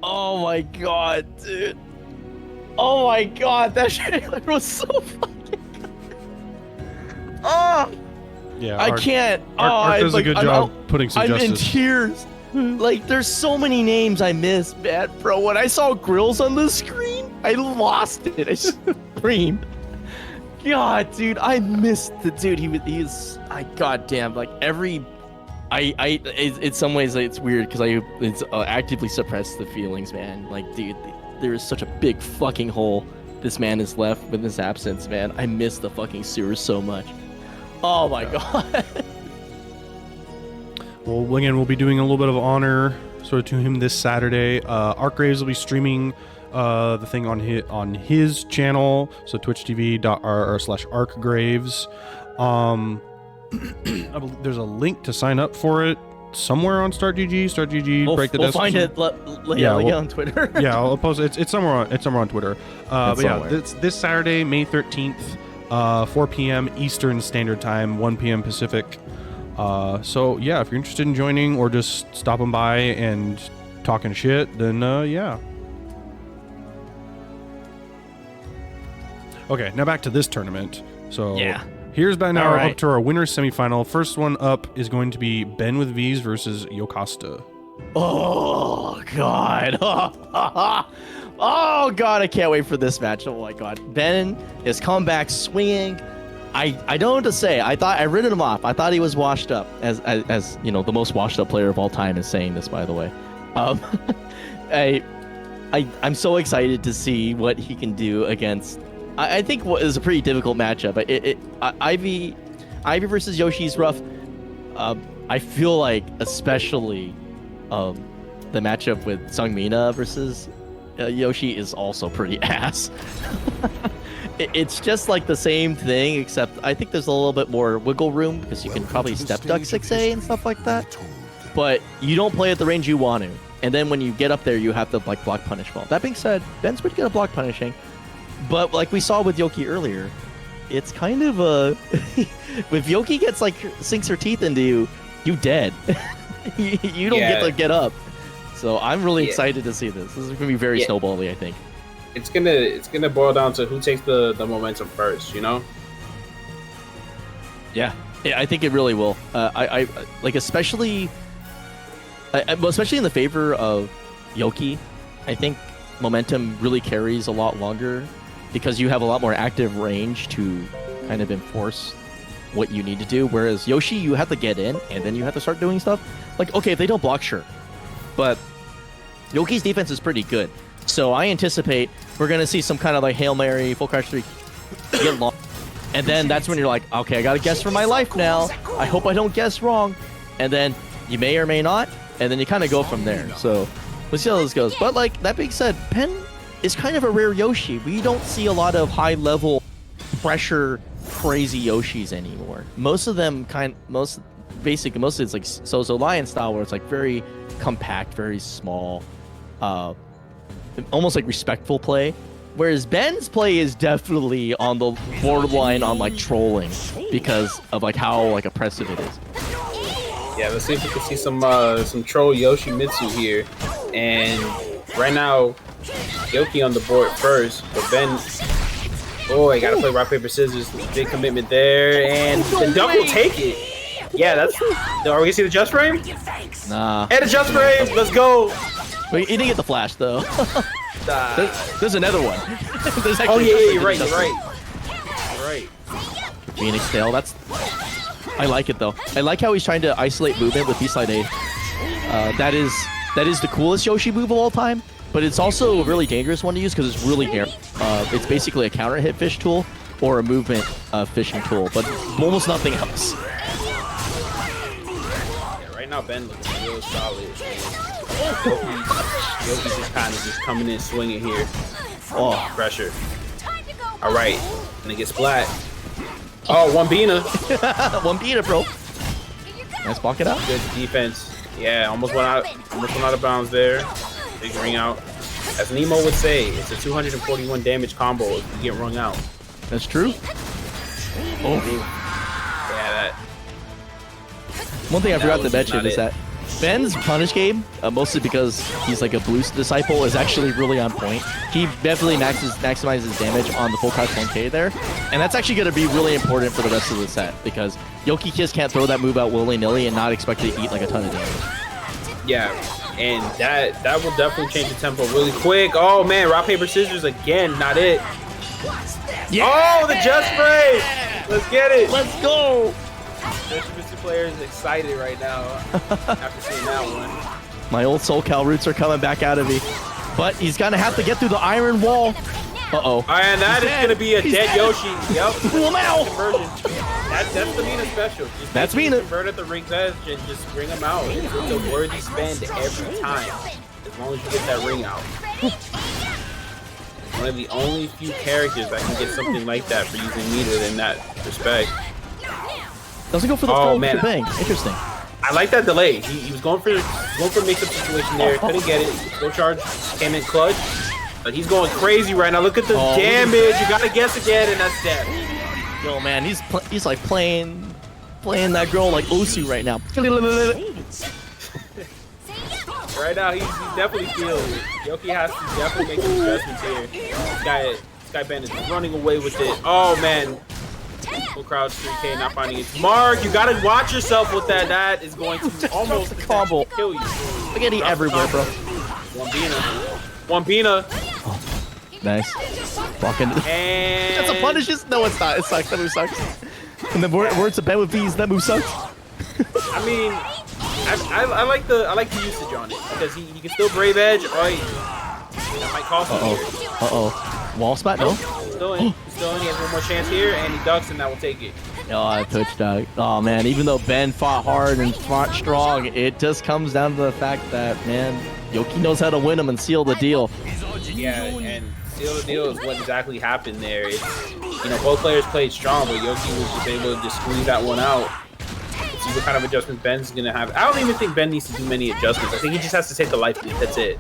S2: Oh my god, dude. Oh my god, that trailer was so fucking good. Oh!
S1: Yeah,
S2: I can't.
S1: Art does a good job putting some
S2: I'm
S1: justice.
S2: in tears. Like, there's so many names I missed, man. Bro, when I saw Grills on the screen, I lost it. I screamed. God, dude, I missed the dude. He's goddamn, like, in some ways it's weird because it's actively suppress the feelings, man. Like, dude, there is such a big fucking hole this man is left with his absence, man. I miss the fucking sewers so much. Oh my god.
S1: Well, again, we'll be doing a little bit of honor sort of to him this Saturday. Arcgraves will be streaming the thing on his channel, so twitch.tv/arcgraves. I believe there's a link to sign up for it somewhere on StartGG.
S2: We'll find it. On Twitter.
S1: Yeah, I'll post it. It's somewhere on Twitter. But yeah, this Saturday, May 13th, 4 p.m. Eastern Standard Time, 1 p.m. Pacific. So yeah, if you're interested in joining or just stopping by and talking shit, then yeah. Okay, now back to this tournament. So
S2: yeah.
S1: Here's by now
S2: right.
S1: up to our winner's semifinal. First one up is going to be BenWithVees versus Yokasta.
S2: Oh god. Oh god, I can't wait for this match. Oh my god. Ben is come back swinging. I don't know what to say. I written him off. I thought he was washed up as you know, the most washed up player of all time is saying this, by the way. I'm so excited to see what he can do against I think what is a pretty difficult matchup. Ivy versus Yoshi's rough. I feel like especially the matchup with Sungmina versus Yoshi is also pretty ass. It's just like the same thing, except I think there's a little bit more wiggle room because you can probably step duck 6A and stuff like that. But you don't play at the range you want to. And then when you get up there, you have to like block punish well. That being said, Ben's pretty good at block punishing. But like we saw with Yoki earlier, it's kind of a... if Yoki gets like sinks her teeth into you, you dead. you don't get to get up. So I'm really excited to see this. This is gonna be very snowbally, I think.
S7: It's gonna boil down to who takes the momentum first, you know?
S2: Yeah, I think it really will. I like especially in the favor of Yoki. I think momentum really carries a lot longer because you have a lot more active range to kind of enforce what you need to do. Whereas Yoshi, you have to get in and then you have to start doing stuff. Like, okay, if they don't block, sure. But Yoki's defense is pretty good. So I anticipate we're going to see some kind of like Hail Mary, full crouch 3, get long. And then that's when you're like, okay, I got to guess for my life now. I hope I don't guess wrong. And then you may or may not. And then you kind of go from there. So we'll see how this goes. But like that being said, Pen is kind of a rare Yoshi. We don't see a lot of high level pressure crazy Yoshis anymore. Most of them most of it's like Sozo Lion style where it's like very compact, very small, almost like respectful play. Whereas Ben's play is definitely on the borderline on like trolling because of like how like oppressive it is.
S7: Yeah, let's see if we can see some troll Yoshimitsu here. And right now, Yoki on the board first, but Ben, I gotta play rock, paper, scissors. Big commitment there, and the duck will take it. Yeah, are we gonna see the just frame?
S2: Nah.
S7: And the just frame, let's go.
S2: Wait, he didn't get the flash though. There's another one.
S7: You're right.
S2: Phoenix tail, I like it though. I like how he's trying to isolate movement with B-Slide A. That is the coolest Yoshi move of all time, but it's also a really dangerous one to use because it's really narrow. It's basically a counter hit fish tool or a movement fishing tool, but almost nothing else.
S7: Yeah, right now Ben looks real solid. Yoki's just kind of just coming in swinging here. Oh, pressure. All right, and it gets splat. Oh, one Bina.
S2: One Bina, bro. Nice block it out.
S7: Good defense. Yeah, almost went out of bounds there. Figuring out. As Nemo would say, it's a 241 damage combo if you get rung out.
S2: That's true. Oh.
S7: Yeah, that.
S2: One thing I forgot to mention is that Ben's punish game, mostly because he's like a blue disciple, is actually really on point. He definitely maximizes damage on the full crouch 1K there, and that's actually going to be really important for the rest of the set because Yoki just can't throw that move out willy-nilly and not expect to eat like a ton of damage.
S7: Yeah, and that will definitely change the tempo really quick. Oh man, rock, paper, scissors again, not it. Yeah. Oh, the just frame! Let's get it!
S2: Let's go!
S7: Yoshimitsu player is excited right now after seeing that one.
S2: My old SoulCal roots are coming back out of me. But he's going to have to get through the iron wall. Uh-oh.
S3: And that is going to be a dead Yoshi. Yep.
S2: Wow.
S3: Conversion. That's the Mina special. Just
S2: That's
S3: make him
S2: Mina.
S3: Convert at the ring's edge and just bring him out. It's a worthy spend every time, as long as you get that ring out. One of the only few characters that can get something like that for using Mina in that respect.
S2: Doesn't go for the full bang. Interesting.
S3: I like that delay. He was going for a mix-up situation there. Couldn't get it. Full charge came in clutch. But he's going crazy right now. Look at the damage. You gotta guess again, and that's dead.
S2: Yo, man, he's like playing that girl like Osu right now.
S3: Right now, he's definitely feeling it. Yoki has to definitely make some adjustments here. This guy Ben is running away with it. Oh man. Full crouch 3K, not finding its mark. You gotta watch yourself with that. That is going to almost
S2: combo
S3: kill you.
S2: Spaghetti everywhere, bro.
S3: One Bina.
S2: Oh, nice. Walking.
S3: And
S2: that's a punish. No, it's not. It sucks. That move sucks. And the words of BenWithVees, that move sucks.
S3: I mean, I like the usage on it because he can still brave edge. That might cost him.
S2: Wall spot? No.
S3: Still in. He has one more chance here, and he ducks, and that will take it.
S2: Oh, touch dog. Oh man, even though Ben fought hard and fought strong, it just comes down to the fact that man, Yoki knows how to win him and seal the deal.
S3: Yeah, and seal the deal is what exactly happened there. It's, both players played strong, but Yoki was just able to just squeeze that one out. Let's see what kind of adjustments Ben's gonna have. I don't even think Ben needs to do many adjustments. I think he just has to take the life lead. That's it.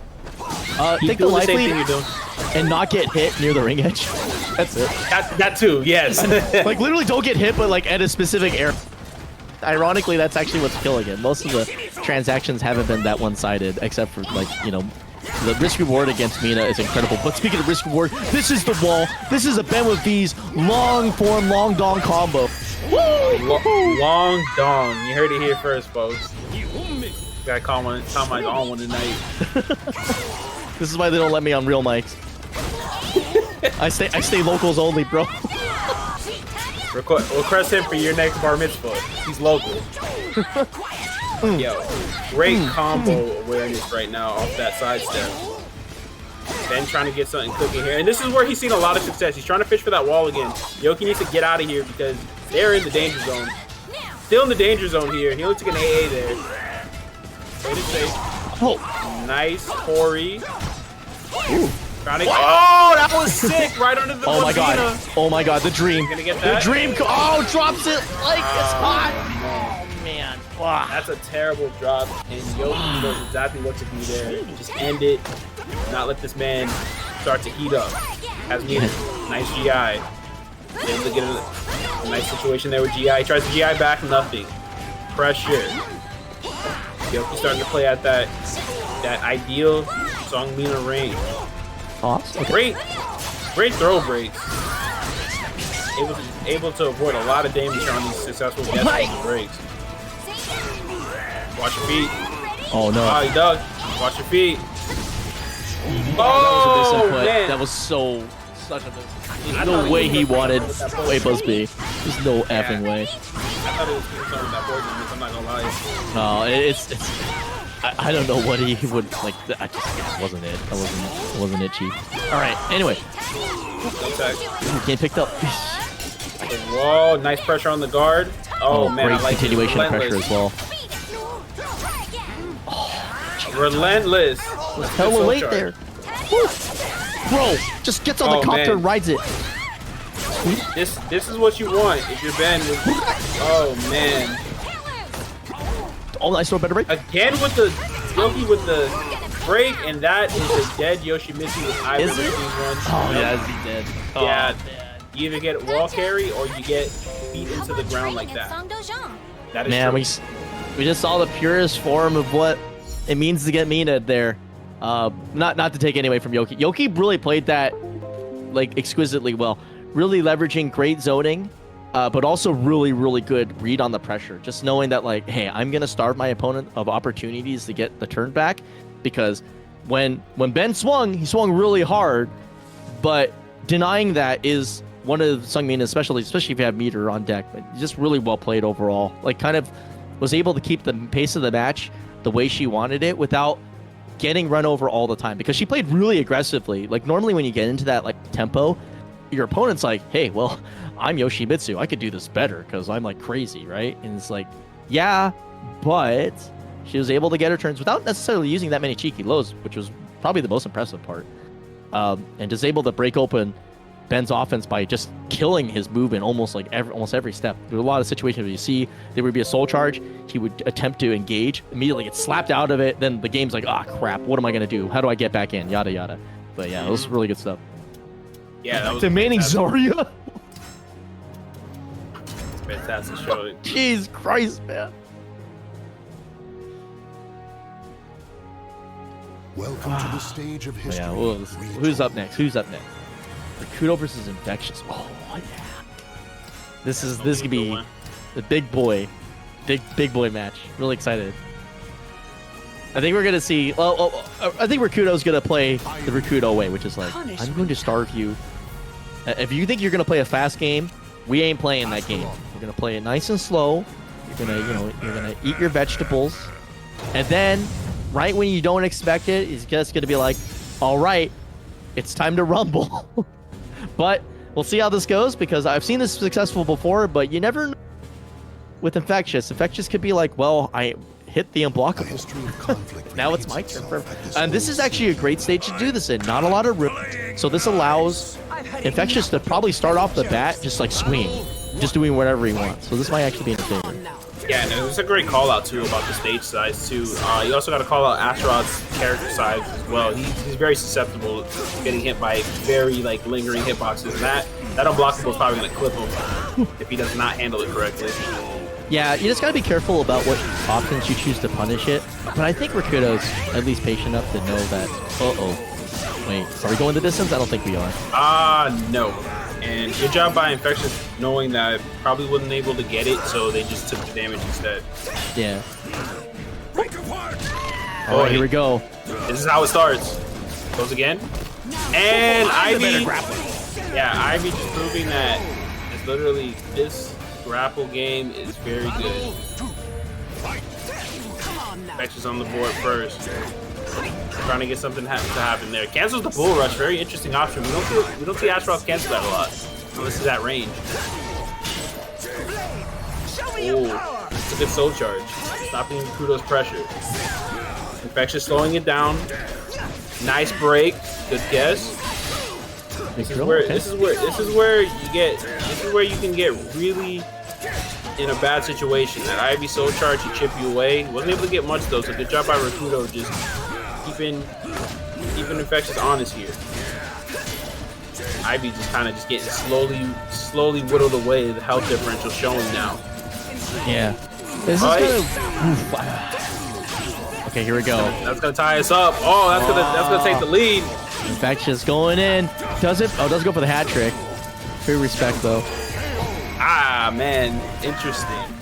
S2: Take the life lead
S3: you're doing.
S2: And not get hit near the ring edge. That's it.
S3: That too, yes.
S2: Like literally don't get hit, but like at a specific area. Ironically, that's actually what's killing it. Most of the transactions haven't been that one-sided, except for like, the risk reward against Mina is incredible. But speaking of risk reward, this is the wall. This is a BenWithVees long form, long dong combo.
S3: Long dong. You heard it here first, folks. Gotta call my on one tonight.
S2: This is why they don't let me on real mics. I stay locals only, bro.
S3: Request him for your next bar mitzvah. He's local. Yo, great combo awareness right now off that sidestep. Ben trying to get something cooking here, and this is where he's seen a lot of success. He's trying to fish for that wall again. Yoki needs to get out of here because they're in the danger zone. Still in the danger zone here. He looks like an AA there. Play safe.
S2: Oh,
S3: nice, Corey.
S2: Ooh.
S3: Oh, that was sick! Right under the.
S2: Oh my god! Oh my god! The dream.
S3: Gonna get that?
S2: The dream. Oh, drops it like it's hot. Oh man! Wow.
S3: That's a terrible drop, and Yoki knows exactly what to do there. Just end it. Not let this man start to heat up. Has needed. Nice GI. Able to get a nice situation there with GI. He tries to GI back, nothing. Pressure. Yoki starting to play at that ideal Song Mina range.
S2: Awesome. Okay.
S3: Great throw breaks. Able to avoid a lot of damage on these successful guest breaks. Watch your feet.
S2: Oh no.
S3: Oh, he dug. Watch your feet.
S2: Oh, man. That was such a miss. There's no way he wanted way Buzz B. There's no effing way.
S3: I thought it was something that board me, I'm not gonna lie.
S2: No, it's I don't know what he would like. I just wasn't it. I wasn't it, Chief. All right. Anyway, game picked up.
S3: Whoa, nice pressure on the guard. Oh man,
S2: great
S3: I like
S2: continuation of pressure as well.
S3: Relentless.
S2: Hella late there. Woo. Bro, just gets on the copter and rides it.
S3: This is what you want if you're Ben. Oh man.
S2: Oh, nice throw, better break.
S3: Again with the Yoki with the break, and that is a dead Yoshimitsu with either of these ones.
S2: Oh yeah, he's dead.
S3: Yeah, you either get wall carry or you get beat into the ground like that. That is
S2: man,
S3: true.
S2: we just saw the purest form of what it means to get Mina there. Not to take away from Yoki. Yoki really played that like exquisitely well. Really leveraging great zoning. But also really, really good read on the pressure. Just knowing that, like, hey, I'm going to starve my opponent of opportunities to get the turn back. Because when Ben swung, he swung really hard. But denying that is one of Seongmin's specialties, especially if you have meter on deck. But just really well played overall. Like, kind of was able to keep the pace of the match the way she wanted it without getting run over all the time because she played really aggressively. Like normally when you get into that like tempo, your opponent's like, hey, well, I'm Yoshimitsu. I could do this better because I'm like crazy, right? And it's like, yeah, but she was able to get her turns without necessarily using that many cheeky lows, which was probably the most impressive part. And is able to break open Ben's offense by just killing his move in almost every step. There were a lot of situations where you see there would be a soul charge, he would attempt to engage, immediately get slapped out of it, then the game's like, ah, crap, what am I gonna do? How do I get back in? Yada yada. But yeah, it was really good stuff.
S3: Yeah, that was
S2: demanding Zarya.
S3: Fantastic show.
S2: Jeez Christ, man.
S4: Welcome to the stage of history.
S2: Yeah, who's up next? Rikuto versus Infectious. Oh yeah. This could be the big boy match. Really excited. I think we're gonna see. I think Rikuto's gonna play the Rikuto way, which is like, I'm going to starve you. If you think you're gonna play a fast game, we ain't playing that game. We're gonna play it nice and slow. You're gonna eat your vegetables, and then right when you don't expect it, he's just gonna be like, all right, it's time to rumble. But we'll see how this goes because I've seen this successful before, but you never know with Infectious. Infectious could be like, well, I hit the unblockable. Now it's my turn. And this is actually a great stage to do this in. Not a lot of room. So this allows Infectious to probably start off the bat just like swinging, just doing whatever he wants. So this might actually be in favor.
S3: Yeah, and it's a great call out too about the stage size too. You also got to call out Astaroth's character size as well. He's very susceptible to getting hit by very like lingering hitboxes, and that unblockable is probably gonna clip him if he does not handle it correctly.
S2: Yeah, you just gotta be careful about what options you choose to punish it. But I think Rikuto's at least patient enough to know that. Wait, are we going the distance? I don't think we are.
S3: No. And good job by Infectious knowing that I probably wasn't able to get it, so they just took the damage instead.
S2: Yeah. All right, here we go.
S3: This is how it starts. Goes again. And Ivy. Yeah, Ivy just proving that it's literally this grapple game is very good. Infectious on the board first. Trying to get something to happen there. Cancels the bull rush. Very interesting option. We don't see Astaroth cancel that a lot unless it's at range. Oh, it's a good soul charge. Stopping Rikuto's pressure. Infectious slowing it down. Nice break. Good guess. This is where you can get really in a bad situation. That Ivy soul charge to chip you away. Wasn't able to get much though, so good job by Rikuto just keeping Infectious honest here. Ivy just kind of getting slowly whittled away. The health differential showing now.
S2: Yeah. This is okay, here we go.
S3: That's gonna tie us up. Oh, that's gonna take the lead.
S2: Infectious going in. Does go for the hat trick. Very respect though.
S3: Ah man, interesting.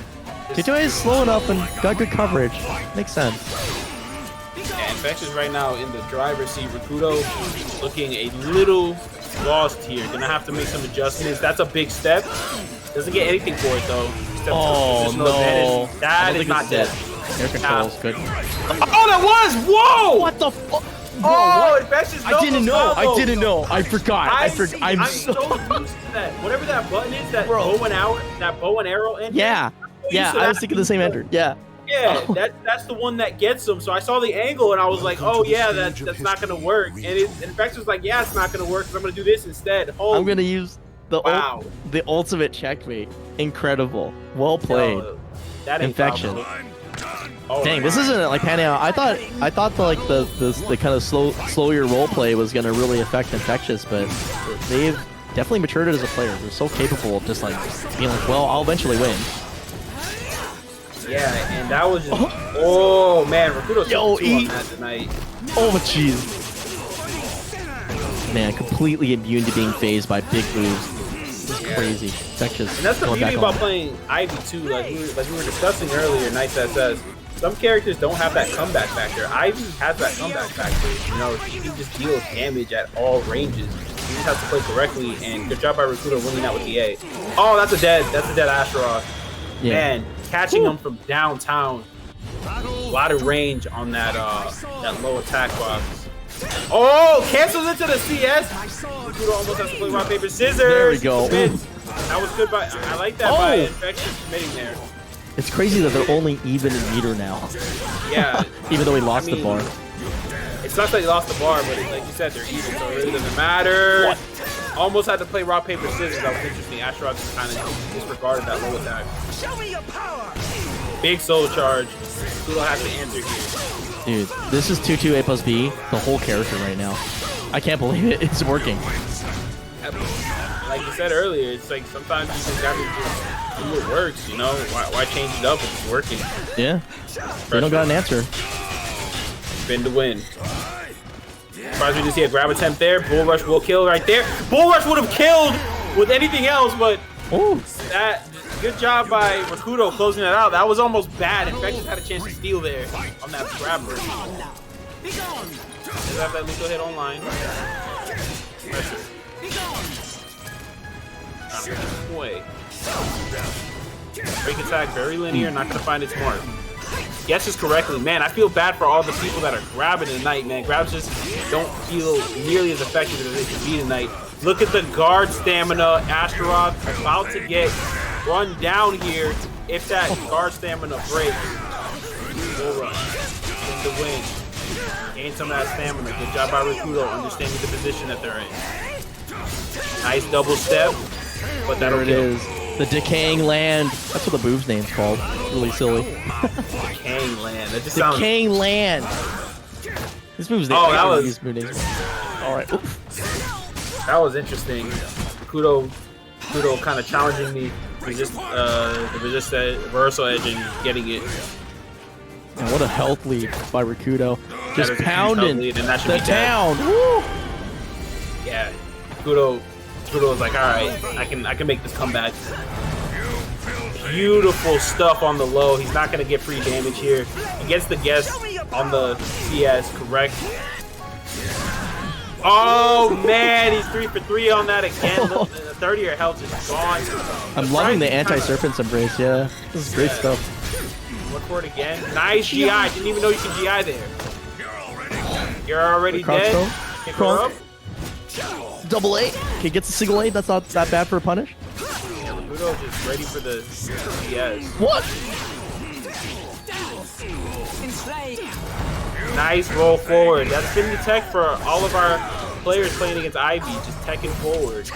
S2: K2A is slow enough and got good coverage. Makes sense.
S3: Yeah, Infectious right now in the driver's seat. Rikuto looking a little lost here. Gonna have to make some adjustments. That's a big step. Doesn't get anything for it though.
S2: Oh no.
S3: That is not dead.
S2: Air control's good.
S3: Oh, that was! Whoa!
S2: What the fuck?
S3: Oh, Infectious!
S2: I didn't know. I forgot.
S3: I'm so used to that. Whatever that button is, that bow and arrow ender.
S2: Yeah. I was thinking the same ender. Yeah.
S3: Yeah, that's the one that gets them. So I saw the angle and I was like, oh yeah, that's not gonna work. And Infectious was like, yeah, it's not gonna work because I'm gonna do this instead.
S2: I'm gonna use the ultimate checkmate. Incredible. Well played.
S3: That ain't
S2: Infection.
S3: Oh,
S2: dang, this isn't like panning out. I thought the kind of slow your role play was gonna really affect Infectious, but they've definitely matured as a player. They're so capable of just like being like, well, I'll eventually win.
S3: Yeah, and that was just, oh man, Rikuto's on that tonight.
S2: Oh jeez. Man, completely immune to being phased by big moves. It's crazy. Infectious.
S3: And that's the beauty about playing Ivy too. Like we were discussing earlier, Nights SS. Some characters don't have that comeback factor. Ivy has that comeback factor. You know, she can just deal damage at all ranges. You just have to play correctly, and good job by Rikuto winning that with the A. Oh, that's a dead Astaroth. Yeah. Man, catching him from downtown. lot of range on that that low attack box. Oh, cancels into the CS. Rikuto almost has to play rock, paper, scissors.
S2: There we go.
S3: That was good by, I like that by Infectious committing there.
S2: It's crazy that they're only even in meter now.
S3: Yeah.
S2: Even though he lost the bar.
S3: It sucks that he lost the bar, but like you said, they're even, so it really doesn't matter. What? Almost had to play rock, paper, scissors. That was interesting. Astaroth just kind of disregarded that low attack. Show me your power. Big soul charge. Rikuto has to answer here.
S2: Dude, this is 2-2 A plus B, the whole character right now. I can't believe it. It's working.
S3: Like you said earlier, it's like sometimes you just gotta just do what works, you know? Why change it up if it's working?
S2: Yeah. They don't got an answer.
S3: Spin to win. Surprised we didn't see a grab attempt there. Bull Rush will kill right there. Bull Rush would have killed with anything else, but that good job by Rikuto closing that out. That was almost bad. Infectious had a chance to steal there on that grabber. Does have that lethal hit online. Pressure. Trying to get him away. Break attack, very linear, not gonna find its mark. Guesses correctly. Man, I feel bad for all the people that are grabbing tonight, man. Grabs just don't feel nearly as effective as they can be tonight. Look at the guard stamina. Astaroth about to get run down here if that guard stamina breaks. We'll run. Get the win. Gain some of that stamina. Good job by Rikuto understanding the position that they're in. Nice double step, but that'll
S2: there it
S3: kill.
S2: is. The Decaying Land. That's what the move's name's called. Really silly.
S3: Decaying Land. That just sounds...
S2: Decaying Land. This move's name.
S3: Oh, that was...
S2: All right. Oops.
S3: That was interesting. Rikuto kind of challenging the reversal edge and getting it.
S2: Man, what a health lead by Rikuto. Just
S3: That is a huge
S2: pounding
S3: lead, and that should
S2: the
S3: be dead.
S2: town. Woo!
S3: Yeah, Rikuto was like, all right, I can make this comeback. Beautiful stuff on the low. He's not gonna get free damage here. He gets the guess on the CS, correct? Oh man, he's 3 for 3 on that again. The 30 of health is gone.
S2: I'm loving the anti-serpent's embrace. Yeah, this is great stuff.
S3: Look for it again. Nice GI. Didn't even know you could GI there. You're already dead. Pick her up.
S2: Double A. Okay, gets a single A. That's not that bad for a punish.
S3: Yeah, Rikuto just ready for the CS.
S2: What?
S3: Nice roll forward. That's been the tech for all of our players playing against Ivy. Just teching forward.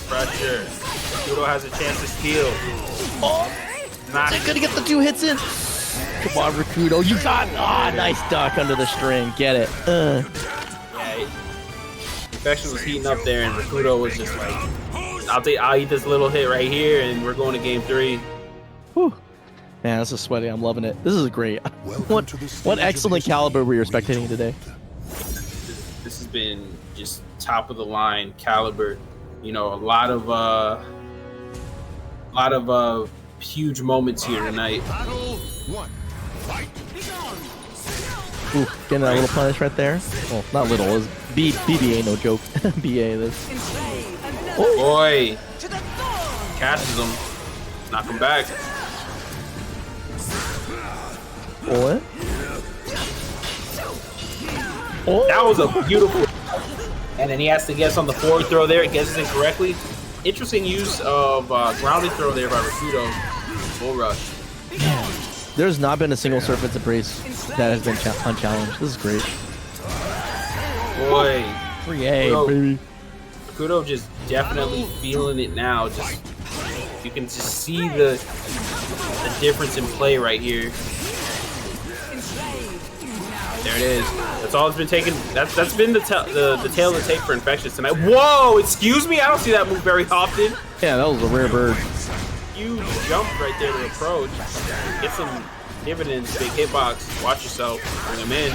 S3: Pressure. Rikuto has a chance to steal.
S2: Oh, they're gonna get the 2 hits in. Come on, Rikuto. You got nice duck under the string. Get it.
S3: Yeah, Infectious was heating up there, and Rikuto was just like, I'll eat this little hit right here, and we're going to game 3.
S2: Whew. Man, this is sweaty. I'm loving it. This is great. What excellent caliber were you expecting today?
S3: This has been just top of the line caliber. You know, a lot of huge moments here tonight.
S2: Ooh, getting that little punish right there. Well, not little. It was BBA, no joke. BA this.
S3: Oh boy. Catches him. Knock him back.
S2: What? Oh.
S3: That was a beautiful. And then he has to guess on the forward throw there. He guesses incorrectly. Interesting use of grounded throw there by Rikuto. Bull rush.
S2: Man, there's not been a single Serpent's Embrace that has been unchallenged. This is great.
S3: Boy.
S2: 3A, baby.
S3: Rikuto just definitely feeling it now. Just you can just see the difference in play right here. There it is. That's all it's been taken. That's been the tail of the tape for Infectious tonight. Whoa! Excuse me. I don't see that move very often.
S2: Yeah, that was a rare bird.
S3: Huge jump right there to approach. Get some dividends. Big hitbox. Watch yourself. Bring him in.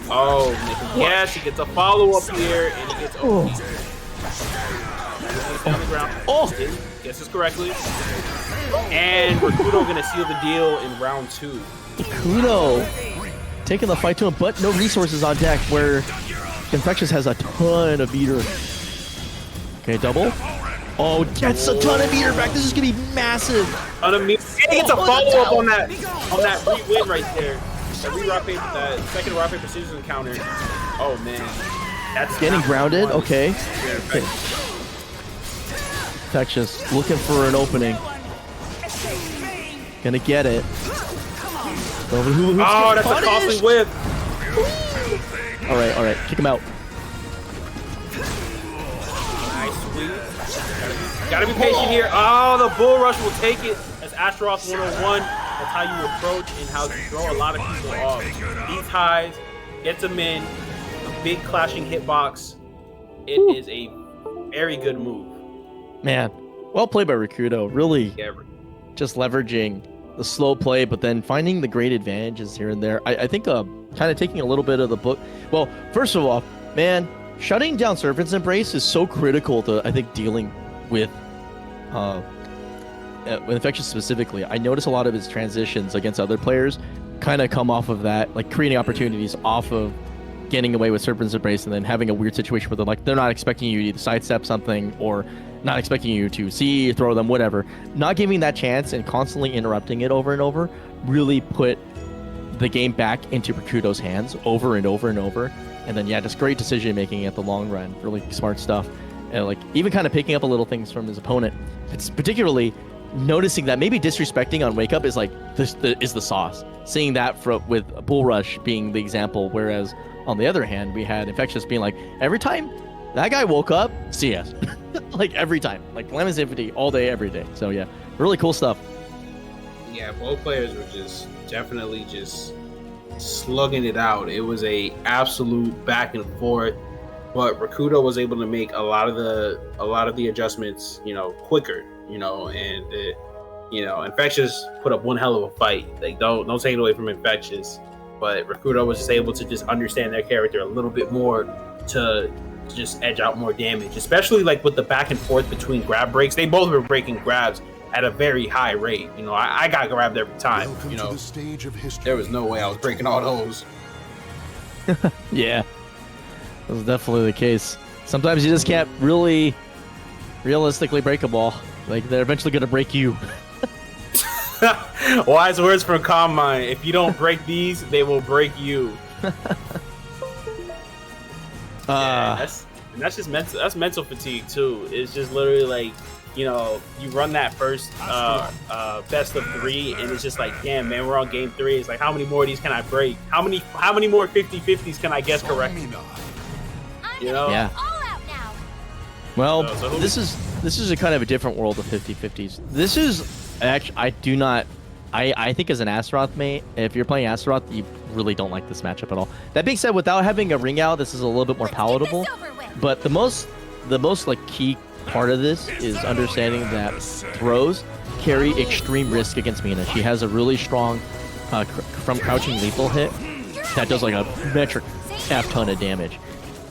S3: Oh, make him guess. He gets a follow up here, and he gets on the ground.
S2: Oh!
S3: Guesses correctly. And Rikuto gonna seal the deal in round 2.
S2: Rikuto taking the fight to him, but no resources on deck where Infectious has a ton of meter. Okay, double. Oh, gets a ton of meter back. This is gonna be massive.
S3: On a meter he gets a follow-up on that re-win right there. That second rock, paper, scissors encounter. Oh, man. That's
S2: Getting grounded, okay. Infectious, looking for an opening. Gonna get it.
S3: Oh, that's a costly whip.
S2: All right, kick him out.
S3: Nice sweep. Gotta be patient here. Oh, the bull rush will take it. That's Astaroth 101. That's how you approach and how you throw a lot of people off. These highs, gets them in. A big clashing hitbox. It is a very good move.
S2: Man, well played by Rikuto. Really just leveraging the slow play, but then finding the great advantages here and there. I think kind of taking a little bit of the book. Well, first of all, man, shutting down Serpent's Embrace is so critical to, I think, dealing with Infectious specifically. I notice a lot of his transitions against other players kind of come off of that, like creating opportunities off of getting away with Serpent's Embrace and then having a weird situation where they're not expecting you to either sidestep something or not expecting you to see, throw them, whatever. Not giving that chance and constantly interrupting it over and over really put the game back into Rikuto's hands over and over and over. And then, yeah, just great decision making at the long run. Really smart stuff. And like even kind of picking up a little things from his opponent. It's particularly noticing that maybe disrespecting on Wake Up is like is the sauce. Seeing that with Bull Rush being the example, whereas on the other hand, we had Infectious being like, every time that guy woke up, CS. Like every time. Like Lemon's Infinity all day, every day. So yeah, really cool stuff.
S7: Yeah, both players were just definitely just slugging it out. It was a absolute back and forth, but Rikuto was able to make a lot of the adjustments, quicker, and Infectious put up one hell of a fight. Like don't take it away from Infectious, but Rikuto was just able to just understand their character a little bit more to just edge out more damage, especially like with the back and forth between grab breaks. They both were breaking grabs at a very high rate. I got grabbed every time.
S4: Welcome to the stage of history.
S7: There was no way I was breaking all those.
S2: Yeah, that was definitely the case. Sometimes you just can't really realistically break a ball. Like they're eventually gonna break you.
S3: Wise words from Konmai. If you don't break these, they will break you. That's just mental. That's mental fatigue too. It's just literally like, you run that first best of 3, and it's just like, damn, man, we're on game 3. It's like, how many more of these can I break? How many more 50-50s can I guess correctly?
S2: Yeah. Well, this is a kind of a different world of 50-50s. This is actually, I think as an Astaroth mate, if you're playing Astaroth, you really don't like this matchup at all. That being said, without having a ring out, this is a little bit more palatable. But the most like key part of this is understanding that throws carry extreme risk against Mina. She has a really strong from crouching lethal hit that does like a metric half ton of damage.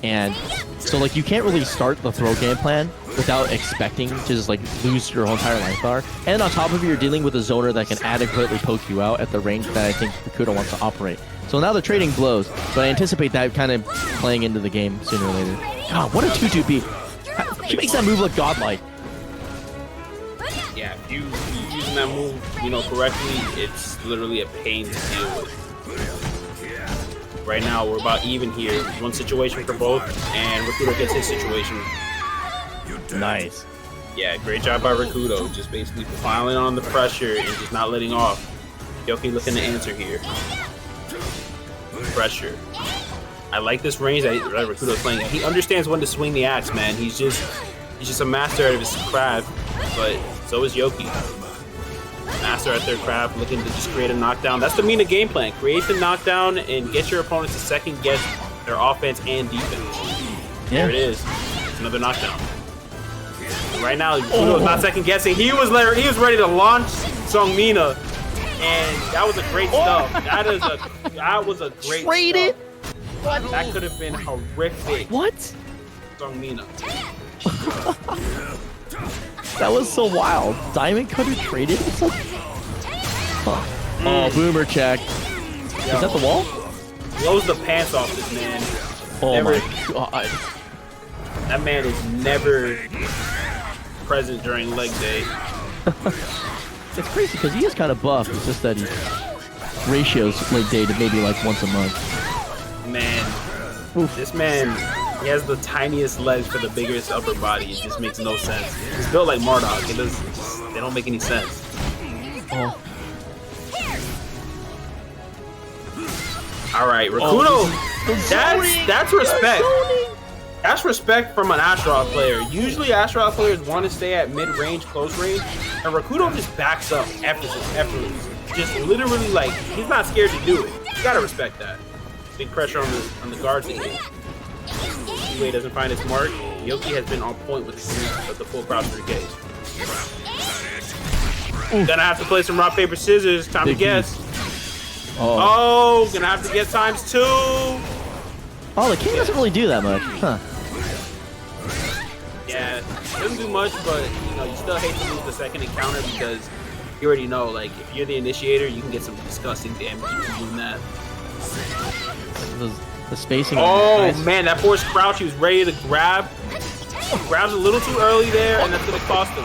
S2: And so like you can't really start the throw game plan without expecting to just like lose your whole entire life bar. And on top of it, you're dealing with a zoner that can adequately poke you out at the range that I think Rikuto wants to operate. So now they're trading blows, but I anticipate that kind of playing into the game sooner or later. God, what a 2-2-B. She makes that move look godlike.
S7: Yeah, if you using that move, correctly, it's literally a pain to deal with. Right now, we're about even here. One situation for both, and Rikuto gets his situation.
S2: Nice.
S7: Yeah, great job by Rikuto. Just basically piling on the pressure and just not letting off. Yoki looking to answer here. Pressure. I like this range that Rikuto's playing. He understands when to swing the axe, man. He's just a master at his craft, but so is Yoki. Master at their craft, looking to just create a knockdown. That's the Mina game plan. Create the knockdown and get your opponents to second guess their offense and defense. Yeah. There it is. It's another knockdown. Right now, Rikuto's not second guessing. He was ready to launch Seong Mina, and that was a great stuff. That was a great
S2: Traded?
S7: What? That could have been horrific.
S2: What?
S7: Seong Mina.
S2: That was so wild. Diamond Cutter traded? It's like... Oh, boomer check. Is that the wall?
S3: Blows the pants off this man.
S2: Oh my god.
S3: That man is never present during leg day.
S2: It's crazy because he is kind of buff. It's just that he ratios late dated maybe like once a month.
S3: Man, this man, he has the tiniest legs for the biggest upper body. It just makes no sense. He's built like Marduk. They don't make any sense.
S2: Oh.
S3: All right, Rikuto. That's respect. That's respect from an Astaroth player. Usually Astaroth players want to stay at mid-range, close range, and Rikuto just backs up effortlessly. Just literally like, he's not scared to do it. You gotta respect that. Big pressure on the guards again. He doesn't find his mark. Yoki has been on point with the full crouch 3Ks. Gonna have to play some rock, paper, scissors. Time to guess. Oh, gonna have to guess times 2.
S2: Oh, the king doesn't really do that much. Huh.
S3: Yeah, doesn't do much, but you know, you still hate to lose the second encounter because you already know, like, if you're the initiator, you can get some disgusting damage from doing that.
S2: The spacing.
S3: Oh
S2: nice.
S3: man, that forced crouch, he was ready to grab. Grabs a little too early there, and that's gonna cost him.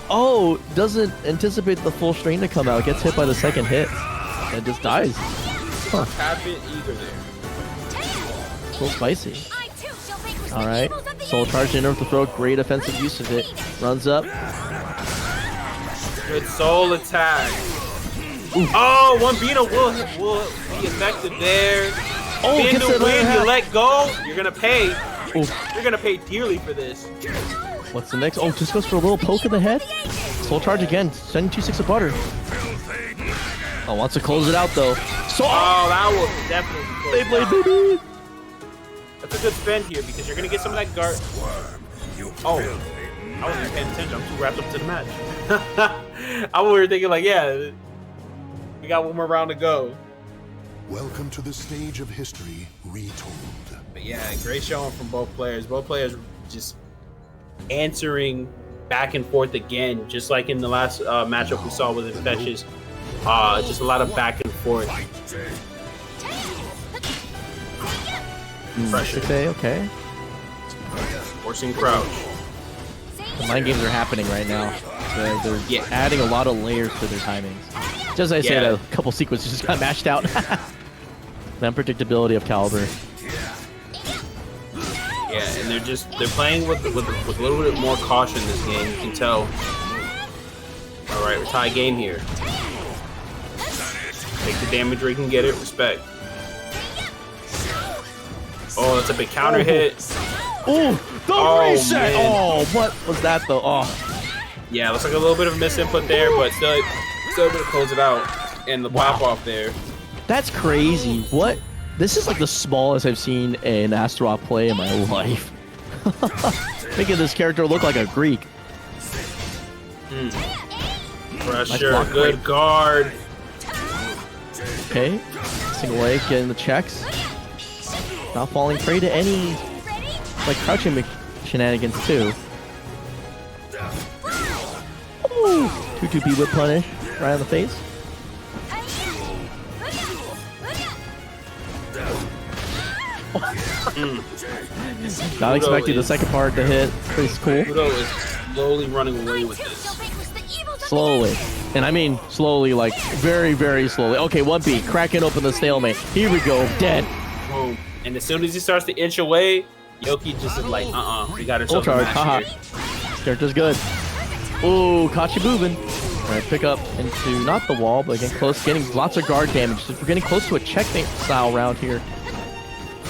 S2: Oh, doesn't anticipate the full strain to come out. Gets hit by the second hit, and just dies. Huh.
S3: A bit eager there.
S2: A little spicy. All right, soul charge in with the throw. Great offensive use of it. Runs up.
S3: Good soul attack. Oh, one beat will be effective there.
S2: Oh,
S3: Win
S2: gets
S3: to
S2: it
S3: win, you let go, you're gonna pay.
S2: Ooh.
S3: You're gonna pay dearly for this.
S2: What's the next? Oh, just goes for a little poke in the head. Soul charge again, sending 2/6 of butter. Oh, wants to close it out though. So
S3: that will definitely be
S2: Beyblade, baby.
S3: That's a good spend here because you're gonna get some of that guard. Oh, I wasn't paying attention. I'm too wrapped up to the match. I was thinking like, yeah, we got one more round to go.
S4: Welcome to the stage of history retold.
S3: But yeah, great showing from both players. Both players just answering back and forth again, just like in the last matchup we saw with Infectious. Just a lot of back and forth. Pressure.
S2: Okay.
S3: Forcing crouch.
S2: The mind games are happening right now. They're adding a lot of layers to their timings. Just as I said, a couple sequences just got mashed out. The unpredictability of Calibur.
S3: Yeah, and they're playing with a little bit more caution this game. You can tell. All right, we're tie game here. Take the damage where you can get it. Respect. Oh, that's a big counter hit.
S2: Ooh, the reset!
S3: Man.
S2: Oh, what was that though? Oh.
S3: Yeah, looks like a little bit of a misinput there, but still able to close it out. And the pop off there.
S2: That's crazy. What? This is like the smallest I've seen an Astaroth play in my life. Making this character look like a Greek.
S3: Pressure,
S2: Nice
S3: good guard.
S2: Okay, single leg, getting the checks. Not falling prey to any like crouching shenanigans too. Ooh, 2-2-B whip punish right on the face. Not expecting the second part to hit. Pretty cool.
S3: Rikuto is slowly running away with this.
S2: Slowly. And I mean slowly, like very, very slowly. Okay, 1B, cracking open the stalemate. Here we go, dead.
S3: Boom. And as soon as he starts to inch away, Yoki just is like, we got ourselves a match here.
S2: This character's good. Ooh, caught you moving. Alright, pick up into not the wall, but again close, getting lots of guard damage. So we're getting close to a checkmate style round here.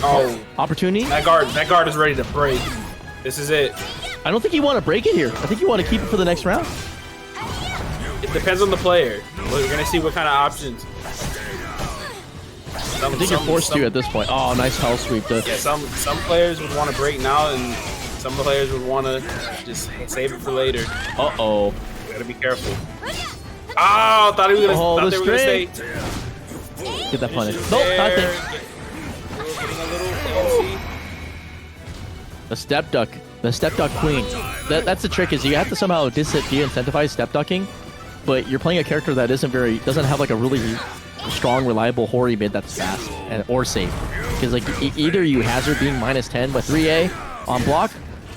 S3: Oh,
S2: opportunity.
S3: That guard is ready to break. This is it.
S2: I don't think you want to break it here. I think you want to keep it for the next round.
S3: It depends on the player. We're gonna see what kind of options.
S2: I think you're forced to at this point. Oh, nice hell sweep.
S3: Yeah, some players would want to break now, and some players would want to just save it for later.
S2: Uh-oh.
S3: Gotta be careful. Oh, thought they were gonna stay.
S2: Get that punish. Nope, not there.
S3: Getting a little fancy.
S2: The step duck. The step duck queen. That's the trick, is you have to somehow de-incentivize step ducking, but you're playing a character that doesn't have like a really strong, reliable Hori mid that's fast or safe. Because like either you hazard being -10 with 3A on block,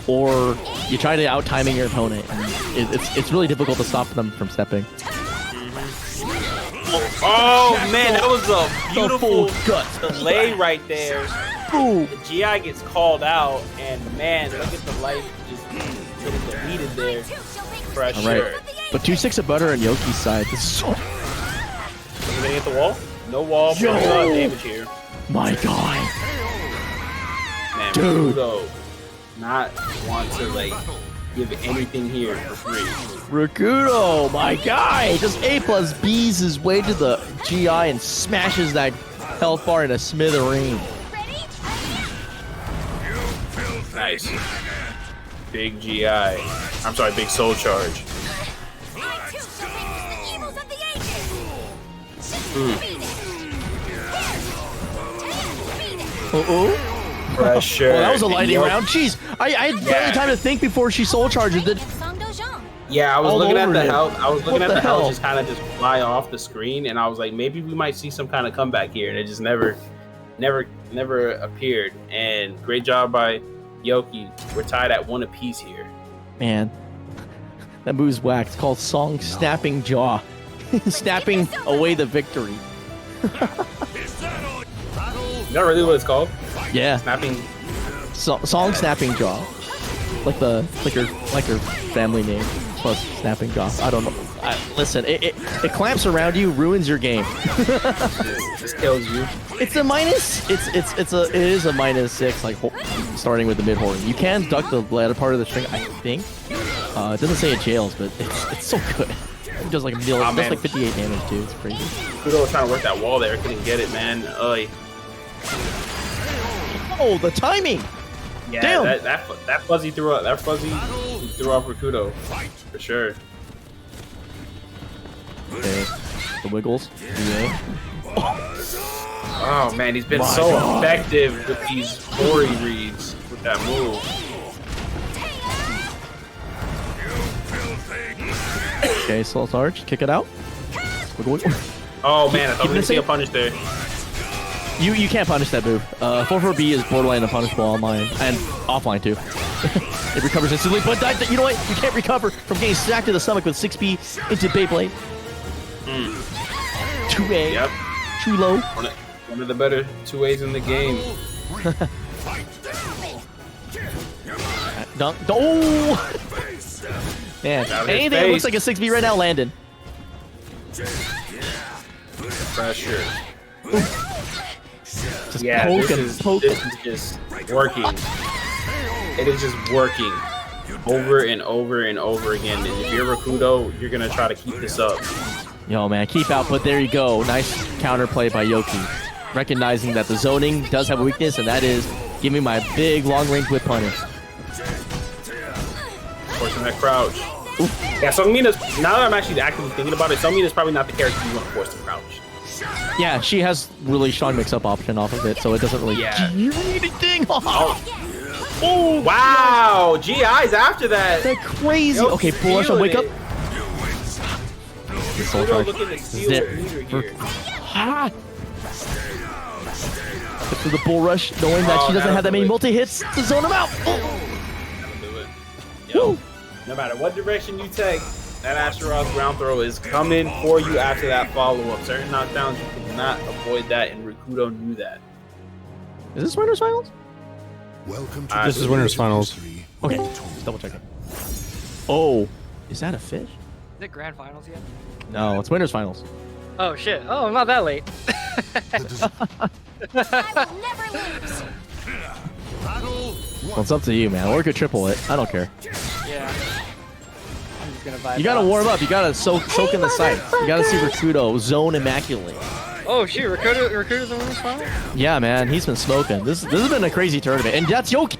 S2: or you try to out-timing your opponent, and it's really difficult to stop them from stepping.
S3: Oh man, that was a beautiful
S2: gut
S3: delay right there.
S2: Boom.
S3: The GI gets called out, and man, look at the life just getting deleted there. For
S2: All
S3: sure.
S2: right. But 2 sticks of butter on Yoki's side. This is so...
S3: Anything at the wall? No wall, but
S2: Yo.
S3: a lot of damage here.
S2: My God.
S3: Man,
S2: Dude.
S3: Rikuto not want to like give anything here for free.
S2: Rikuto, my guy, just A plus B's his way to the GI and smashes that health bar in a smithereen.
S3: Nice. Big GI. I'm sorry, big soul charge. Pressure.
S2: Oh, that was a lightning
S3: And
S2: round. Jeez, I had barely time to think before she soul charged.
S7: Yeah, I was
S2: All
S7: looking at
S2: over
S7: the
S2: him.
S7: health. I was looking
S2: What
S7: at
S2: the
S7: the health
S2: hell?
S7: just kind of just fly off the screen, and I was like, maybe we might see some kind of comeback here, and it just never appeared. And great job by Yoki. We're tied at 1 apiece here.
S2: Man, that move's whack. It's called Song Snapping Jaw. Snapping away the victory.
S7: Is that really what it's called?
S2: Yeah,
S7: Snapping.
S2: Song Snapping Jaw. Like her family name plus Snapping Jaw. I don't know. Listen, it clamps around you, ruins your game.
S7: Just kills you.
S2: It's a minus. It is a -6. Like starting with the mid horn. You can duck the latter part of the string, I think. It doesn't say it jails, but it's so good. It does like a million.
S7: Oh,
S2: It does
S7: man.
S2: like 58 damage too. It's crazy.
S7: Rikuto was trying to work that wall there. Couldn't get it, man.
S2: Oh, the timing!
S7: Yeah,
S2: Damn.
S7: that fuzzy threw up. That fuzzy threw off Rikuto for sure.
S2: Okay, the wiggles. Yeah.
S7: Oh man, he's been
S2: My
S7: so
S2: God.
S7: effective with these Ori reads with that move.
S2: Okay, slow charge. Kick it out. Wiggle, wiggle.
S7: Oh man, I thought
S2: keep
S7: we were gonna see a
S2: missing?
S7: punish there.
S2: You can't punish that move. 4-4-B is borderline unpunishable online and offline too. It recovers instantly, but you know what? You can't recover from getting stacked to the stomach with 6B into Beyblade. 2A.
S7: Yep,
S2: Too low.
S7: one of the better 2As in the game.
S2: Dunk. Oh! Man,
S7: Got his
S2: anything that looks
S7: face.
S2: like a 6B right now landed.
S7: Pressure.
S2: Just
S7: Yeah,
S2: poke
S7: this
S2: and
S7: is
S2: poke.
S7: just working. It is just working over and over and over again. And if you're Rikuto, you're gonna try to keep this up.
S2: Yo, man, keep out, but there you go. Nice counterplay by Yoki. Recognizing that the zoning does have a weakness, and that is give me my big long-range whip punish.
S7: Forcing that crouch. Yeah, Seongmina's, now that I'm actually actively thinking about it, Seongmina's probably not the character you want to force to crouch.
S2: Yeah, she has really strong mix-up option off of it, so it doesn't really
S7: Yeah.
S2: do anything.
S7: Oh, wow! GI's after that.
S2: That's crazy.
S7: Yo,
S2: Okay, pull rush on
S7: feeling
S2: wake up.
S7: it.
S2: The soul
S7: Rikuto
S2: charge.
S7: looking to steal
S2: Zip.
S7: the leader here.
S2: Ah. For the bull rush, knowing that
S7: Oh,
S2: she doesn't have that many
S7: that'll
S2: multi-hits to zone him out. Oh.
S7: That'll do it. Yo, no matter what direction you take, that Astaroth ground throw is coming for you after that follow-up. Certain knockdowns, you could not avoid that, and Rikuto knew that.
S2: Is this winners finals?
S4: Welcome to
S7: This
S4: the
S1: is winners
S4: stage of
S1: finals.
S4: history.
S2: Okay, just double checking. Oh, is that a fish?
S8: Is it grand finals yet?
S2: No, it's winners finals.
S8: Oh shit! Oh, I'm not that late.
S2: Well, it's up to you, man. Or you could triple it. I don't care.
S8: Yeah. I'm just gonna vibe
S2: You gotta
S8: out.
S2: warm up. You gotta soak in the sights. You gotta see Rikuto zone immaculately.
S8: Oh shoot! Rikuto's in women's final.
S2: Yeah, man, he's been smoking. This has been a crazy tournament, and that's Yoki.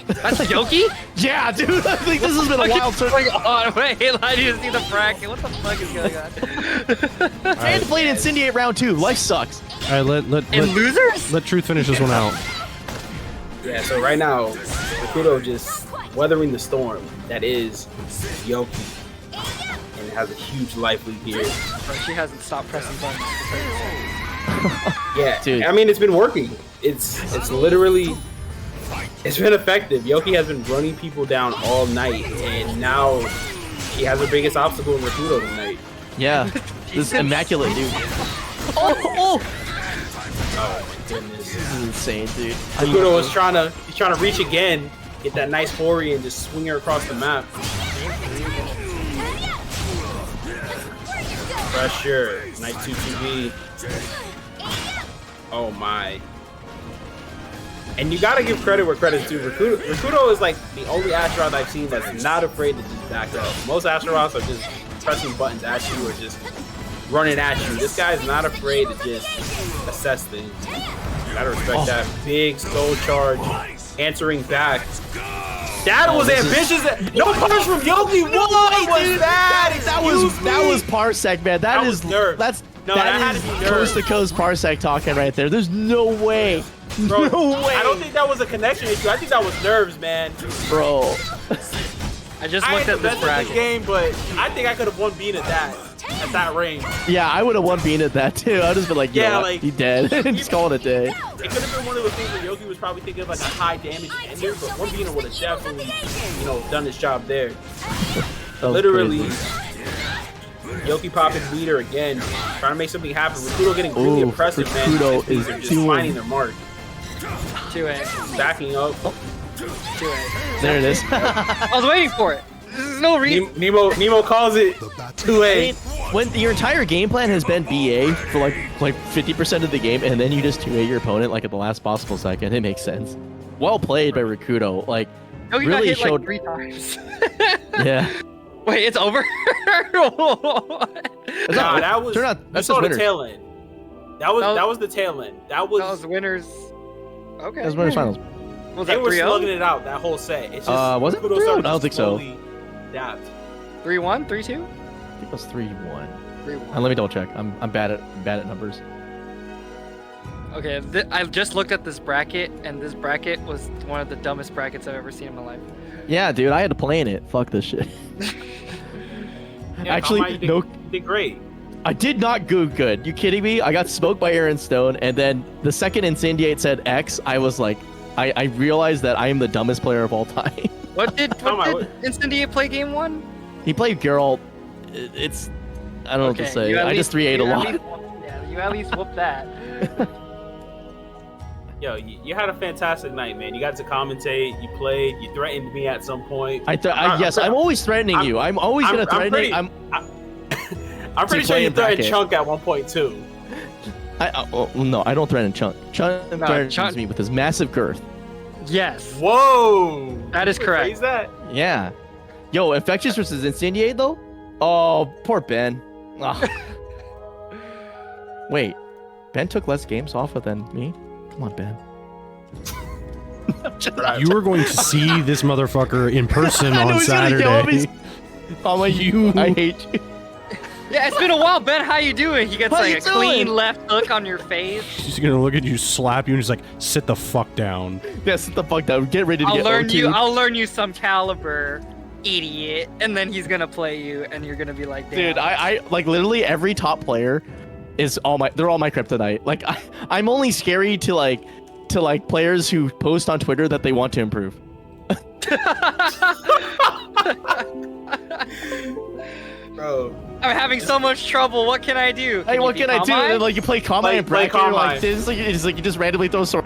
S8: That's Yoki.
S2: Yeah, dude. I think this has been a wild tournament.
S8: Oh wait, I didn't see the bracket. What the fuck is going on?
S2: And played Incendiate round 2. Life sucks.
S1: All right, let
S8: And losers?
S1: let Truth finish this one out.
S7: Yeah, so right now, Rikuto just weathering the storm that is Yoki, and has a huge life lead here.
S8: Bro, she hasn't stopped pressing buttons.
S7: Yeah,
S2: Dude.
S7: I mean, it's been working. It's literally, it's been effective. Yoki has been running people down all night, and now she has her biggest obstacle in Rikuto tonight.
S2: Yeah. This immaculate dude. Oh
S3: Oh my goodness.
S2: this is insane, dude.
S3: Rikuto was trying to reach again, get that nice Hori and just swing her across the map. Pressure, nice 2-2B. Oh my. And you gotta give credit where credit's due. Rikuto is like the only Astaroth I've seen that's not afraid to just back up. Most Astaroths are just pressing buttons at you or just running at you. This guy's not afraid to just assess things. You gotta respect that. Big soul charge, answering back. That was ambitious. No punch from Yogi. What was that?
S2: That was Parsec, man.
S3: That was nerve.
S2: That
S3: had
S2: is
S3: to be nerve.
S2: coast to coast Parsec talking right there. There's no way.
S3: Bro,
S2: no way.
S3: I don't think that was a connection issue. I think that was nerves, man.
S2: Bro.
S8: I just
S3: I
S8: looked
S3: ain't
S8: at
S3: the
S8: this
S3: best
S8: bracket.
S3: in this game, but I think I could have won being at that range.
S2: Yeah, I would have won being at that too. I'd just been like,
S3: Yeah,
S2: yeah,
S3: like-
S2: he dead. Just call it a day.
S3: It could have been one of those things where Yogi was probably thinking of like a high damage ender, but one beater would have definitely, done his job there.
S2: That was
S3: Literally,
S2: crazy.
S3: Yogi popping beater again, trying to make something happen. Rikuto getting really
S2: Ooh,
S3: impressive, man.
S2: Rikuto
S3: These
S2: is
S3: are just
S2: doing-
S3: finding their mark,
S8: 2A.
S3: backing up.
S8: 2A.
S2: There it is.
S8: I was waiting for it. There's no reason.
S3: Nemo calls it
S4: The battle
S3: 2A.
S2: When your entire game plan has been BA for like 50% of the game, and then you just 2A your opponent like at the last possible second, it makes sense. Well played by Rikuto. Like,
S8: Yogi
S2: really
S8: got hit
S2: showed.
S8: like 3 times.
S2: Yeah.
S8: Wait, it's over?
S2: That's
S3: Nah,
S2: not-
S3: that was.
S2: they're not-
S3: You
S2: that's
S3: saw
S2: just
S3: the
S2: winners.
S3: tail end. That was the tail end. That was.
S8: That was winners. Okay.
S2: That's winners finals.
S8: Was
S3: They
S8: that
S3: were
S8: 3-0?
S3: slugging it out that whole set. It's just
S2: Was it
S3: Rikuto
S2: 3-0?
S3: started
S2: I don't
S3: to
S2: think so.
S3: slowly adapt.
S8: 3-1? 3-2?
S2: I think it was 3-1.
S8: 3-1.
S2: Let me double check. I'm bad at numbers.
S8: Okay, I just looked at this bracket, and this bracket was one of the dumbest brackets I've ever seen in my life.
S2: Yeah, dude, I had to play in it. Fuck this shit.
S3: Yeah,
S2: Actually,
S3: Konmai, you
S2: no.
S3: did great.
S2: I did not go good. You kidding me? I got smoked by Aaron Stone, and then the second Incendiate said X, I was like, I realized that I am the dumbest player of all time.
S8: What did
S3: Konmai,
S8: Incendiate play game 1?
S2: He played Geralt. It's, I don't know what to say.
S8: you at
S2: I
S8: least-
S2: just 3-8 a
S8: you at
S2: lot.
S8: least- Yeah, you at least whooped that.
S3: Yo, you had a fantastic night, man. You got to commentate. You played. You threatened me at some point.
S2: Yes, I'm always threatening you. I'm always gonna threaten you.
S3: I'm pretty sure
S2: play
S3: you
S2: in
S3: threatened
S2: bracket.
S3: Chunk at one point too.
S2: No, I don't threaten Chunk. Chunk
S8: No,
S2: threatens
S8: Chunk-
S2: me with his massive girth.
S8: Yes.
S3: Whoa!
S8: That is correct.
S3: Phrase that?
S2: Yeah. Yo, Infectious versus Incendiate though? Oh, poor Ben. Ugh. Wait, Ben took less games off of than me? Come on, Ben.
S1: You were going to see this motherfucker in person
S2: I knew
S1: on
S2: he was gonna kill me.
S1: Saturday.
S2: Oh my, I hate you.
S8: Yeah, it's been a while. Ben, how you doing? He gets
S2: How
S8: like
S2: you
S8: a clean
S2: doing?
S8: left hook on your face.
S1: He's gonna look at you, slap you, and he's like, "Sit the fuck down."
S2: Yeah, sit the fuck down. Get ready to
S8: I'll
S2: get
S8: learn
S2: OT'd.
S8: you. I'll learn you some caliber, idiot. And then he's gonna play you, and you're gonna be like, damn.
S2: Dude, I like literally every top player is they're all my kryptonite. Like I'm only scary to like players who post on Twitter that they want to improve.
S3: Bro.
S8: I'm having so much trouble. What can I do?
S2: Hey, what
S8: you
S2: can I do?
S8: Konmai?
S2: And, like you play Konmai and
S3: Play
S2: bracket, you're like
S3: Konmai.
S2: this, it's like you just randomly throw a sword.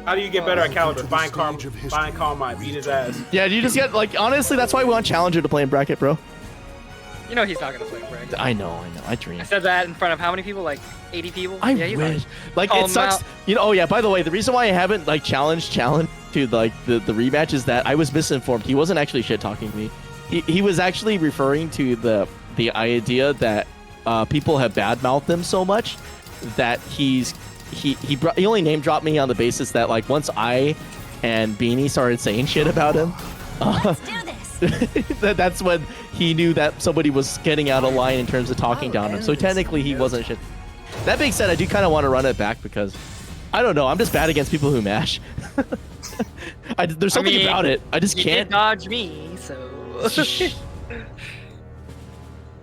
S3: How do you get better at Caliber?
S4: To the
S3: Find
S4: stage of history.
S3: Konmai, beat his ass.
S2: Yeah, you just get like honestly, that's why we want Challenger to play in bracket, bro.
S8: You know he's not gonna play bracket.
S2: I know, I dream.
S8: I said that in front of how many people? Like 80 people?
S2: I
S8: yeah, he's not-
S2: wish. Like
S8: Call
S2: it
S8: him
S2: sucks.
S8: out.
S2: You know. Oh yeah. By the way, the reason why I haven't like challenged to like the rematch is that I was misinformed. He wasn't actually shit talking me. He was actually referring to the idea that people have badmouthed him so much that he only name dropped me on the basis that like once I and Beanie started saying shit about him.
S5: Let's do this.
S2: That's when he knew that somebody was getting out of line in terms of talking down him. So technically, he wasn't shit. That being said, I do kind of want to run it back because I don't know. I'm just bad against people who mash. There's something
S8: mean,
S2: about it. I just
S8: You
S2: can't.
S8: did dodge me, so.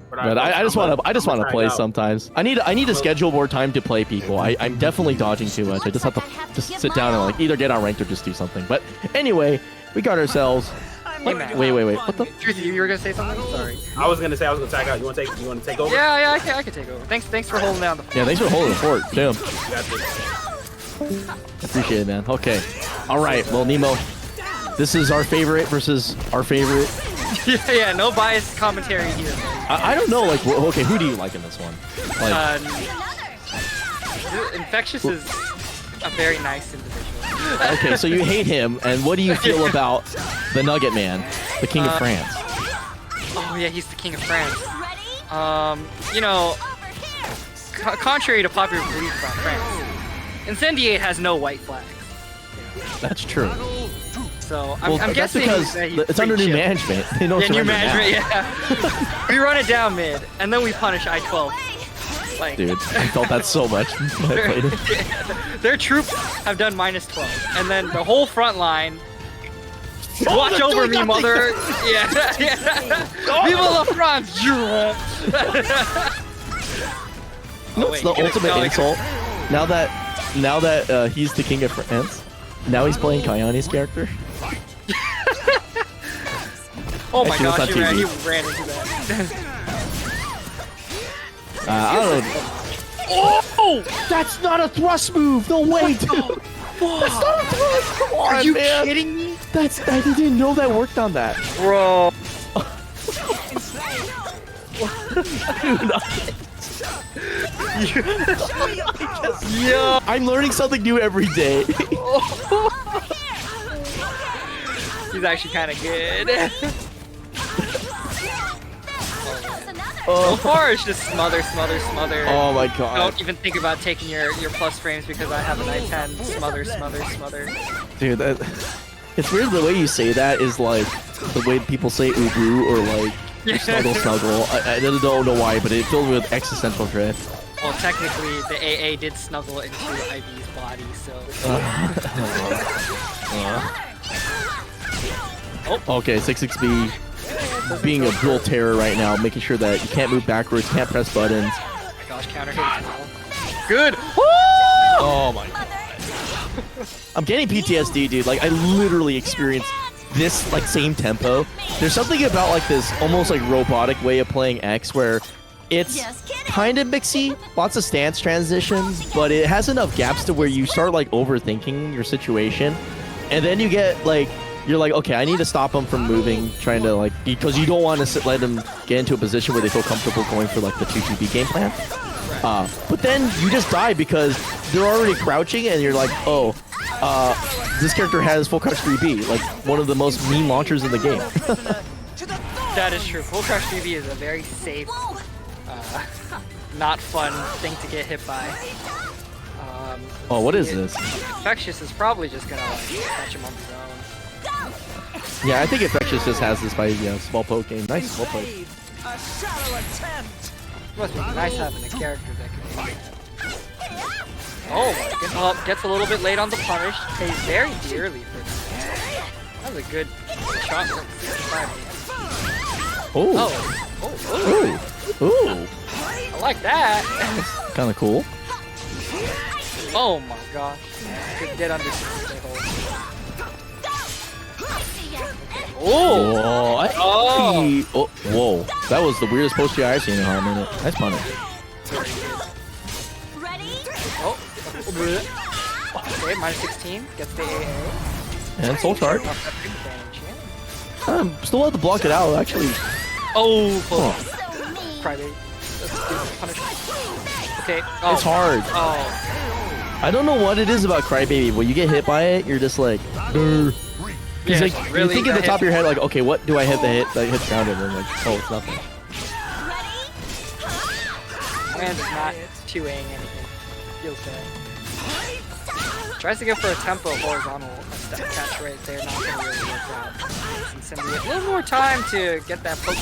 S2: But I just want to play sometimes. I need to schedule more time to play people. I'm definitely dodging too much. I just have to just sit down and like either get on ranked or just do something. But anyway, we got ourselves
S8: Hey, man.
S2: Wait. What the?
S8: Truth, you were gonna say something? Sorry.
S3: I was gonna say I was gonna tag out. You want to take over?
S8: Yeah, I can take over. Thanks for holding down the.
S2: Yeah, thanks for holding the fort. Damn.
S3: You got this.
S2: Appreciate it, man. Okay. All right. Well, Nemo, this is our favorite versus our favorite.
S8: yeah, no biased commentary here.
S2: I don't know. Like, okay, who do you like in this one? Like,
S8: Infectious is a very nice individual.
S2: okay, so you hate him, and what do you feel about the Nugget Man, the King of France?
S8: Oh yeah, he's the King of France. You know, contrary to popular belief about France, Incendiate has no white flags.
S2: That's true.
S8: So
S2: Well,
S8: I'm
S2: that's
S8: guessing
S2: because
S8: that he's
S2: it's under
S8: pretty
S2: new
S8: chill.
S2: management. They don't
S8: Yeah, new
S2: surrender
S8: management.
S2: now.
S8: Yeah. We run it down mid, and then we punish I-12. Like,
S2: Dude, I felt that so much when I played it.
S8: their troops have done -12, and then the whole front line. Watch
S2: they're
S8: over
S2: doing
S8: me,
S2: nothing.
S8: mother! Yeah. Vive la France!
S2: What's the ultimate insult? Now that he's the King of France, now he's playing Kayani's character.
S8: Oh my
S2: Actually,
S8: gosh,
S2: that's
S8: he
S2: on
S8: ran
S2: TV.
S8: into that.
S2: I don't know. Oh, that's not a thrust move. No way, dude. That's not a thrust. Come on,
S8: Are you
S2: man.
S8: kidding me?
S2: I didn't know that worked on that.
S8: Bro.
S2: Yeah, I'm learning something new every day.
S8: He's actually kind of good. So far, it's just smother.
S2: Oh my god.
S8: Don't even think about taking your plus frames because I have an I-10. Smother.
S2: Dude, it's weird the way you say that is like the way people say ubu or like snuggle. I don't know why, but it filled with existential dread.
S8: Well, technically, the AA did snuggle into IV's body, so.
S2: Okay, 66B being a dual terror right now, making sure that you can't move backwards, can't press buttons.
S8: Oh my gosh, counter hit as well. Good!
S2: Oh my god. I'm getting PTSD, dude. Like, I literally experienced this, like, same tempo. There's something about, like, this almost, like, robotic way of playing X where it's kind of mixy, lots of stance transitions, but it has enough gaps to where you start, like, overthinking your situation. And then you get, like, you're like, okay, I need to stop them from moving, trying to, like, because you don't want to let them get into a position where they feel comfortable going for, like, the 2-2B game plan. But then you just die because they're already crouching and you're like, oh, this character has full crouch 3B, like one of the most mean launchers in the game.
S8: That is true. Full crouch 3B is a very safe, not fun thing to get hit by.
S2: Oh, what is this?
S8: Infectious is probably just gonna like catch him on his own.
S2: Yeah, I think Infectious just has this by small poke game. Nice small poke.
S8: It must be nice having a character that can do that. Oh my goodness. Well, gets a little bit late on the punish. Pays very dearly for that. That was a good shot from 65.
S2: Oh. Ooh.
S8: I like that.
S2: Kind of cool.
S8: Oh my gosh. Good get under the hole.
S2: Oh, whoa. That was the weirdest post I've seen in a hard minute. Nice punish.
S8: Okay, -16. Gets the AA.
S2: And soul charge. Still have to block it out, actually.
S8: Oh, close. Crybaby. That's a good punishment. Okay. Oh.
S2: It's hard.
S8: Oh.
S2: I don't know what it is about Crybaby. When you get hit by it, you're just like, Because
S8: Yeah,
S2: like,
S8: really
S2: you think at the
S8: got
S2: top of
S8: hit.
S2: your head, like, okay, what do I hit the hit? Like, hit ground and then like, oh, it's nothing.
S8: Land's not 2A'ing anything. Feels bad. Tries to go for a tempo horizontal catch right there, not gonna really work out. Incendiate. A little more time to get that poke in.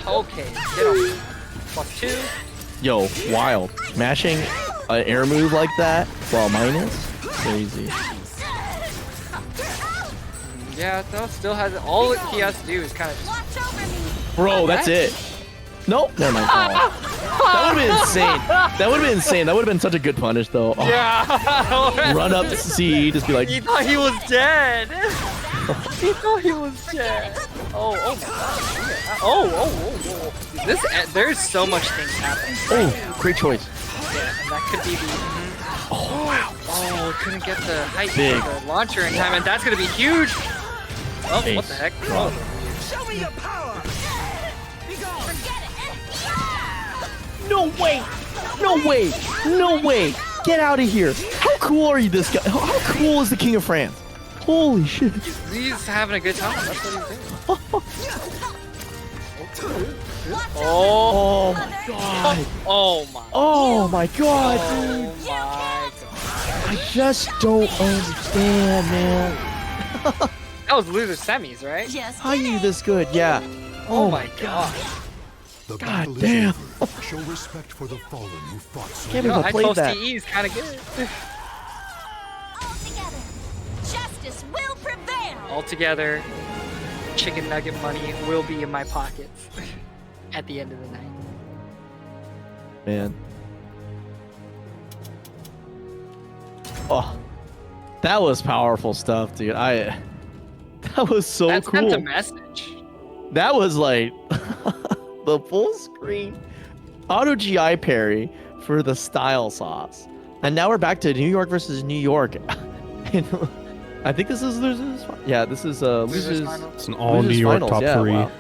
S8: Okay, get him. +2.
S2: Yo, wild. Mashing an air move like that while minus? Crazy.
S8: Yeah, no, still has it. All he has to do is kind of just.
S2: Bro, that's it. Nope. Never mind. Oh. That would have been insane. That would have been insane. That would have been such a good punish, though. Oh.
S8: Yeah.
S2: Run up to C, just be like.
S8: He thought he was dead. He thought he was dead. Oh my god. Oh. This, there's so much things happening.
S2: Oh, great choice.
S8: Yeah, and that could be the.
S2: Oh wow.
S8: Oh, couldn't get the height
S2: Big.
S8: for the launcher in time, and that's gonna be huge. Oh,
S2: Ace.
S8: what the heck?
S2: Drop.
S5: Show me your power.
S2: No way! No way! No way! Get out of here! How cool are you, this guy? How cool is the King of France? Holy shit!
S8: He's having a good time. That's what he's doing. Oh
S2: my god!
S8: Oh my.
S2: Oh my god,
S8: Oh
S2: dude!
S8: my god.
S2: I just don't understand, man.
S8: That was loser semis, right?
S5: Just
S2: How are you this good? Yeah.
S8: Oh my god.
S4: The
S2: God
S4: battle is
S2: damn.
S4: over. Show respect for the fallen who fought so
S2: Can't
S8: You know,
S2: believe I
S8: high
S2: played
S8: 12
S2: that.
S8: TE is kind of good.
S5: all together. Justice will prevail.
S8: All together, chicken nugget money will be in my pockets at the end of the night.
S2: Man. Oh, that was powerful stuff, dude. That was so
S8: That
S2: cool.
S8: sent a message.
S2: That was like the full screen auto GI parry for the style sauce. And now we're back to New York versus New York. And I think this is losers. Yeah, this is losers.
S8: Finals.
S1: It's an all New
S2: Losers
S1: York
S2: finals,
S1: top
S2: yeah,
S1: 3.
S2: wow.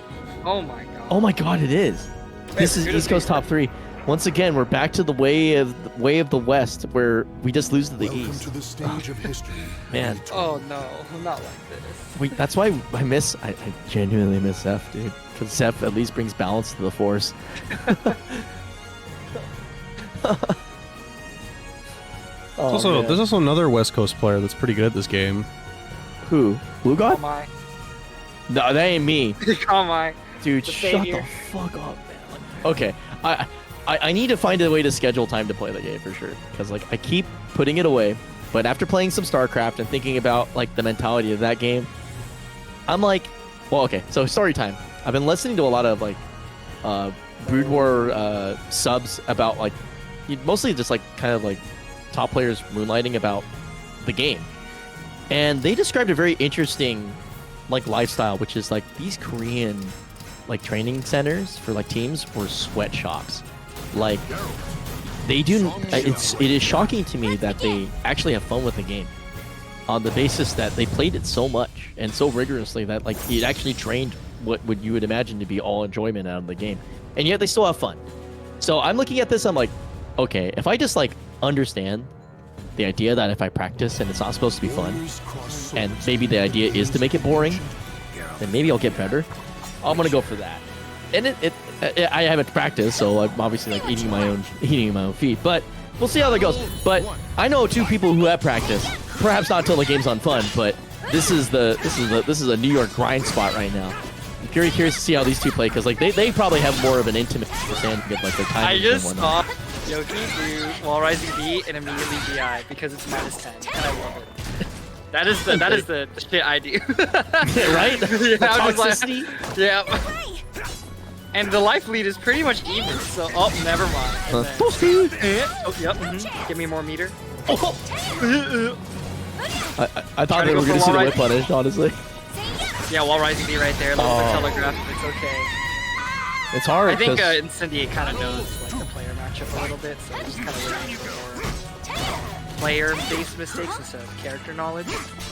S8: Oh my god.
S2: Oh my god, it is. This is
S8: Rikuto's
S2: East Coast
S8: beat.
S2: top 3. Once again, we're back to the way of the West, where we just lose to the
S4: welcome
S2: East.
S4: to the stage of history.
S2: Man,
S8: Oh no, not like this.
S2: wait, that's why I genuinely miss Zeph, dude. Because Zeph at least brings balance to the Force. Oh,
S1: There's also another West Coast player that's pretty good at this game.
S2: Who? Blue God?
S8: Konmai.
S2: No, that ain't me.
S8: Konmai.
S2: Dude,
S8: The
S2: shut
S8: savior.
S2: the fuck up, man. Okay, I need to find a way to schedule time to play the game for sure. Because, like, I keep putting it away. But after playing some StarCraft and thinking about, like, the mentality of that game, I'm like, well, okay, so story time. I've been listening to a lot of, like, Brood War subs about, like, mostly just, like, kind of, like, top players moonlighting about the game. And they described a very interesting, like, lifestyle, which is, like, these Korean, like, training centers for, like, teams were sweatshops. Like, they do, it is shocking to me that they actually have fun with the game on the basis that they played it so much and so rigorously that, like, it actually drained what you would imagine to be all enjoyment out of the game. And yet they still have fun. So I'm looking at this, I'm like, okay, if I just, like, understand the idea that if I practice and it's not supposed to be fun,
S4: Warriors cross swords.
S2: and maybe the idea is to make it boring, then maybe I'll get better. I'm gonna go for that. And I haven't practiced, so I'm obviously, like, eating my own feet. But we'll see how that goes. But I know 2 people who have practiced. Perhaps not until the game's on fun, but this is a New York grind spot right now. I'm curious to see how these 2 play, because, like, they probably have more of an intimate understanding of, like, their timing.
S8: I just
S2: and whatnot.
S8: saw Yoki do while rising B and immediately GI because it's -10, and I love it. That is the shit I do.
S2: Right?
S8: Yeah,
S2: The
S8: I'm just like,
S2: toxicity?
S8: yeah. And the life lead is pretty much even, so oh, never mind. And then- oh, yep. Give me more meter.
S2: I thought
S8: Trying to
S2: they
S8: go
S2: were going to
S8: for
S2: see the
S8: wall
S2: whip punish, honestly.
S8: Yeah, while rising B right there, a little bit telegraphed. It's okay.
S2: It's hard.
S8: I think
S2: 'cause-
S8: Incendiate kind of knows like the player matchup a little bit, so just kind of waiting for more player-based mistakes instead of character knowledge.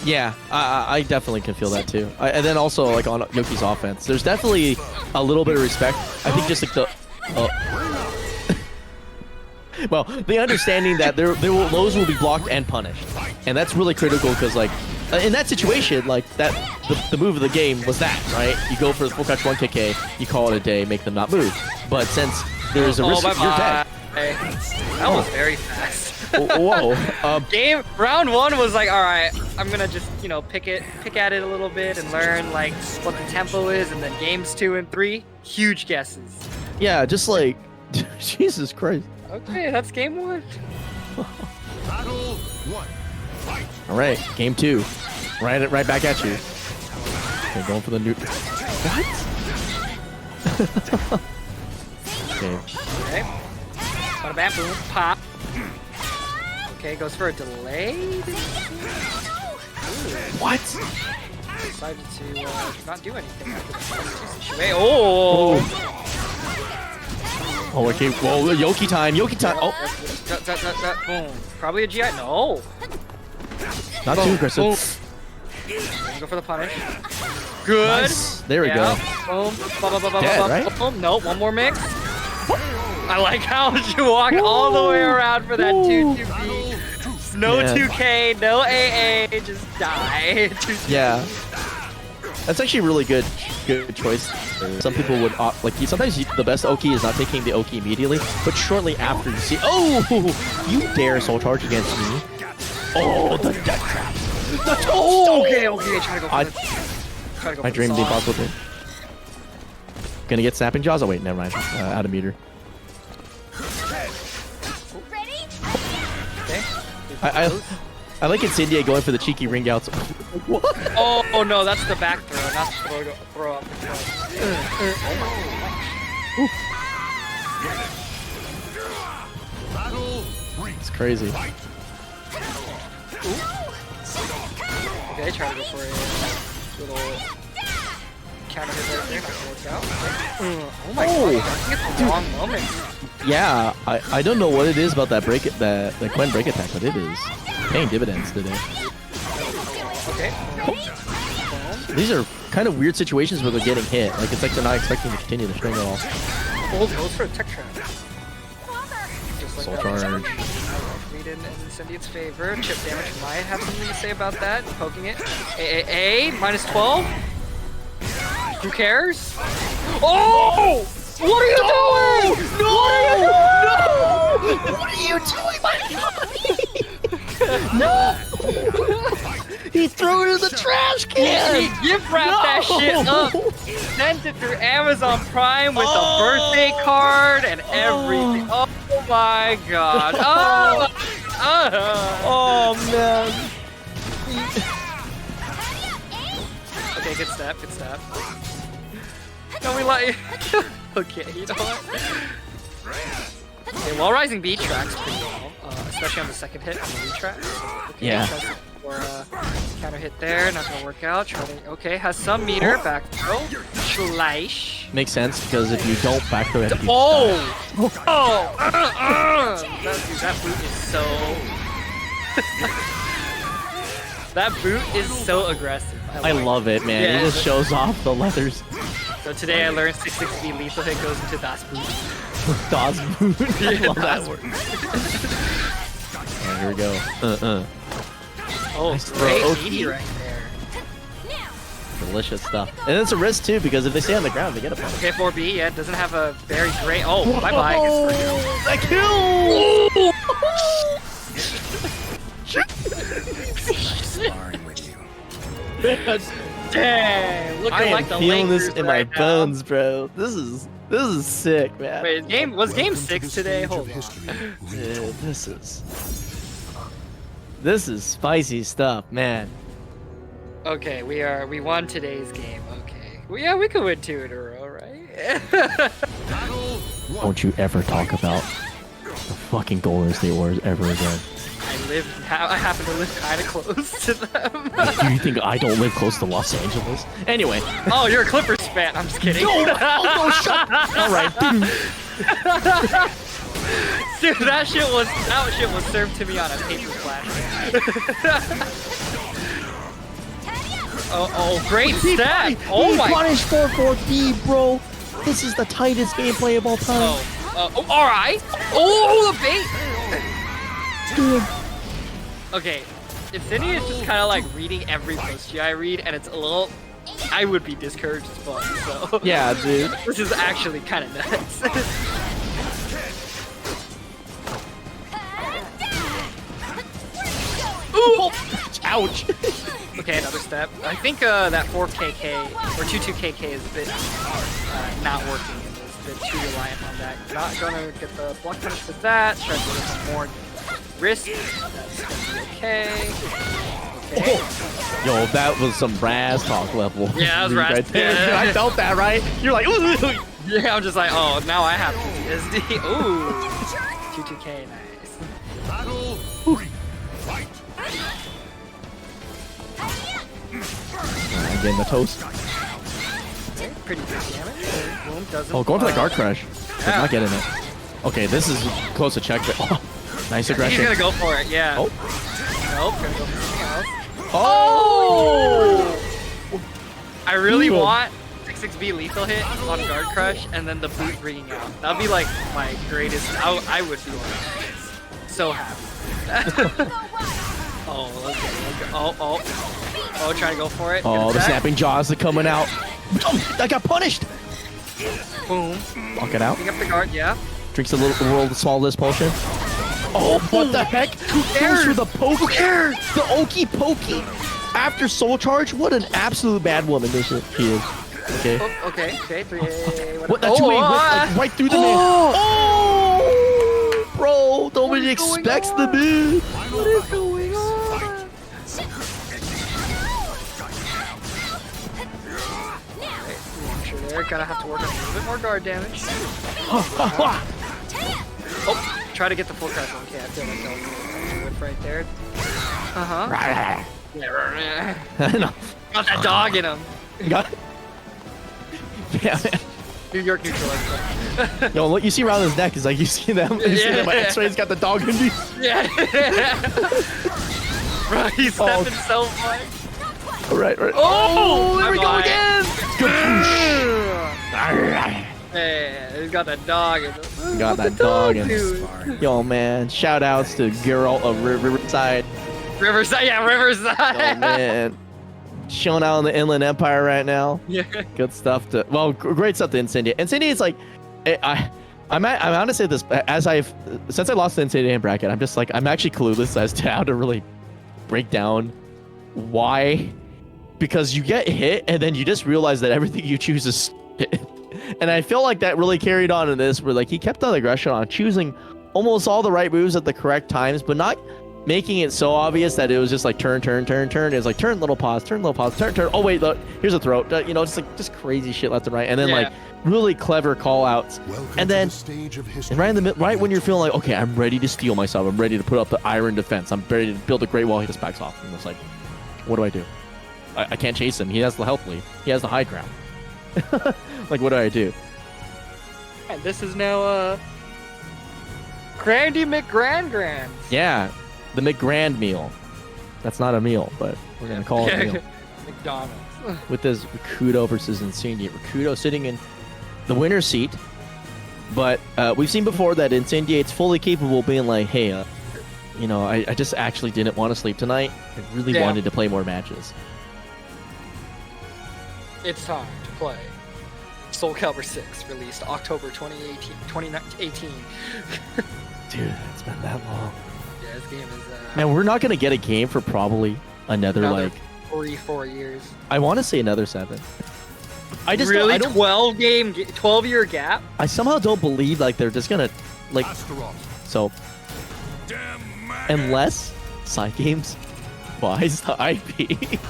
S2: Yeah, I definitely can feel that too. And then also, like, on Yoki's offense, there's definitely a little bit of respect. I think just, like, the well, the understanding that those will be blocked and punished, and that's really critical because, like, in that situation, like, that the move of the game was that, right? You go for the full catch 1 KK, you call it a day, make them not move. But since there's a risk, you're dead.
S8: That was very fast.
S2: Whoa.
S8: Round 1 was like, all right, I'm gonna just, you know, pick at it a little bit and learn, like, what the tempo is, and then games 2 and 3, huge guesses.
S2: Yeah, just like, Jesus Christ.
S8: Okay, that's game 1.
S4: Battle 1. Fight.
S2: All right, game 2, right back at you. They're going for the new. What? Okay.
S8: Okay. Bada bam, boom, pop. Okay, goes for a delay.
S2: What?
S8: Decided to not do anything after the situation. Oh!
S2: Oh, okay. Whoa, Yoki time. Yoki time. Oh,
S8: Boom. Probably a GI. No.
S2: not too aggressive.
S8: Go for the punish. Good.
S2: Nice. There we go.
S8: Boom.
S2: Dead, right?
S8: Boom. No, one more mix. I like how you walk all the way around for that 2-2B. No 2K, no AA, just die.
S2: Yeah. That's actually a really good choice. Some people would opt, like, sometimes the best Oki is not taking the Oki immediately, but shortly after you see, oh, you dare soul charge against me. Oh, the death trap.
S8: Okay, try to go for
S2: I dreamed the impossible thing. Gonna get snapping jaws? Oh wait, never mind. Out of meter.
S8: Okay.
S2: I like Incendia going for the cheeky ring outs. What?
S8: Oh no, that's the back throw, not the throw up.
S2: It's crazy.
S8: Okay, try to go for a little counter hit right there, not gonna work out. Oh my god, I think it's the wrong moment.
S2: Yeah, I don't know what it is about that the Quen break attack, but it is paying dividends today.
S8: Okay.
S2: These are kind of weird situations where they're getting hit. Like, it's like they're not expecting to continue the string at all.
S8: Goes for a tech trap. Just like
S2: Soul
S8: that.
S2: charge.
S8: Read in Incendiate's favor. Chip damage might have something to say about that. Poking it. A minus 12. Who cares? Oh! What are you doing? No!
S2: What are you doing, my God? No! He threw it in the trash can!
S8: He gift wrapped that shit up! Sent it through Amazon Prime with a birthday card and everything. Oh my god.
S2: Oh man.
S8: Okay, good step, good step. Don't we let you? Okay, you know what? Okay, well, Rising B tracks pretty well, especially on the second hit on the retrack. So, okay,
S2: yeah.
S8: For counter hit there, not gonna work out. Okay, has some meter, back throw. Slash.
S2: Makes sense because if you don't back throw it,
S8: That boot is so. That boot is so aggressive.
S2: I love it, man.
S8: Yeah.
S2: It just shows off the leathers.
S8: So today I learned 660 lethal hit goes into Das boot.
S2: Das boot. I love that word. Here we go.
S8: Oh,
S2: Nice
S8: great
S2: throw.
S8: meaty right there.
S2: Delicious stuff. And it's a risk too because if they stay on the ground, they get a point.
S8: Okay, 4B, yeah, doesn't have a very great. Oh, bye bye.
S2: That kill!
S8: Dang, looking
S2: I am
S8: like the
S2: feeling this
S8: Lakers
S2: in my
S8: right now.
S2: bones, bro. This is sick, man.
S8: Wait, was game 6 today? Hold on.
S2: Dude, this is spicy stuff, man.
S8: Okay, we won today's game. Okay, well, yeah, we could win 2 in a row, right?
S2: Don't you ever talk about the fucking Golden State Warriors ever again.
S8: I happen to live kind of close to them.
S2: Do you think I don't live close to Los Angeles? Anyway.
S8: Oh, you're a Clippers fan. I'm just kidding.
S2: No, no, shut up. All right.
S8: Dude, that shit was served to me on a paper platter. oh, great stat. Oh my.
S2: Punish 4-4-D, bro. This is the tightest gameplay of all time.
S8: Oh, all right. Oh, the bait.
S2: Dude.
S8: Okay, Incendia is just kind of like reading every post I read, and it's a little. I would be discouraged as fuck. So
S2: Yeah, dude.
S8: This is actually kind of nuts.
S2: Ooh! Ouch!
S8: Okay, another step. I think that 4KK or 22KK is a bit not working. It's a bit too reliant on that. Not gonna get the block punish with that. Try to get some more risk. That's gonna be okay. Okay.
S2: Yo, that was some Raz talk level.
S8: Yeah, that was
S2: right
S8: Raz.
S2: there.
S8: Yeah.
S2: I felt that, right? You're like, ooh.
S8: Yeah, I'm just like, oh, now I have PTSD. Ooh. 2K, nice.
S6: Battle 3. Fight.
S2: I'm getting the toast.
S8: Okay, pretty good damage. Boom, doesn't.
S2: Oh, going for the guard crush.
S8: Yeah.
S2: Not getting it. Okay, this is close to check, but oh, nice
S8: He's
S2: aggression.
S8: gonna go for it, yeah.
S2: Oh.
S8: Nope, gonna go for something else.
S2: Oh!
S8: I really want 6B lethal hit on guard crush and then the boot ringing out. That'd be like my greatest. I would be like so happy. Oh, okay. Oh, trying to go for it.
S2: Oh, the snapping jaws are coming out. Oh, I got punished.
S8: Boom.
S2: Lock it out.
S8: Pick up the guard, yeah.
S2: Drinks a little world's smallest potion. Oh, what the heck? Who cares for the poke? Who cares? The okey pokey. After soul charge, what an absolute bad woman this is. She is. Okay.
S8: Oh, okay. 3.
S2: What? That 2A went like, right through the man. Oh, bro, nobody expects the move.
S8: What is going on? They're gonna have to work on a little bit more guard damage. Oh, try to get the full crash on. Okay, I feel like that was whip right there.
S2: No.
S8: Got that dog in him.
S2: Got it. Yeah, man.
S8: New York neutralized.
S2: Yo, what you see around his neck is like you see them. You see them. My X-ray's got the dog in me.
S8: Yeah. Bro, he's stepping so much.
S2: All right.
S8: Oh,
S2: there we go again. Good
S8: Man, he's got that dog in him.
S2: Got that dog in
S8: dude.
S2: Yo, man. Shout outs to Geralt of Riverside.
S8: Riverside.
S2: Oh, man. Showing out in the Inland Empire right now.
S8: Yeah.
S2: Good stuff to. Well, great stuff to Incendia. Incendia is like. I'm honestly this since I lost the Incendia bracket, I'm just like I'm actually clueless as to how to really break down why. Because you get hit and then you just realize that everything you choose is shit. And I feel like that really carried on in this where like he kept on aggression on choosing almost all the right moves at the correct times, but not making it so obvious that it was just like turn. It was like turn, little pause, turn. Oh wait, look, here's a throat. You know, just crazy shit left and right. And then like really clever call outs. And then right when you're feeling like, okay, I'm ready to steal myself. I'm ready to put up the iron defense. I'm ready to build a great wall. He just backs off. And it's like, what do I do? I can't chase him. He has the health lead. He has the high ground. Like, what do I do?
S8: And this is now Grandy McGrand.
S2: Yeah, the McGrand meal. That's not a meal, but we're gonna call it a meal.
S8: McDonald's.
S2: With this Rikuto versus Incendiate. Rikuto sitting in the winner's seat, but we've seen before that Incendiate's fully capable of being like, hey, you know, I just actually didn't want to sleep tonight. I really wanted to play more matches.
S8: It's time to play SoulCalibur 6, released October 2018.
S2: Dude, it's been that long.
S8: Yeah, this game is...
S2: Man, we're not going to get a game for probably another like...
S8: 4 years.
S2: I want to say another 7. I just
S8: really?
S2: don't,
S8: 12-year gap?
S2: I somehow don't believe like they're just going to... like.
S6: Astaroth.
S2: So... Unless side games buys the IP.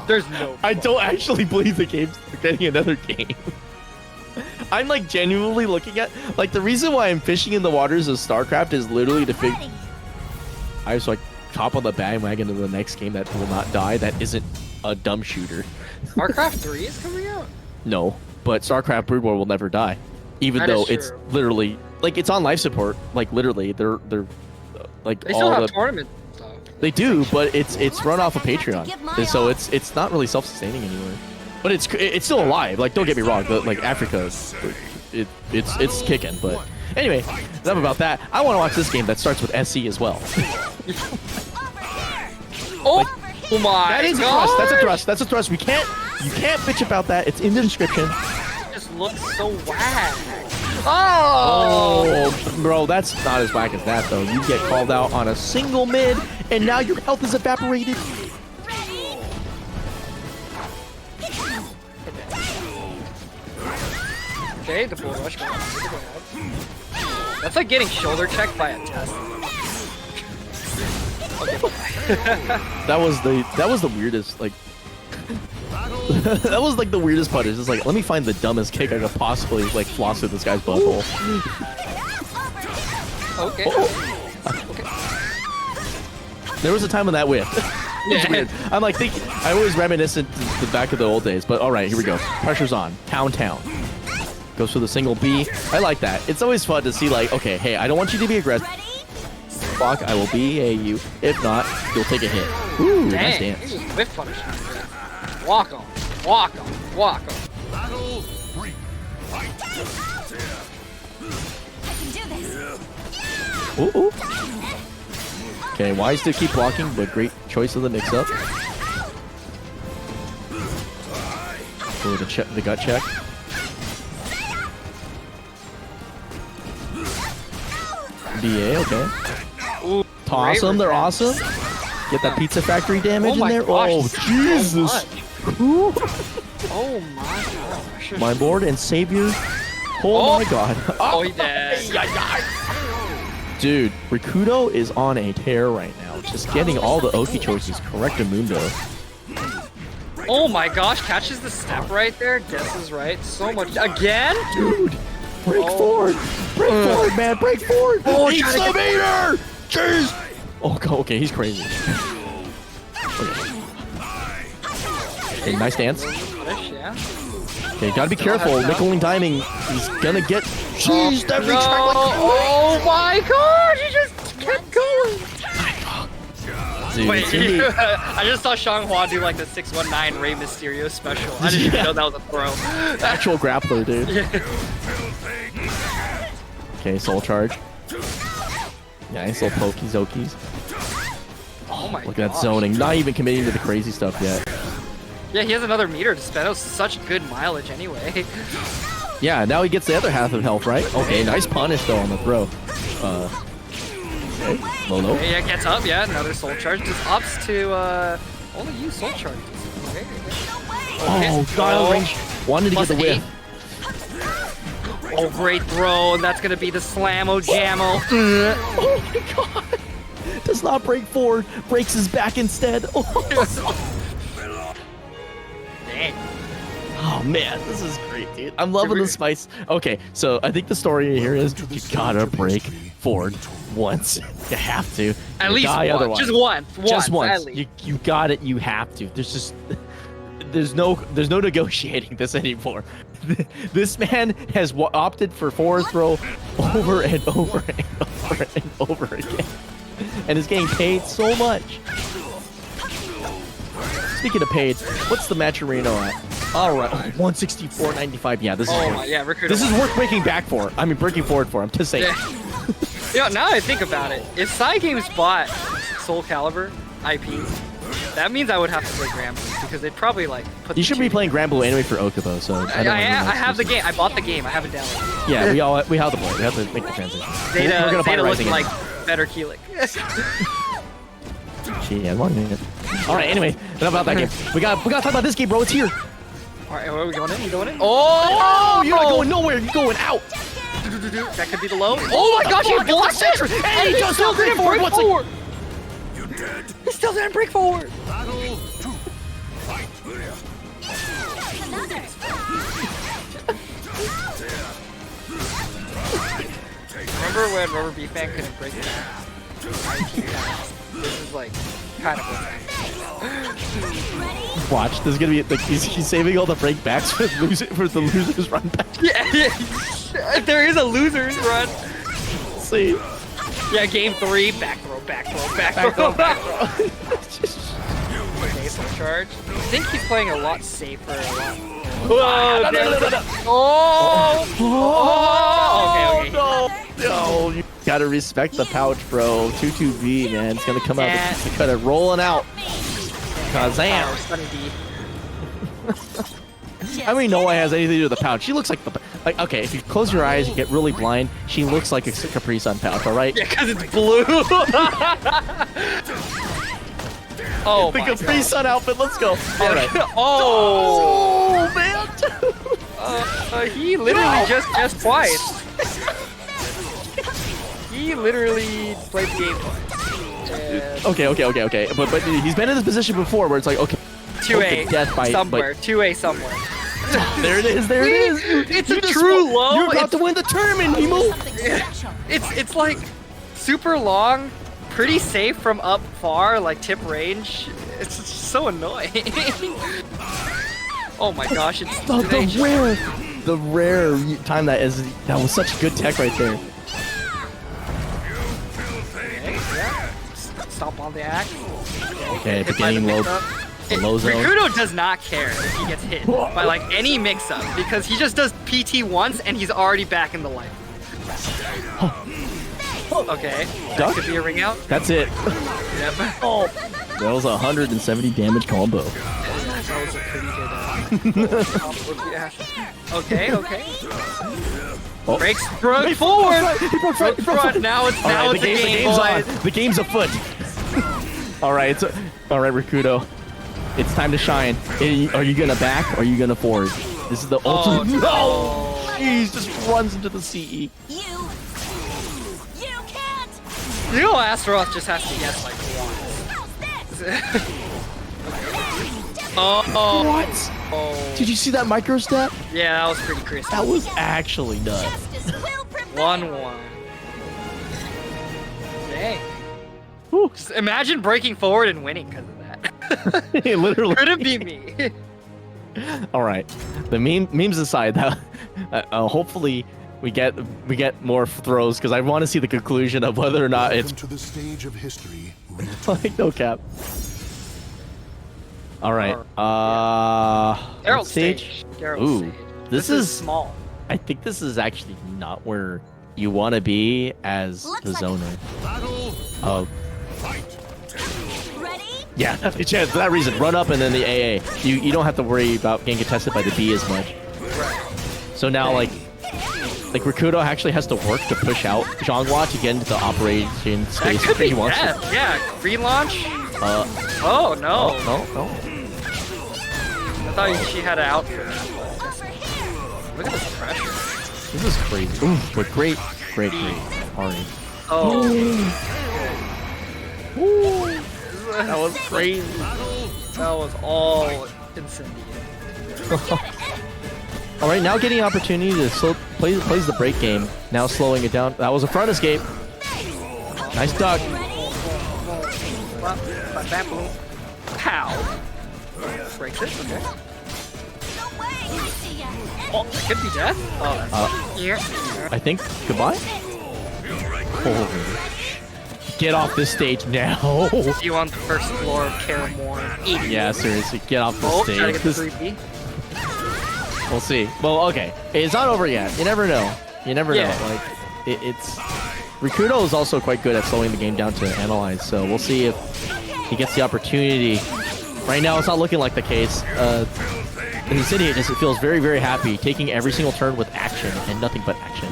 S8: There's no...
S2: I don't actually believe the game's getting another game. I'm like genuinely looking at like the reason why I'm fishing in the waters of StarCraft is literally to figure. I just like hop on the bandwagon to the next game that will not die. That isn't a dumb shooter.
S8: StarCraft 3 is coming out?
S2: No, but StarCraft Brood War will never die, even
S8: That
S2: though
S8: is
S2: it's
S8: true.
S2: literally like it's on life support. Like literally, they're like
S8: They
S2: all
S8: still have
S2: the
S8: tournament stuff.
S2: they do, but it's run off of Patreon, and so it's not really self-sustaining anymore. But it's still alive. Like don't get me wrong, but like Africa, it's kicking. But anyway, enough about that. I want to watch this game that starts with SC as well.
S8: Oh my!
S2: That is a thrust. That's a thrust. That's a thrust. You can't bitch about that. It's in the description.
S8: It just looks so whack. Oh!
S2: Oh, bro, that's not as whack as that though. You get called out on a single mid, and now your health is evaporated.
S8: Okay, the bull rush. That's like getting shoulder checked by a test. Okay.
S2: That was the weirdest like That was like the weirdest punish. It's like, let me find the dumbest kick I could possibly like floss through this guy's butthole.
S8: Okay. Okay.
S2: There was a time when that whipped. It's weird. I'm like thinking, I always reminiscent to the back of the old days, but all right, here we go. Pressure's on. Town. Goes for the single B. I like that. It's always fun to see like, okay, hey, I don't want you to be aggressive. Block, I will BA you. If not, you'll take a hit. Ooh, nice
S8: Dang,
S2: dance.
S8: he just whiff punished him. Walk on. Walk on. Walk on.
S6: Battle 3. Fight.
S5: I can do this.
S2: Ooh, ooh. Okay, wise to keep blocking, but great choice of the mix-up. Oh, the gut check. BA, okay.
S8: Ooh,
S2: Toss them, they're
S8: revenge.
S2: awesome. Get that pizza factory damage in
S8: my
S2: there.
S8: gosh,
S2: Oh,
S8: this is so
S2: Jesus.
S8: much.
S2: Ooh.
S8: Oh my gosh.
S2: My lord and savior. Oh, my god.
S8: Oh, he did.
S2: Dude, Rikuto is on a tear right now. Just getting all the Oki choices correct to Mundo.
S8: Oh my gosh, catches the step right there. Death is right. So much. Again?
S2: Dude, break forward. Break forward, man. Break forward.
S8: Oh,
S2: Eat
S8: trying to
S2: some
S8: get-
S2: eater. Jeez. Oh, okay, he's crazy. Okay, nice dance.
S8: Punish, yeah.
S2: Okay, gotta be careful. Nickel and diming. He's gonna get. Jeez, that
S8: No.
S2: retract like.
S8: Oh my gosh, he just kept going.
S2: Dude,
S8: Wait,
S2: it's gonna be-
S8: I just saw Hwang do like the 619 Rey Mysterio special. I didn't even know that was a throw.
S2: actual grappler, dude. Okay, soul charge. Nice little pokies okies.
S8: Oh my
S2: Look at that
S8: gosh.
S2: zoning. Not even committing to the crazy stuff yet.
S8: Yeah, he has another meter to spend. That was such good mileage anyway.
S2: Yeah, now he gets the other half of health, right? Okay, nice punish though on the throw. Okay, Voldo.
S8: Yeah, gets up, yeah, another soul charge. Just ups to only use soul charges. Okay.
S2: Oh, God, range. Wanted to get the whiff.
S8: Oh, great throw, and that's gonna be the slammo jammo.
S2: Oh my god! Does not break forward, breaks his back instead.
S8: Dang.
S2: Oh man, this is great, dude. I'm loving the spice. Okay, so I think the story here is you gotta break forward once. You have to.
S8: At
S2: You
S8: least
S2: die
S8: once.
S2: otherwise.
S8: Just once.
S2: Just
S8: At
S2: once.
S8: least.
S2: You got it. You have to. There's no negotiating this anymore. This man has opted for forward throw over and over and over and over again, and is getting paid so much. Speaking of paid, what's the match arena at? All right, 164.95. Yeah, this is.
S8: Oh
S2: worth,
S8: my, yeah, Rikuto.
S2: this is worth breaking back for. I mean, breaking forward for. I'm just saying.
S8: Yeah. Now I think about it, if Psy Games bought SoulCalibur IP, that means I would have to play Granblue because they'd probably like put.
S2: You
S8: the
S2: should be
S8: two-
S2: playing Granblue anyway for Okubo, so.
S8: I have the game. I bought the game. I have it downloaded.
S2: Yeah, we have the point. We have to make the transition.
S8: Zeta,
S2: We're gonna
S8: Zeta
S2: find
S8: looking
S2: Rising
S8: like better Keelik.
S2: Yeah, 1 minute. All right. Anyway, enough about that game. We gotta talk about this game, bro. It's here.
S8: All right, where are we going in? You going in?
S2: Oh, you're not going nowhere. You're going out.
S8: That could be the low. Oh my gosh, he blocked it!
S2: And he just still didn't break forward.
S6: You dead.
S8: He still didn't break forward.
S6: Battle 2. Fight.
S8: Remember when Rubber Beef Man couldn't break it? This is like kind of what's happening.
S2: Watch. There's gonna be like he's saving all the breakbacks for the losers run back.
S8: Yeah, there is a loser's run.
S2: See.
S8: Yeah, game 3, back throw, back throw, back throw, back throw. Okay, full charge. I think he's playing a lot safer. Whoa! Okay.
S2: No, you gotta respect the pouch, bro. 2-2B, man. It's gonna come out.
S8: Yeah.
S2: It's kind of rolling out. Kazam.
S8: Sunny D.
S2: I don't even know why it has anything to do with the pouch. She looks like okay, if you close your eyes, you get really blind. She looks like a Capri Sun pouch, all right?
S8: Yeah, because it's blue. Oh
S2: The
S8: my
S2: Capri
S8: God.
S2: Sun outfit. Let's go. All right.
S8: Oh,
S2: man.
S8: he literally just guessed twice. He literally played the game twice. And
S2: Okay. But he's been in this position before where it's like, okay,
S8: 2A
S2: death bite,
S8: somewhere. 2A somewhere.
S2: There it is. There it is.
S8: It's a true low.
S2: You're about to win the tournament, Nemo.
S8: It's like super long, pretty safe from up far, like tip range. It's just so annoying. Oh my gosh, it's
S2: the rare time that was such good tech right there.
S8: Okay, yeah. Stomp on the axe.
S2: Okay,
S8: Hit by the
S2: beginning low.
S8: mix-up.
S2: Low zone.
S8: Rikuto does not care if he gets hit by like any mix-up because he just does PT once and he's already back in the life. Okay, that could be a ring out.
S2: That's it.
S8: Yep.
S2: Oh, that was a 170 damage combo.
S8: That was a pretty good combo, yeah. Okay.
S2: Oh.
S8: Breaks front forward.
S2: He broke front.
S8: Now it's
S2: All right,
S8: the game,
S2: game's
S8: boys.
S2: on. The game's afoot. All right, Rikuto. It's time to shine. Are you gonna back or are you gonna forward? This is the ultimate.
S8: No!
S2: Jeez, just runs into the CE.
S5: You can't.
S8: You know Astaroth just has to guess like once. Oh.
S2: What?
S8: Oh.
S2: Did you see that micro stat?
S8: Yeah, that was pretty crazy.
S2: That was actually nuts.
S5: Justice will prevail.
S8: 1-1. Dang.
S2: Whew.
S8: Just imagine breaking forward and winning because of that.
S2: Literally.
S8: Could it be me?
S2: All right. The memes aside, hopefully we get more throws because I want to see the conclusion of whether or not it's
S4: Welcome to the stage of history.
S2: like no cap. All right.
S8: Geralt
S2: stage.
S8: Geralt
S2: Ooh,
S8: stage.
S2: this is
S8: small.
S2: I think this is actually not where you want to be as
S5: Looks
S2: the
S5: like
S2: zoner.
S6: Battle.
S2: Oh,
S5: Ready?
S2: yeah. For that reason, run up and then the AA. You don't have to worry about getting contested by the B as much. So now like Rikuto actually has to work to push out Zhonghua to get into the operation
S8: That
S2: space
S8: could
S2: where
S8: be
S2: he wants
S8: death.
S2: to.
S8: Yeah, relaunch. Oh no.
S2: No.
S8: I thought she had an out for that. Look at this pressure.
S2: This is crazy. Ooh, but great party.
S8: Oh.
S2: That was crazy.
S8: That was all incendiary.
S2: All right, now getting opportunity to plays the break game. Now slowing it down. That was a front escape. Nice duck.
S8: Pow. Breaks it. Okay.
S5: No way. I see ya.
S8: Oh, it could be death. Oh. Yeah.
S2: I think goodbye. Oh. Get off this stage now.
S8: You on the first floor of Caramore.
S2: Yeah, seriously, get off the
S8: Oh, gotta
S2: stage.
S8: get the 3B.
S2: We'll see. Well, okay, it's not over yet. You never know. Know. Like, it's Rikuto is also quite good at slowing the game down to analyze. So we'll see if he gets the opportunity. Right now, it's not looking like the case. And the city just feels very, very happy, taking every single turn with action and nothing but action.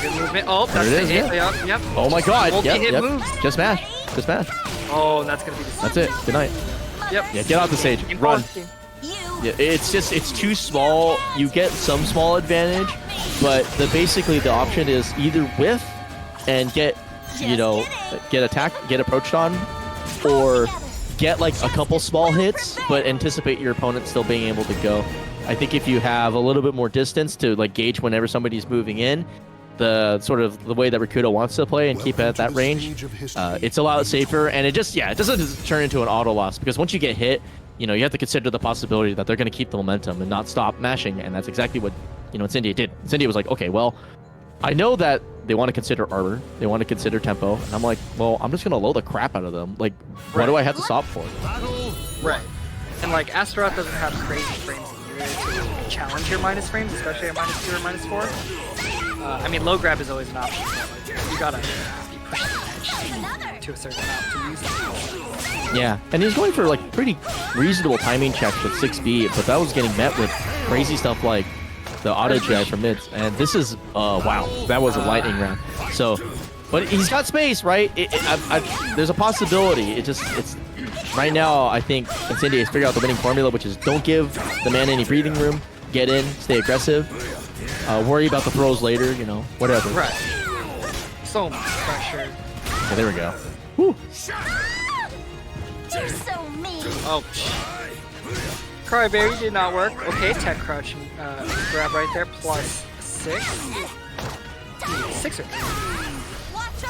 S8: Good movement. Oh, that's
S2: There it
S8: the
S2: is,
S8: hit.
S2: yeah.
S8: Yep.
S2: Oh my God!
S8: Multi-hit
S2: Yep.
S8: moves.
S2: Just smash.
S8: Oh, that's gonna be the
S2: That's it. Good night.
S8: Yep.
S2: Yeah, get off the stage. Run.
S5: You.
S2: Yeah, it's too small. You get some small advantage, but basically the option is either whiff and get attacked, get approached on, or get like a couple small hits, but anticipate your opponent still being able to go. I think if you have a little bit more distance to like gauge whenever somebody's moving in, the sort of the way that Rikuto wants to play and keep it at that range, it's a lot safer, and it doesn't turn into an auto loss, because once you get hit, you have to consider the possibility that they're going to keep the momentum and not stop mashing, and that's exactly what Incendia did. Incendia was like, okay, well, I know that they want to consider armor, they want to consider tempo, and I'm like, well, I'm just going to load the crap out of them. Like, what do I have to stop for?
S8: Right. And like Astaroth doesn't have crazy frames either to challenge your minus frames, especially at -2 or -4. I mean, low grab is always an option, but like, you gotta be pushing the edge to a certain amount to use them.
S2: Yeah, and he's going for like pretty reasonable timing checks with 6B, but that was getting met with crazy stuff like the auto jet from mids, and this is wow, that was a lightning round. So, but he's got space, right? There's a possibility. It's right now. I think Incendia has figured out the winning formula, which is don't give the man any breathing room. Get in, stay aggressive. Worry about the throws later. Whatever.
S8: Right. So much pressure.
S2: Okay, there we go. Whew.
S5: You're so mean.
S8: Oh. Cryberry did not work. Okay, tech crouch and grab right there. Plus 6. 6 or 8.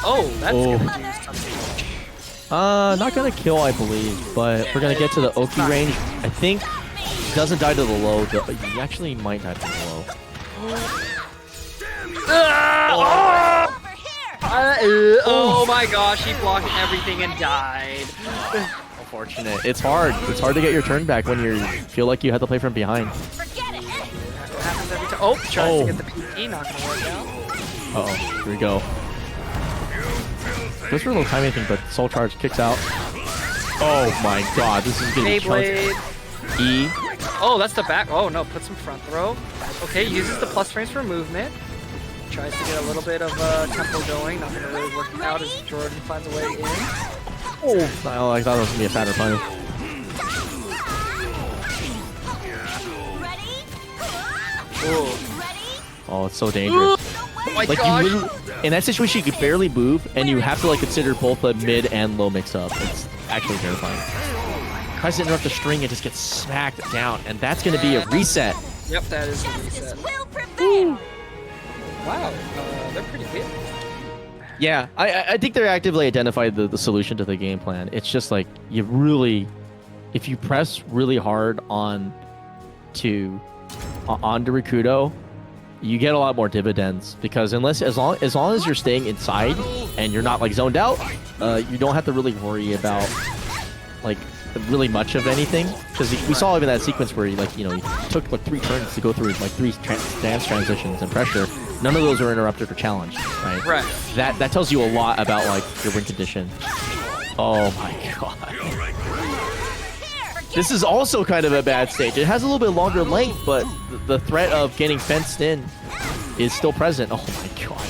S8: Oh, that's gonna do something.
S2: Not gonna kill, I believe, but we're gonna get to the Oki range. I think he doesn't die to the low. He actually might die to the low.
S8: Oh my gosh, he blocked everything and died.
S2: Unfortunate. It's hard. It's hard to get your turn back when you feel like you have to play from behind.
S8: Happens every time. Oh, tries to get the PP, not gonna work out.
S2: Uh-oh, here we go. Goes for a little timing thing, but Soul Charge kicks out. Oh my god, this is gonna be
S8: Beyblade.
S2: E.
S8: Oh, that's the back. Oh no, puts some front throw. Okay, uses the plus frames for movement. Tries to get a little bit of tempo going. Not gonna really work out as Jordan finds a way in.
S2: Oh, I thought it was gonna be a fatter punish. Oh, it's so dangerous.
S8: Oh my
S2: Like
S8: gosh.
S2: you in that situation, you could barely move, and you have to like consider both the mid and low mix up. It's actually terrifying. Tries to interrupt the string and just gets smacked down, and that's gonna be a reset.
S8: Yep, that is the reset. Ooh. Wow, they're pretty good.
S2: Yeah, I think they're actively identified the solution to the game plan. It's just like you really, if you press really hard onto Rikuto, you get a lot more dividends, because as long as you're staying inside and you're not like zoned out, you don't have to really worry about like really much of anything, because we saw even that sequence where he took like 3 turns to go through like 3 dance transitions and pressure. None of those were interrupted or challenged, right?
S8: Right.
S2: That tells you a lot about like your win condition. Oh my god. This is also kind of a bad stage. It has a little bit longer length, but the threat of getting fenced in is still present. Oh my god.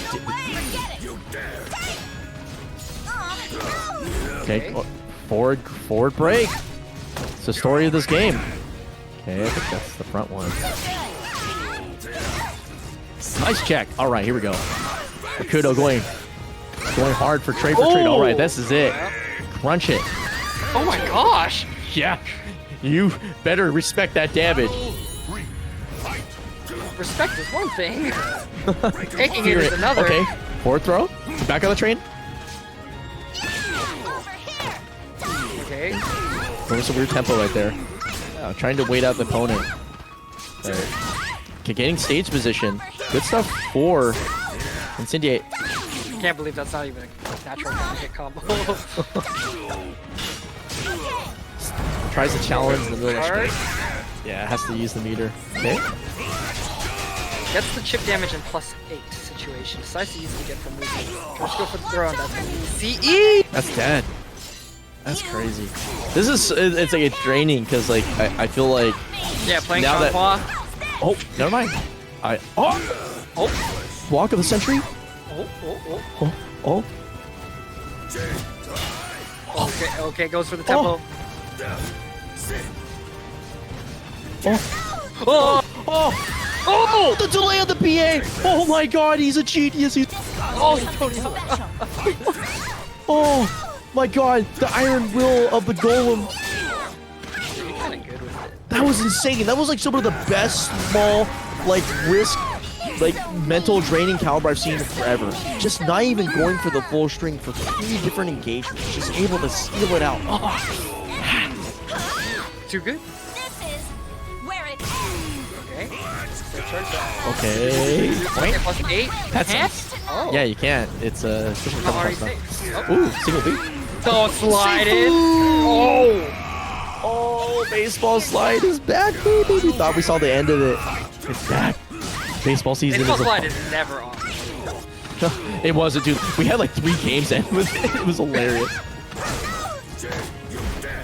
S2: Okay, forward break. It's the story of this game. Okay, I think that's the front one. Nice check. All right, here we go. Rikuto going hard for trade for trade. All right, this is it. Crunch it.
S8: Oh my gosh.
S2: Yeah, you better respect that damage.
S8: Respect is one thing. Taking it is another.
S2: Okay, forward throw. Back on the train.
S8: Okay.
S2: There was a weird tempo right there. Trying to wait out the opponent. There. Okay, getting stage position. Good stuff for Incendiate.
S8: Can't believe that's not even a natural hit combo.
S2: Tries to challenge the middle of the stage. Yeah, has to use the meter. Okay.
S8: Gets the chip damage in +8 situation. Decides to use it again for movement. Tries to go for the throw, and that's CE!
S2: That's dead. That's crazy. This is, it's like it's draining, because like I feel like
S8: yeah, playing
S2: now that,
S8: Konmai.
S2: oh, never mind. Block of the century.
S8: Okay, goes for the tempo.
S2: Oh, the delay of the PA. Oh my god, he's a genius. Oh my god, the iron will of the golem. That was insane. That was like some of the best small, like risk, like mental draining caliber I've seen in forever. Just not even going for the full string for 3 different engagements. Just able to steal it out. Oh.
S8: Too good.
S5: This is where it
S2: Okay.
S8: Okay, +8.
S2: That's yeah, you can't. It's a ooh, single beat.
S8: Don't slide it.
S2: Oh, baseball slide is back, baby. We thought we saw the end of it. It's back. Baseball season
S8: Baseball
S2: is
S8: slide is never on.
S2: It wasn't, dude. We had like 3 games end with it. It was hilarious.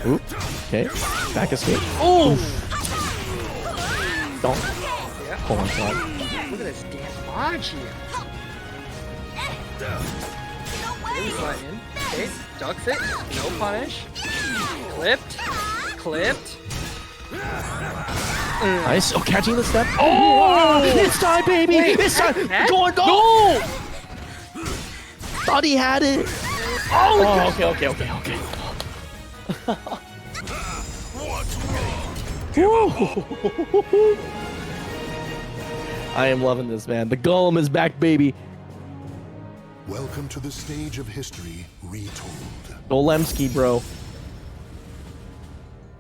S2: Oop. Okay. Back escape.
S8: Oh!
S2: Don't. Oh my god.
S8: Look at this damn dodge here. Okay, slide in. Okay, ducks it. No punish. Clipped.
S2: Nice. Oh, catching the step. Oh! It's time, baby!
S8: Wait,
S2: it's time!
S8: that?
S2: Go! Thought he had it. Oh, okay. I am loving this, man. The golem is back, baby.
S4: Welcome to the stage of history retold.
S2: Golemski, bro.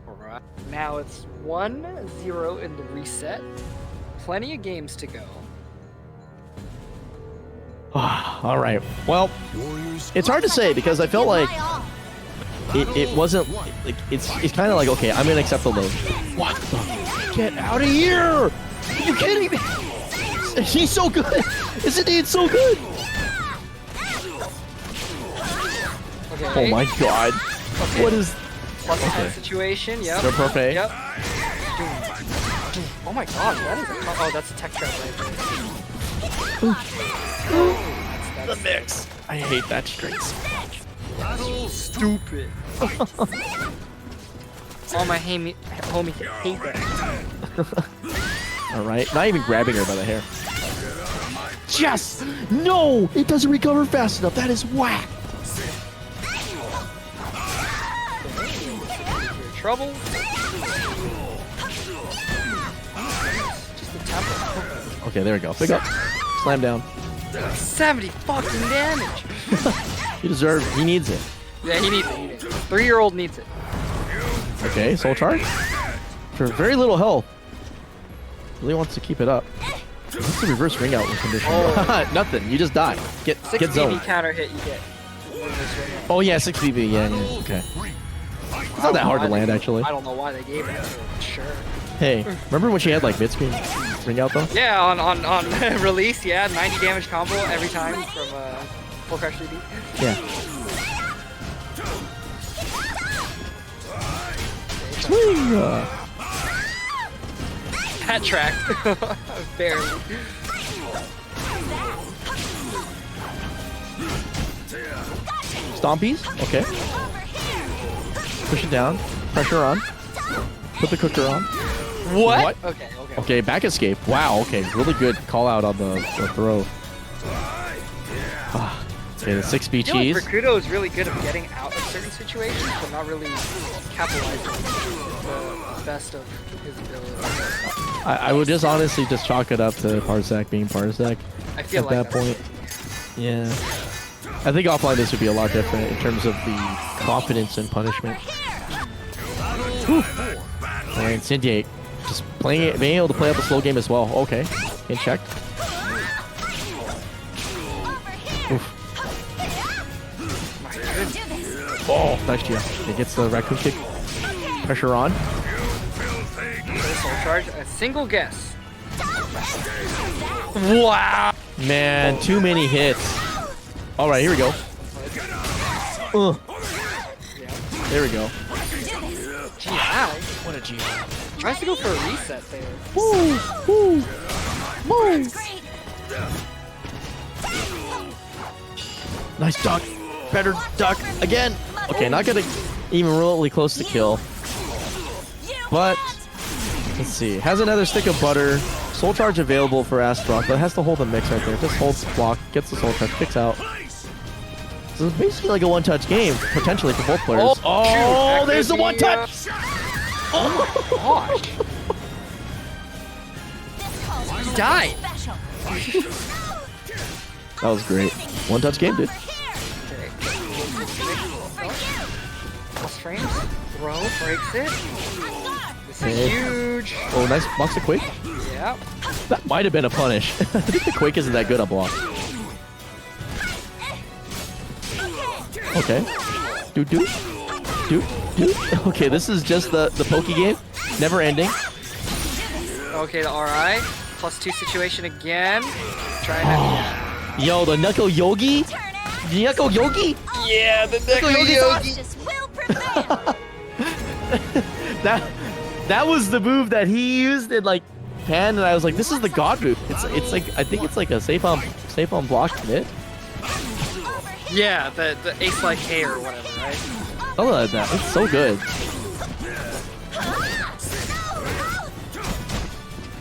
S8: Alright. Now it's 1-0 in the reset. Plenty of games to go.
S2: All right. Well,
S4: Warriors
S2: it's hard to say because I felt like it wasn't. Like, it's kind of like, okay, I'm gonna accept the load. What the? Get out of here! Are you kidding me? He's so good. Is indeed so good.
S8: Okay.
S2: Oh my god.
S8: Okay.
S2: What is?
S8: Plus 10 situation. Yep.
S2: So perfect.
S8: Yep. Oh my god, that is a oh, that's a tech trap right there.
S2: The mix. I hate that strings.
S8: Stupid. All my homie hate that.
S2: All right. Not even grabbing her by the hair. Yes! No! It doesn't recover fast enough. That is whack.
S8: You're in trouble. Just the tempo.
S2: Okay, there we go. Pick up. Slam down.
S8: 70 fucking damage.
S2: He deserves. He needs it.
S8: Yeah, he needs it. He needs it. 3-year-old needs it.
S2: Okay, soul charge. For very little health. Really wants to keep it up. What's the reverse ring out condition?
S8: Oh.
S2: Nothing. You just die. Get
S8: 6
S2: zoned.
S8: BB counter hit you get.
S2: Oh yeah, 6 BB. Yeah, yeah. Okay. It's not that hard to land actually.
S8: I don't know why they gave it to her. Sure.
S2: Hey, remember when she had like mid-screen ring out though?
S8: Yeah, on release, yeah, 90 damage combo every time from Full Crash 3D.
S2: Yeah. Swing!
S8: Hat track. Barely.
S2: Stompies? Okay. Push it down. Pressure on. Put the cooker on.
S8: What? Okay.
S2: Okay, back escape. Wow, okay. Really good call out on the throw. Okay, the 6B
S8: I feel
S2: cheese.
S8: like Rikuto is really good at getting out of certain situations, but not really capitalizing the best of his ability.
S2: I would just honestly just chalk it up to Parsec being Parsec
S8: I feel
S2: at
S8: like
S2: that point. Yeah. I think offline this would be a lot different in terms of the confidence and punishment. Whew. And Incendiate. Just playing it, being able to play up a slow game as well. Okay. In check. Oof. Oh, nice GF. It gets the raccoon kick. Pressure on.
S8: Soul charge, a single guess. Wow.
S2: Man, too many hits. All right, here we go. There we go.
S8: GI?
S2: What a GI.
S8: Tries to go for a reset there.
S2: Woo! Woo! Woo! Nice duck. Better duck again. Okay, not gonna even remotely close to kill. But let's see. Has another stick of butter. Soul charge available for Astaroth, but it has to hold the mix right there. Just holds the block, gets the soul charge, kicks out. So it's basically like a one-touch game, potentially for both players. Oh, there's the one-touch!
S8: Oh my gosh. He died.
S2: That was great. One-touch game, dude.
S8: Okay. Plus frames. Throw breaks it. This is huge.
S2: Oh, nice box of Quake.
S8: Yeah.
S2: That might have been a punish. I think the Quake isn't that good on block. Okay. Dude. Okay, this is just the pokey game. Never ending.
S8: Okay, the RI. Plus 2 situation again. Trying to...
S2: Yo, the Knuckle Yogi? The Knuckle Yogi?
S8: Yeah, the Knuckle Yogi.
S2: That was the move that he used in like Pan, and I was like, this is the god move. It's like, I think it's like a safe on block mid.
S8: Yeah, the ace like K or whatever, right?
S2: I love that. It's so good.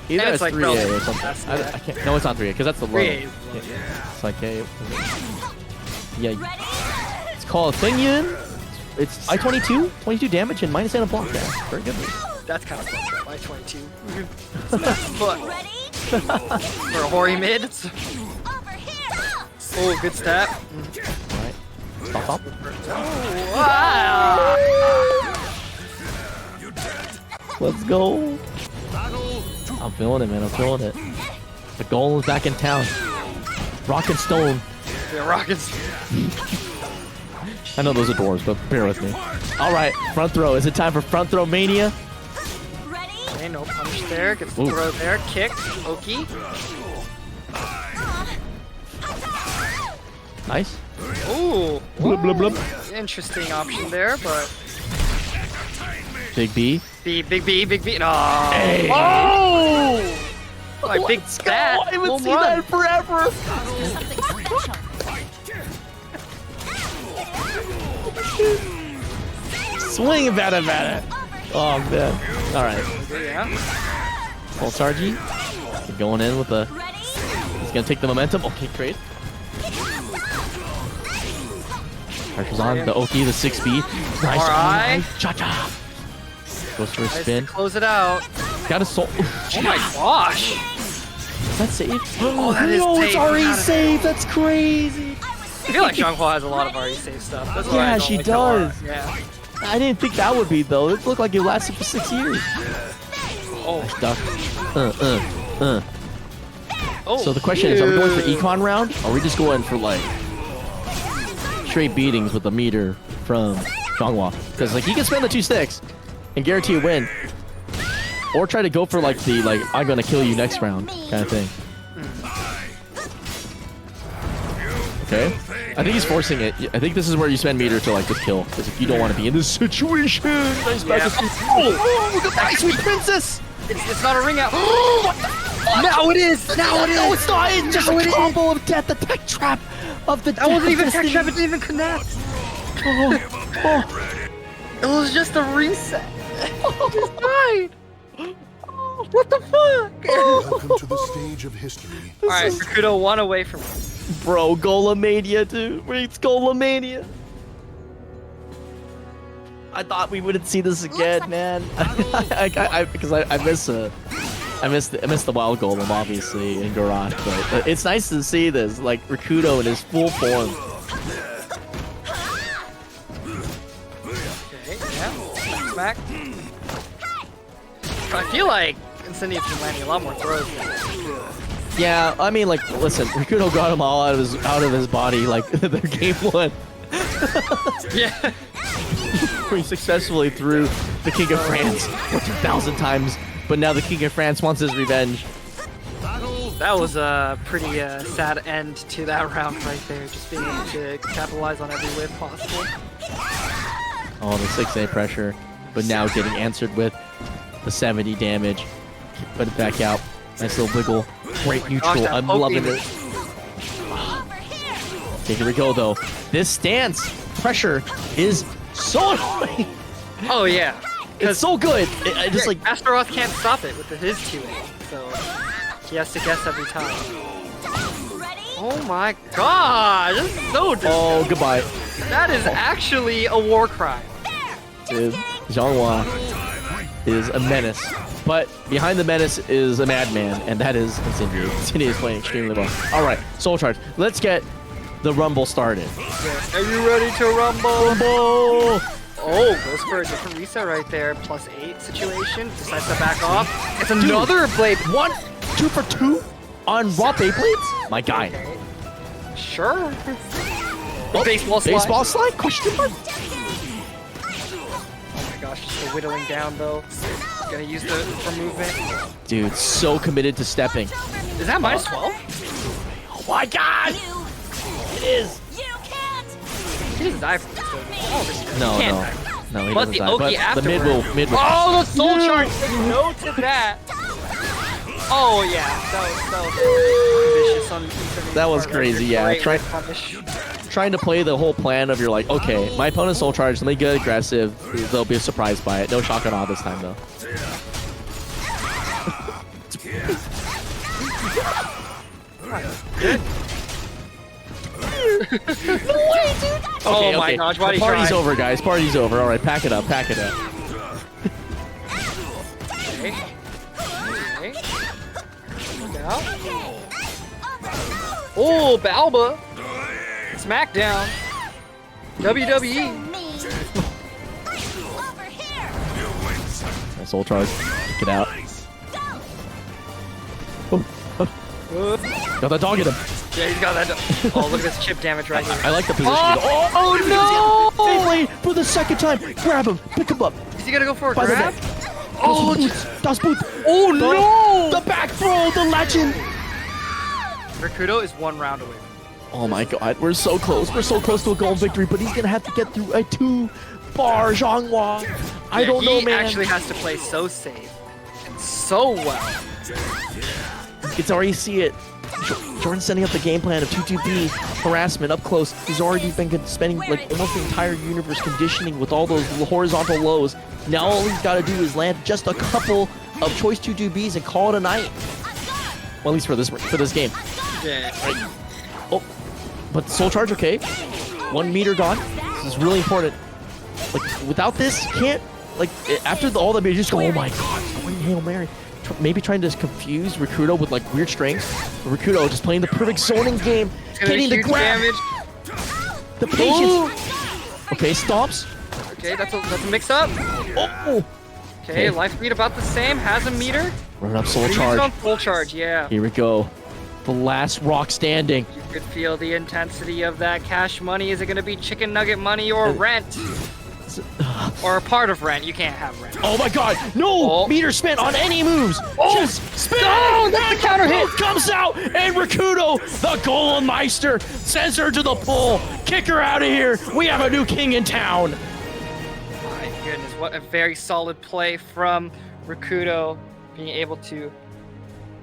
S2: Either
S8: And
S2: it's
S8: it's like
S2: 3A or something.
S8: that's
S2: I can't. No, it's not 3A because that's the low.
S8: 3A is low,
S2: It's like A. Yeah. It's called Thingyun. It's I-22, 22 damage and minus 8 on block. Yeah, very good.
S8: That's kind of fucked up. I 22. But for a hoary mid. Oh, good stat.
S2: Alright. Stop up.
S8: Wow.
S2: Let's go. I'm feeling it, man. I'm feeling it. The goal is back in town. Rock and stone.
S8: Yeah, rockets.
S2: I know those are doors, but bear with me. Alright, front throw. Is it time for front throw mania?
S8: Okay, no punish there. Gets the throw there. Kick. Oki.
S2: Nice.
S8: Ooh.
S2: Blub, blub, blub.
S8: Interesting option there, but...
S2: Big B.
S8: Big B. No.
S2: Hey.
S8: Oh! Like big
S2: Let's
S8: stat.
S2: go. I haven't seen that forever. Swing about it. Oh, man. Alright.
S8: Yeah.
S2: Full Sargi. Going in with the... He's gonna take the momentum. Okay, trade. Pressure's on. The Oki, the 6B. Nice.
S8: Alright.
S2: Cha-cha. Goes for a
S8: Nice
S2: spin.
S8: to close it out.
S2: Got a soul.
S8: Oh my gosh.
S2: Is that safe?
S8: Oh, that is
S2: no,
S8: safe.
S2: it's already safe. That's crazy.
S8: I feel like Xianghua has a lot of already safe stuff. That's why I
S2: Yeah,
S8: don't
S2: she
S8: like
S2: does.
S8: Noir. Yeah.
S2: I didn't think that would be, though. It looked like it lasted for 6 years.
S8: Oh.
S2: Duck.
S8: Oh.
S2: So the question is, are we going for econ round? Or are we just going for, like, straight beatings with the meter from Xianghua? Because, like, he can spend the 2 sticks and guarantee a win. Or try to go for, like, the, like, I'm gonna kill you next round kind of thing. Okay. I think he's forcing it. I think this is where you spend meter to, like, just kill. Because if you don't want to be in this situation. Nice back.
S8: Yeah.
S2: Oh, look at that sweet princess.
S8: It's not a ring out. Now it is. Now it is.
S2: No, it's not. It's just a combo of death. The tech trap of the
S8: That wasn't even tech
S2: destiny.
S8: trap. It didn't even connect. It was just a reset. Just died. What the fuck?
S4: Welcome to the stage of history.
S8: Alright, Rikuto 1 away from me.
S2: Bro, Golemania, dude. It's Golemania. I thought we wouldn't see this again, man. Because I miss the wild golem, obviously, in Garage, but it's nice to see this, like Rikuto in his full form.
S8: Okay, yeah. Smack. I feel like Incendia's been landing a lot more throws than Rikuto.
S2: Yeah, I mean, like, listen, Rikuto got him all out of his body, like their game 1.
S8: Yeah.
S2: He successfully threw the King of France 2,000 times, but now the King of France wants his revenge.
S8: That was a pretty sad end to that round right there. Just being able to capitalize on every whip possible.
S2: Oh, the 6A pressure, but now getting answered with the 70 damage. Put it back out. Nice little wiggle. Great neutral.
S8: Gosh,
S2: I'm
S8: poke
S2: loving
S8: even.
S2: it. Okay, here we go, though. This stance pressure is so annoying.
S8: Oh yeah.
S2: It's so good. I just like...
S8: Astaroth can't stop it with his 2A, so he has to guess every time. Oh my god, this is so disgusting.
S2: Oh, goodbye.
S8: That is actually a war crime.
S2: Dude, Xianghua is a menace. But behind the menace is a madman, and that is Incendiary. Incendiary is playing extremely well. Alright, Soul Charge. Let's get the Rumble started.
S8: Yes. Are you ready to rumble?
S2: Rumble!
S8: Oh, goes for a different reset right there. +8 situation. Decides to back off. It's another blade.
S2: 1, 2 for 2 on raw Beyblades? My guy.
S8: Okay. Sure.
S2: Oh,
S8: baseball slide.
S2: Baseball slide? Question mark?
S8: Oh my gosh, just the whittling down though. Gonna use the for movement.
S2: Dude, so committed to stepping.
S8: Is that -12?
S2: Oh my god! It is!
S8: He doesn't die from this though. Oh, this
S2: No,
S8: he can't
S2: no.
S8: die.
S2: No, he
S8: But
S2: doesn't
S8: the
S2: die.
S8: Oki
S2: But the mid will.
S8: Oh, the soul charge! Say no to that. Oh yeah, that was vicious on Infinity.
S2: That was crazy, yeah.
S8: Great
S2: Try-
S8: punish.
S2: Trying to play the whole plan of you're like, okay, my opponent's soul charge, let me get aggressive. They'll be surprised by it. No shock and awe this time though.
S8: Good. Oh my gosh, why did he
S2: Party's
S8: try?
S2: over, guys. Party's over. All right, pack it up. Pack it up.
S8: Okay. Okay. Look out. Oh, Balba. Smackdown. WWE.
S2: Soul charge. Get out. Got that dog in him.
S8: Yeah, he's got that. Oh, look at this chip damage right here.
S2: I like the position.
S8: Oh no!
S2: Finally, for the second time. Grab him. Pick him up.
S8: Is he gonna go for a
S2: By the
S8: grab?
S2: neck.
S8: Oh,
S2: Das Boot.
S8: oh no!
S2: The back throw, the legend.
S8: Rikuto is 1 round away.
S2: Oh my god, we're so close. We're so close to a gold victory, but he's gonna have to get through a 2-bar Zhanghua. I don't know, man.
S8: He actually has to play so safe and so well.
S2: It's already see it. Jordan's setting up the game plan of 2-2-B harassment up close. He's already been spending like almost the entire universe conditioning with all those horizontal lows. Now all he's got to do is land just a couple of choice 2-2-Bs and call it a night. Well, at least for this game.
S8: Yeah.
S2: Right. Oh, but soul charge okay. 1 meter gone. This is really important. Like without this, you can't like after all the just go. Oh my god! Hail Mary. Maybe trying to confuse Rikuto with like weird strengths. Rikuto just playing the perfect zoning game, getting the grab,
S8: damage.
S2: the patience. Ooh. Okay, stops.
S8: Okay, that's a mix up.
S2: Oh.
S8: Okay, life lead about the same. Has a meter.
S2: Running up soul
S8: He's
S2: charge.
S8: on full charge, yeah.
S2: Here we go. The last rock standing.
S8: You could feel the intensity of that cash money. Is it going to be chicken nugget money or rent? Or a part of rent. You can't have rent.
S2: Oh my god, no! Meter spent on any moves! Just spin!
S8: Oh, that's the counter hit!
S2: Comes out, and Rikuto, the Golem Meister, sends her to the pool. Kick her out of here! We have a new king in town!
S8: My goodness, what a very solid play from Rikuto, being able to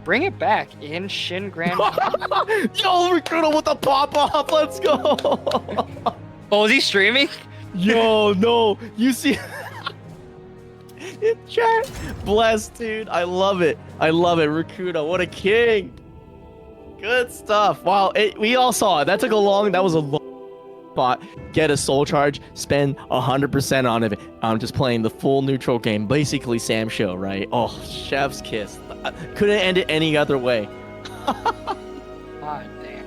S8: bring it back in Shin Grand.
S2: Yo, Rikuto with the pop-off, let's go!
S8: Oh, is he streaming?
S2: Yo, no, you see in chat. Bless, dude. I love it. I love it. Rikuto, what a king. Good stuff. Wow, we all saw it. That took a long, that was a long spot. Get a soul charge, spend 100% on it. I'm just playing the full neutral game. Basically Sam show, right? Oh, chef's kiss. Couldn't end it any other way.
S8: God damn.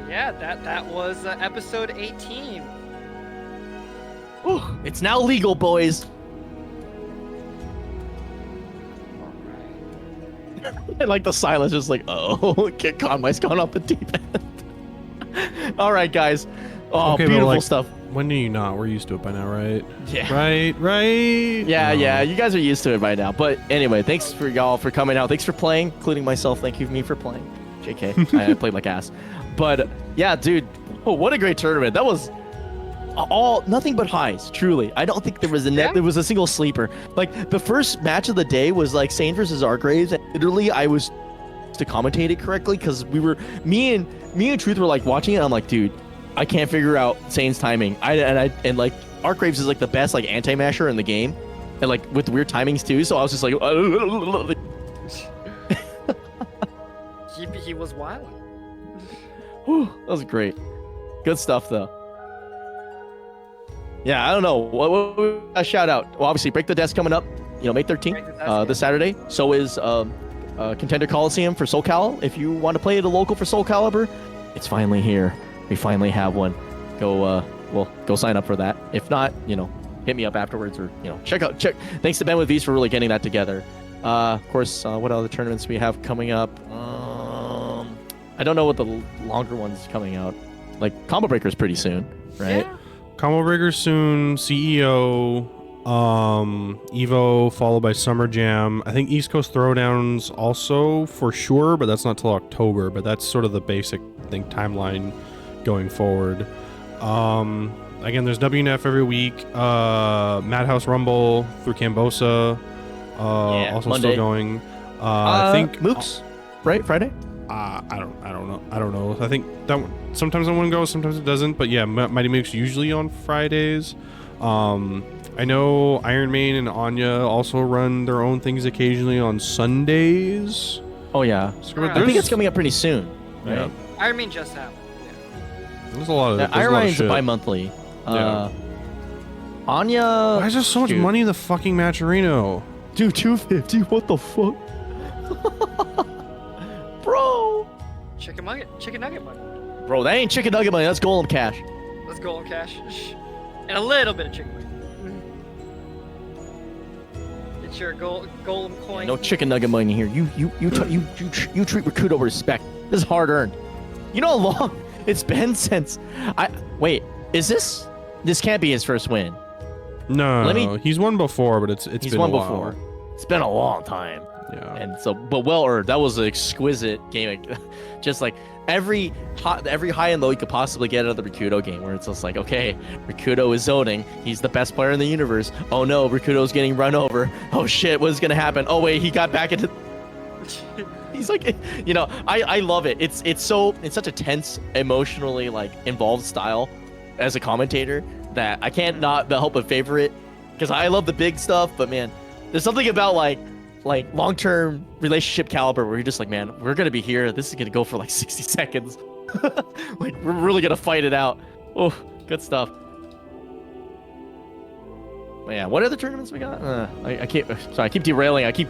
S8: Yeah, that was episode 18.
S2: Whew, it's now legal, boys. I like the silence, just like, oh, Konmai's gone off the deep end. All right, guys. Oh, okay, beautiful like, stuff.
S1: When do you not? We're used to it by now, right?
S2: Yeah.
S1: Right?
S2: Yeah, yeah. You guys are used to it by now. But anyway, thanks for y'all for coming out. Thanks for playing, including myself. Thank you for me for playing. JK. I played like ass. But yeah, dude. Oh, what a great tournament. That was all nothing but highs, truly. I don't think there was there was a single sleeper. Like the first match of the day was like SANE versus Argraves, and literally I was to commentate it correctly because we were me and Truth were like watching it. And I'm like, dude, I can't figure out SANE's timing. And like Argraves is like the best like anti-masher in the game, and like with weird timings too. So I was just like,
S8: he was wild.
S2: Whew, that was great. Good stuff though. Yeah, I don't know. What a shout out. Well, obviously, Break the Desk coming up. You know, May 13th, this Saturday. So is Contender Coliseum for SoulCal. If you want to play at a local for SoulCalibur, it's finally here. We finally have one. Go, go sign up for that. If not, you know, hit me up afterwards, or you know, check. Thanks to BenWithVees for really getting that together. Of course, what other tournaments we have coming up? I don't know what the longer one's coming out. Like Combo Breaker's pretty soon, right?
S8: Yeah.
S1: Combo Breaker soon, CEO, Evo, followed by Summer Jam. I think East Coast Throwdowns also for sure, but that's not till October. But that's sort of the basic timeline going forward. Again, there's WNF every week. Madhouse Rumble through Cambosa, also
S2: Monday.
S1: still going. I think
S2: Mooks, right? Friday.
S1: I don't know. I think that one, sometimes that one goes, sometimes it doesn't. But yeah, Mighty Mooks usually on Fridays. I know Iron Man and Anya also run their own things occasionally on Sundays.
S2: Oh yeah,
S1: So
S2: I think it's coming up pretty soon. Right?
S1: Yeah.
S8: Iron Man just happened.
S1: There's a lot of.
S2: Yeah,
S1: there's a
S2: Iron
S1: lot of
S2: Man's
S1: shit.
S2: bi-monthly.
S1: Yeah.
S2: Anya.
S1: Why is there so much
S2: Dude.
S1: money in the fucking Matcherino?
S2: Dude, 250. What the fuck? Bro.
S8: Chicken nugget money.
S2: Bro, that ain't chicken nugget money. That's golem cash.
S8: Let's go on cash. And a little bit of chicken money. Get your golem coin.
S2: No chicken nugget money here. You treat Rikuto with respect. This is hard earned. You know how long it's been since wait. Is this can't be his first win?
S1: No, he's won before, but it's
S2: He's
S1: been
S2: won
S1: a while.
S2: before. It's been a long time.
S1: Yeah.
S2: And so, but well earned. That was an exquisite game. Just like every high and low you could possibly get out of the Rikuto game, where it's just like, okay, Rikuto is zoning. He's the best player in the universe. Oh no, Rikuto's getting run over. Oh shit, what is gonna happen? Oh wait, he got back into. He's like, you know, I love it. It's such a tense, emotionally like involved style as a commentator that I can't not help but favor it, because I love the big stuff. But man, there's something about like long-term relationship caliber where you're just like, man, we're gonna be here. This is gonna go for like 60 seconds. Like we're really gonna fight it out. Oh, good stuff. But yeah, what other tournaments we got? I keep derailing. I keep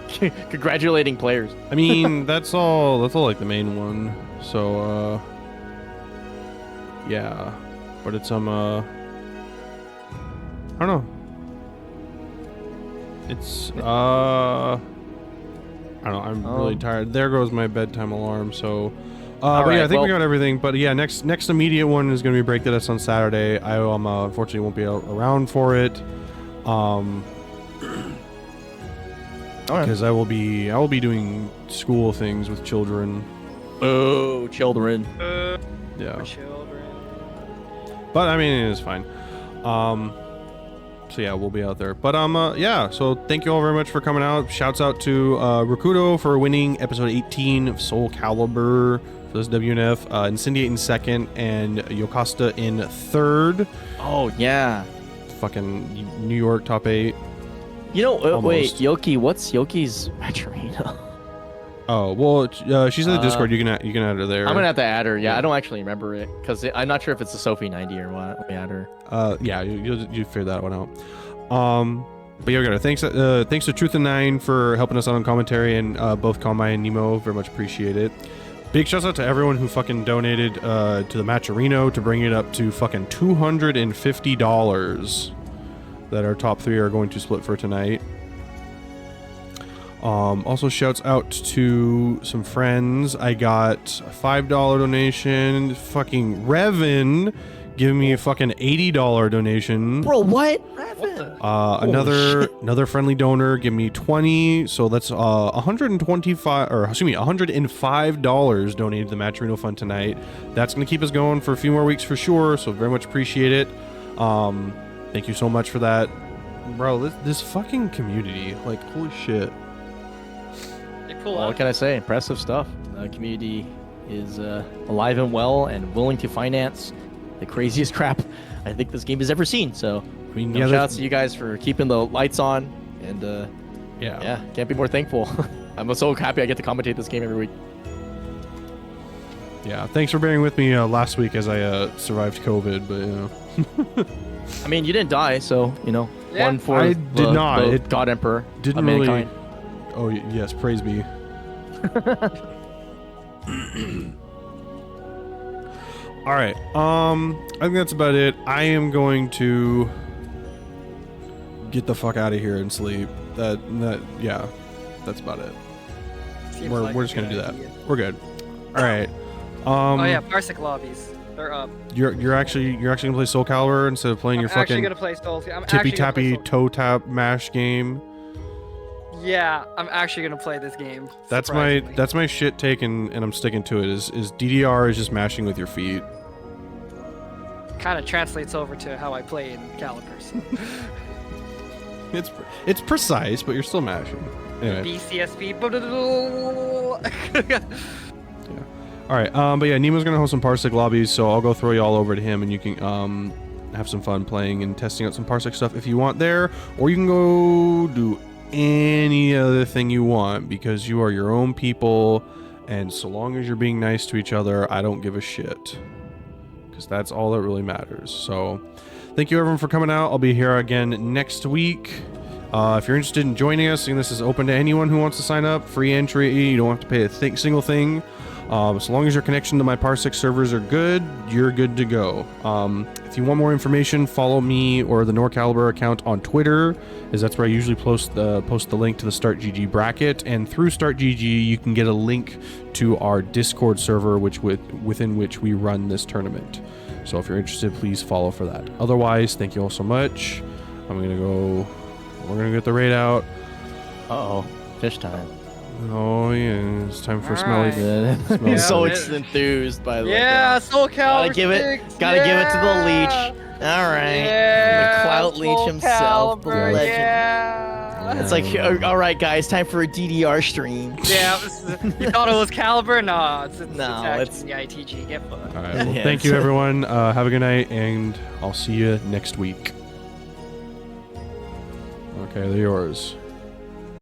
S2: congratulating players.
S1: I mean, that's all like the main one. So, yeah, but it's I don't know. It's I don't know. I'm really tired. There goes my bedtime alarm. So, but
S2: right,
S1: yeah, I think we
S2: well-
S1: got everything. But yeah, next immediate one is going to be Break the Desk on Saturday. I unfortunately won't be around for it. Because I will be doing school things with children.
S2: Oh, children.
S1: Yeah.
S8: Children.
S1: But I mean, it's fine. So yeah, we'll be out there. But yeah. So thank you all very much for coming out. Shouts out to Rikuto for winning episode 18 of SoulCalibur for this WNF. Incendiate in second, and Yokasta in third.
S2: Oh yeah.
S1: Fucking New York top 8.
S2: You know, wait,
S1: Almost.
S2: Yoki. What's Yoki's Maturina?
S1: Oh well, she's in the Discord. You can add her there.
S2: I'm gonna have to add her. Yeah, I don't actually remember it because I'm not sure if it's the Sophie 90 or what. Let me add her.
S1: Yeah, you figure that one out. But yeah, we got it. Thanks to Truth and Nine for helping us out on commentary, and both Konmai and Nemo, very much appreciate it. Big shouts out to everyone who fucking donated to the Matcherino to bring it up to fucking $250 that our top 3 are going to split for tonight. Also shouts out to some friends. I got a $5 donation. Fucking Revan giving me a fucking $80 donation.
S2: Bro, what?
S1: Another friendly donor give me 20, so that's $105 donated to the Matcherino Fund tonight. That's gonna keep us going for a few more weeks for sure, so very much appreciate it. Thank you so much for that, bro. This fucking community, like, holy shit.
S2: Well, what can I say? Impressive stuff. The community is alive and well and willing to finance the craziest crap I think this game has ever seen. So,
S1: I mean,
S2: shout out to you guys for keeping the lights on, and
S1: yeah,
S2: can't be more thankful. I'm so happy I get to commentate this game every week.
S1: Yeah, thanks for bearing with me last week as I survived COVID, but you know.
S2: I mean, you didn't die, so you know.
S8: Yeah.
S2: One for
S1: I did not.
S2: the
S1: It
S2: God Emperor.
S1: didn't
S2: of
S1: really.
S2: mankind.
S1: Oh yes, praise be. All right. I think that's about it. I am going to get the fuck out of here and sleep. Yeah, that's about it.
S8: Seems
S1: We're
S8: like
S1: we're
S8: a
S1: just gonna
S8: good
S1: do that.
S8: idea.
S1: We're good. All right.
S8: Oh yeah, Parsec lobbies. They're up.
S1: You're actually gonna play SoulCalibur instead of playing your
S8: I'm actually
S1: fucking
S8: gonna play Soul. I'm
S1: tippy
S8: actually gonna play
S1: tappy
S8: Soul-
S1: toe tap mash game.
S8: Yeah, I'm actually gonna play this game.
S1: That's
S8: surprisingly.
S1: my shit take, and I'm sticking to it. Is DDR is just mashing with your feet.
S8: Kind of translates over to how I play in Caliburs.
S1: It's precise, but you're still mashing. Anyway.
S8: BCSP.
S1: All right. But yeah, Nemo's gonna host some Parsec lobbies, so I'll go throw you all over to him, and you can have some fun playing and testing out some Parsec stuff if you want there, or you can go do any other thing you want because you are your own people, And so long as you're being nice to each other, I don't give a shit. Because that's all that really matters. So thank you everyone for coming out. I'll be here again next week. If you're interested in joining us, and this is open to anyone who wants to sign up, free entry, you don't have to pay a single thing. So long as your connection to my Parsec servers are good, you're good to go. If you want more information, follow me or the NorCalibur account on Twitter, as that's where I usually post the link to the StartGG bracket. And through StartGG, you can get a link to our Discord server, within which we run this tournament. So if you're interested, please follow for that. Otherwise, thank you all so much. We're gonna get the raid out.
S2: Uh-oh, fish time.
S1: Oh yeah, it's time for smelly.
S2: He's
S8: Yeah,
S2: so
S8: it-
S2: enthused by the
S8: Yeah, SoulCalibur.
S2: Gotta give it to the leech. All right, the clout leech himself, the
S8: SoulCalibur,
S2: legend.
S8: Yeah.
S2: It's like, all right, guys, time for a DDR stream.
S8: Yeah, you thought it was Caliber? No, it's
S2: No,
S8: actually the ITG. Get fucked.
S1: All right. Well,
S2: Yes.
S1: thank you, everyone. Have a good night, and I'll see you next week. Okay, they're yours.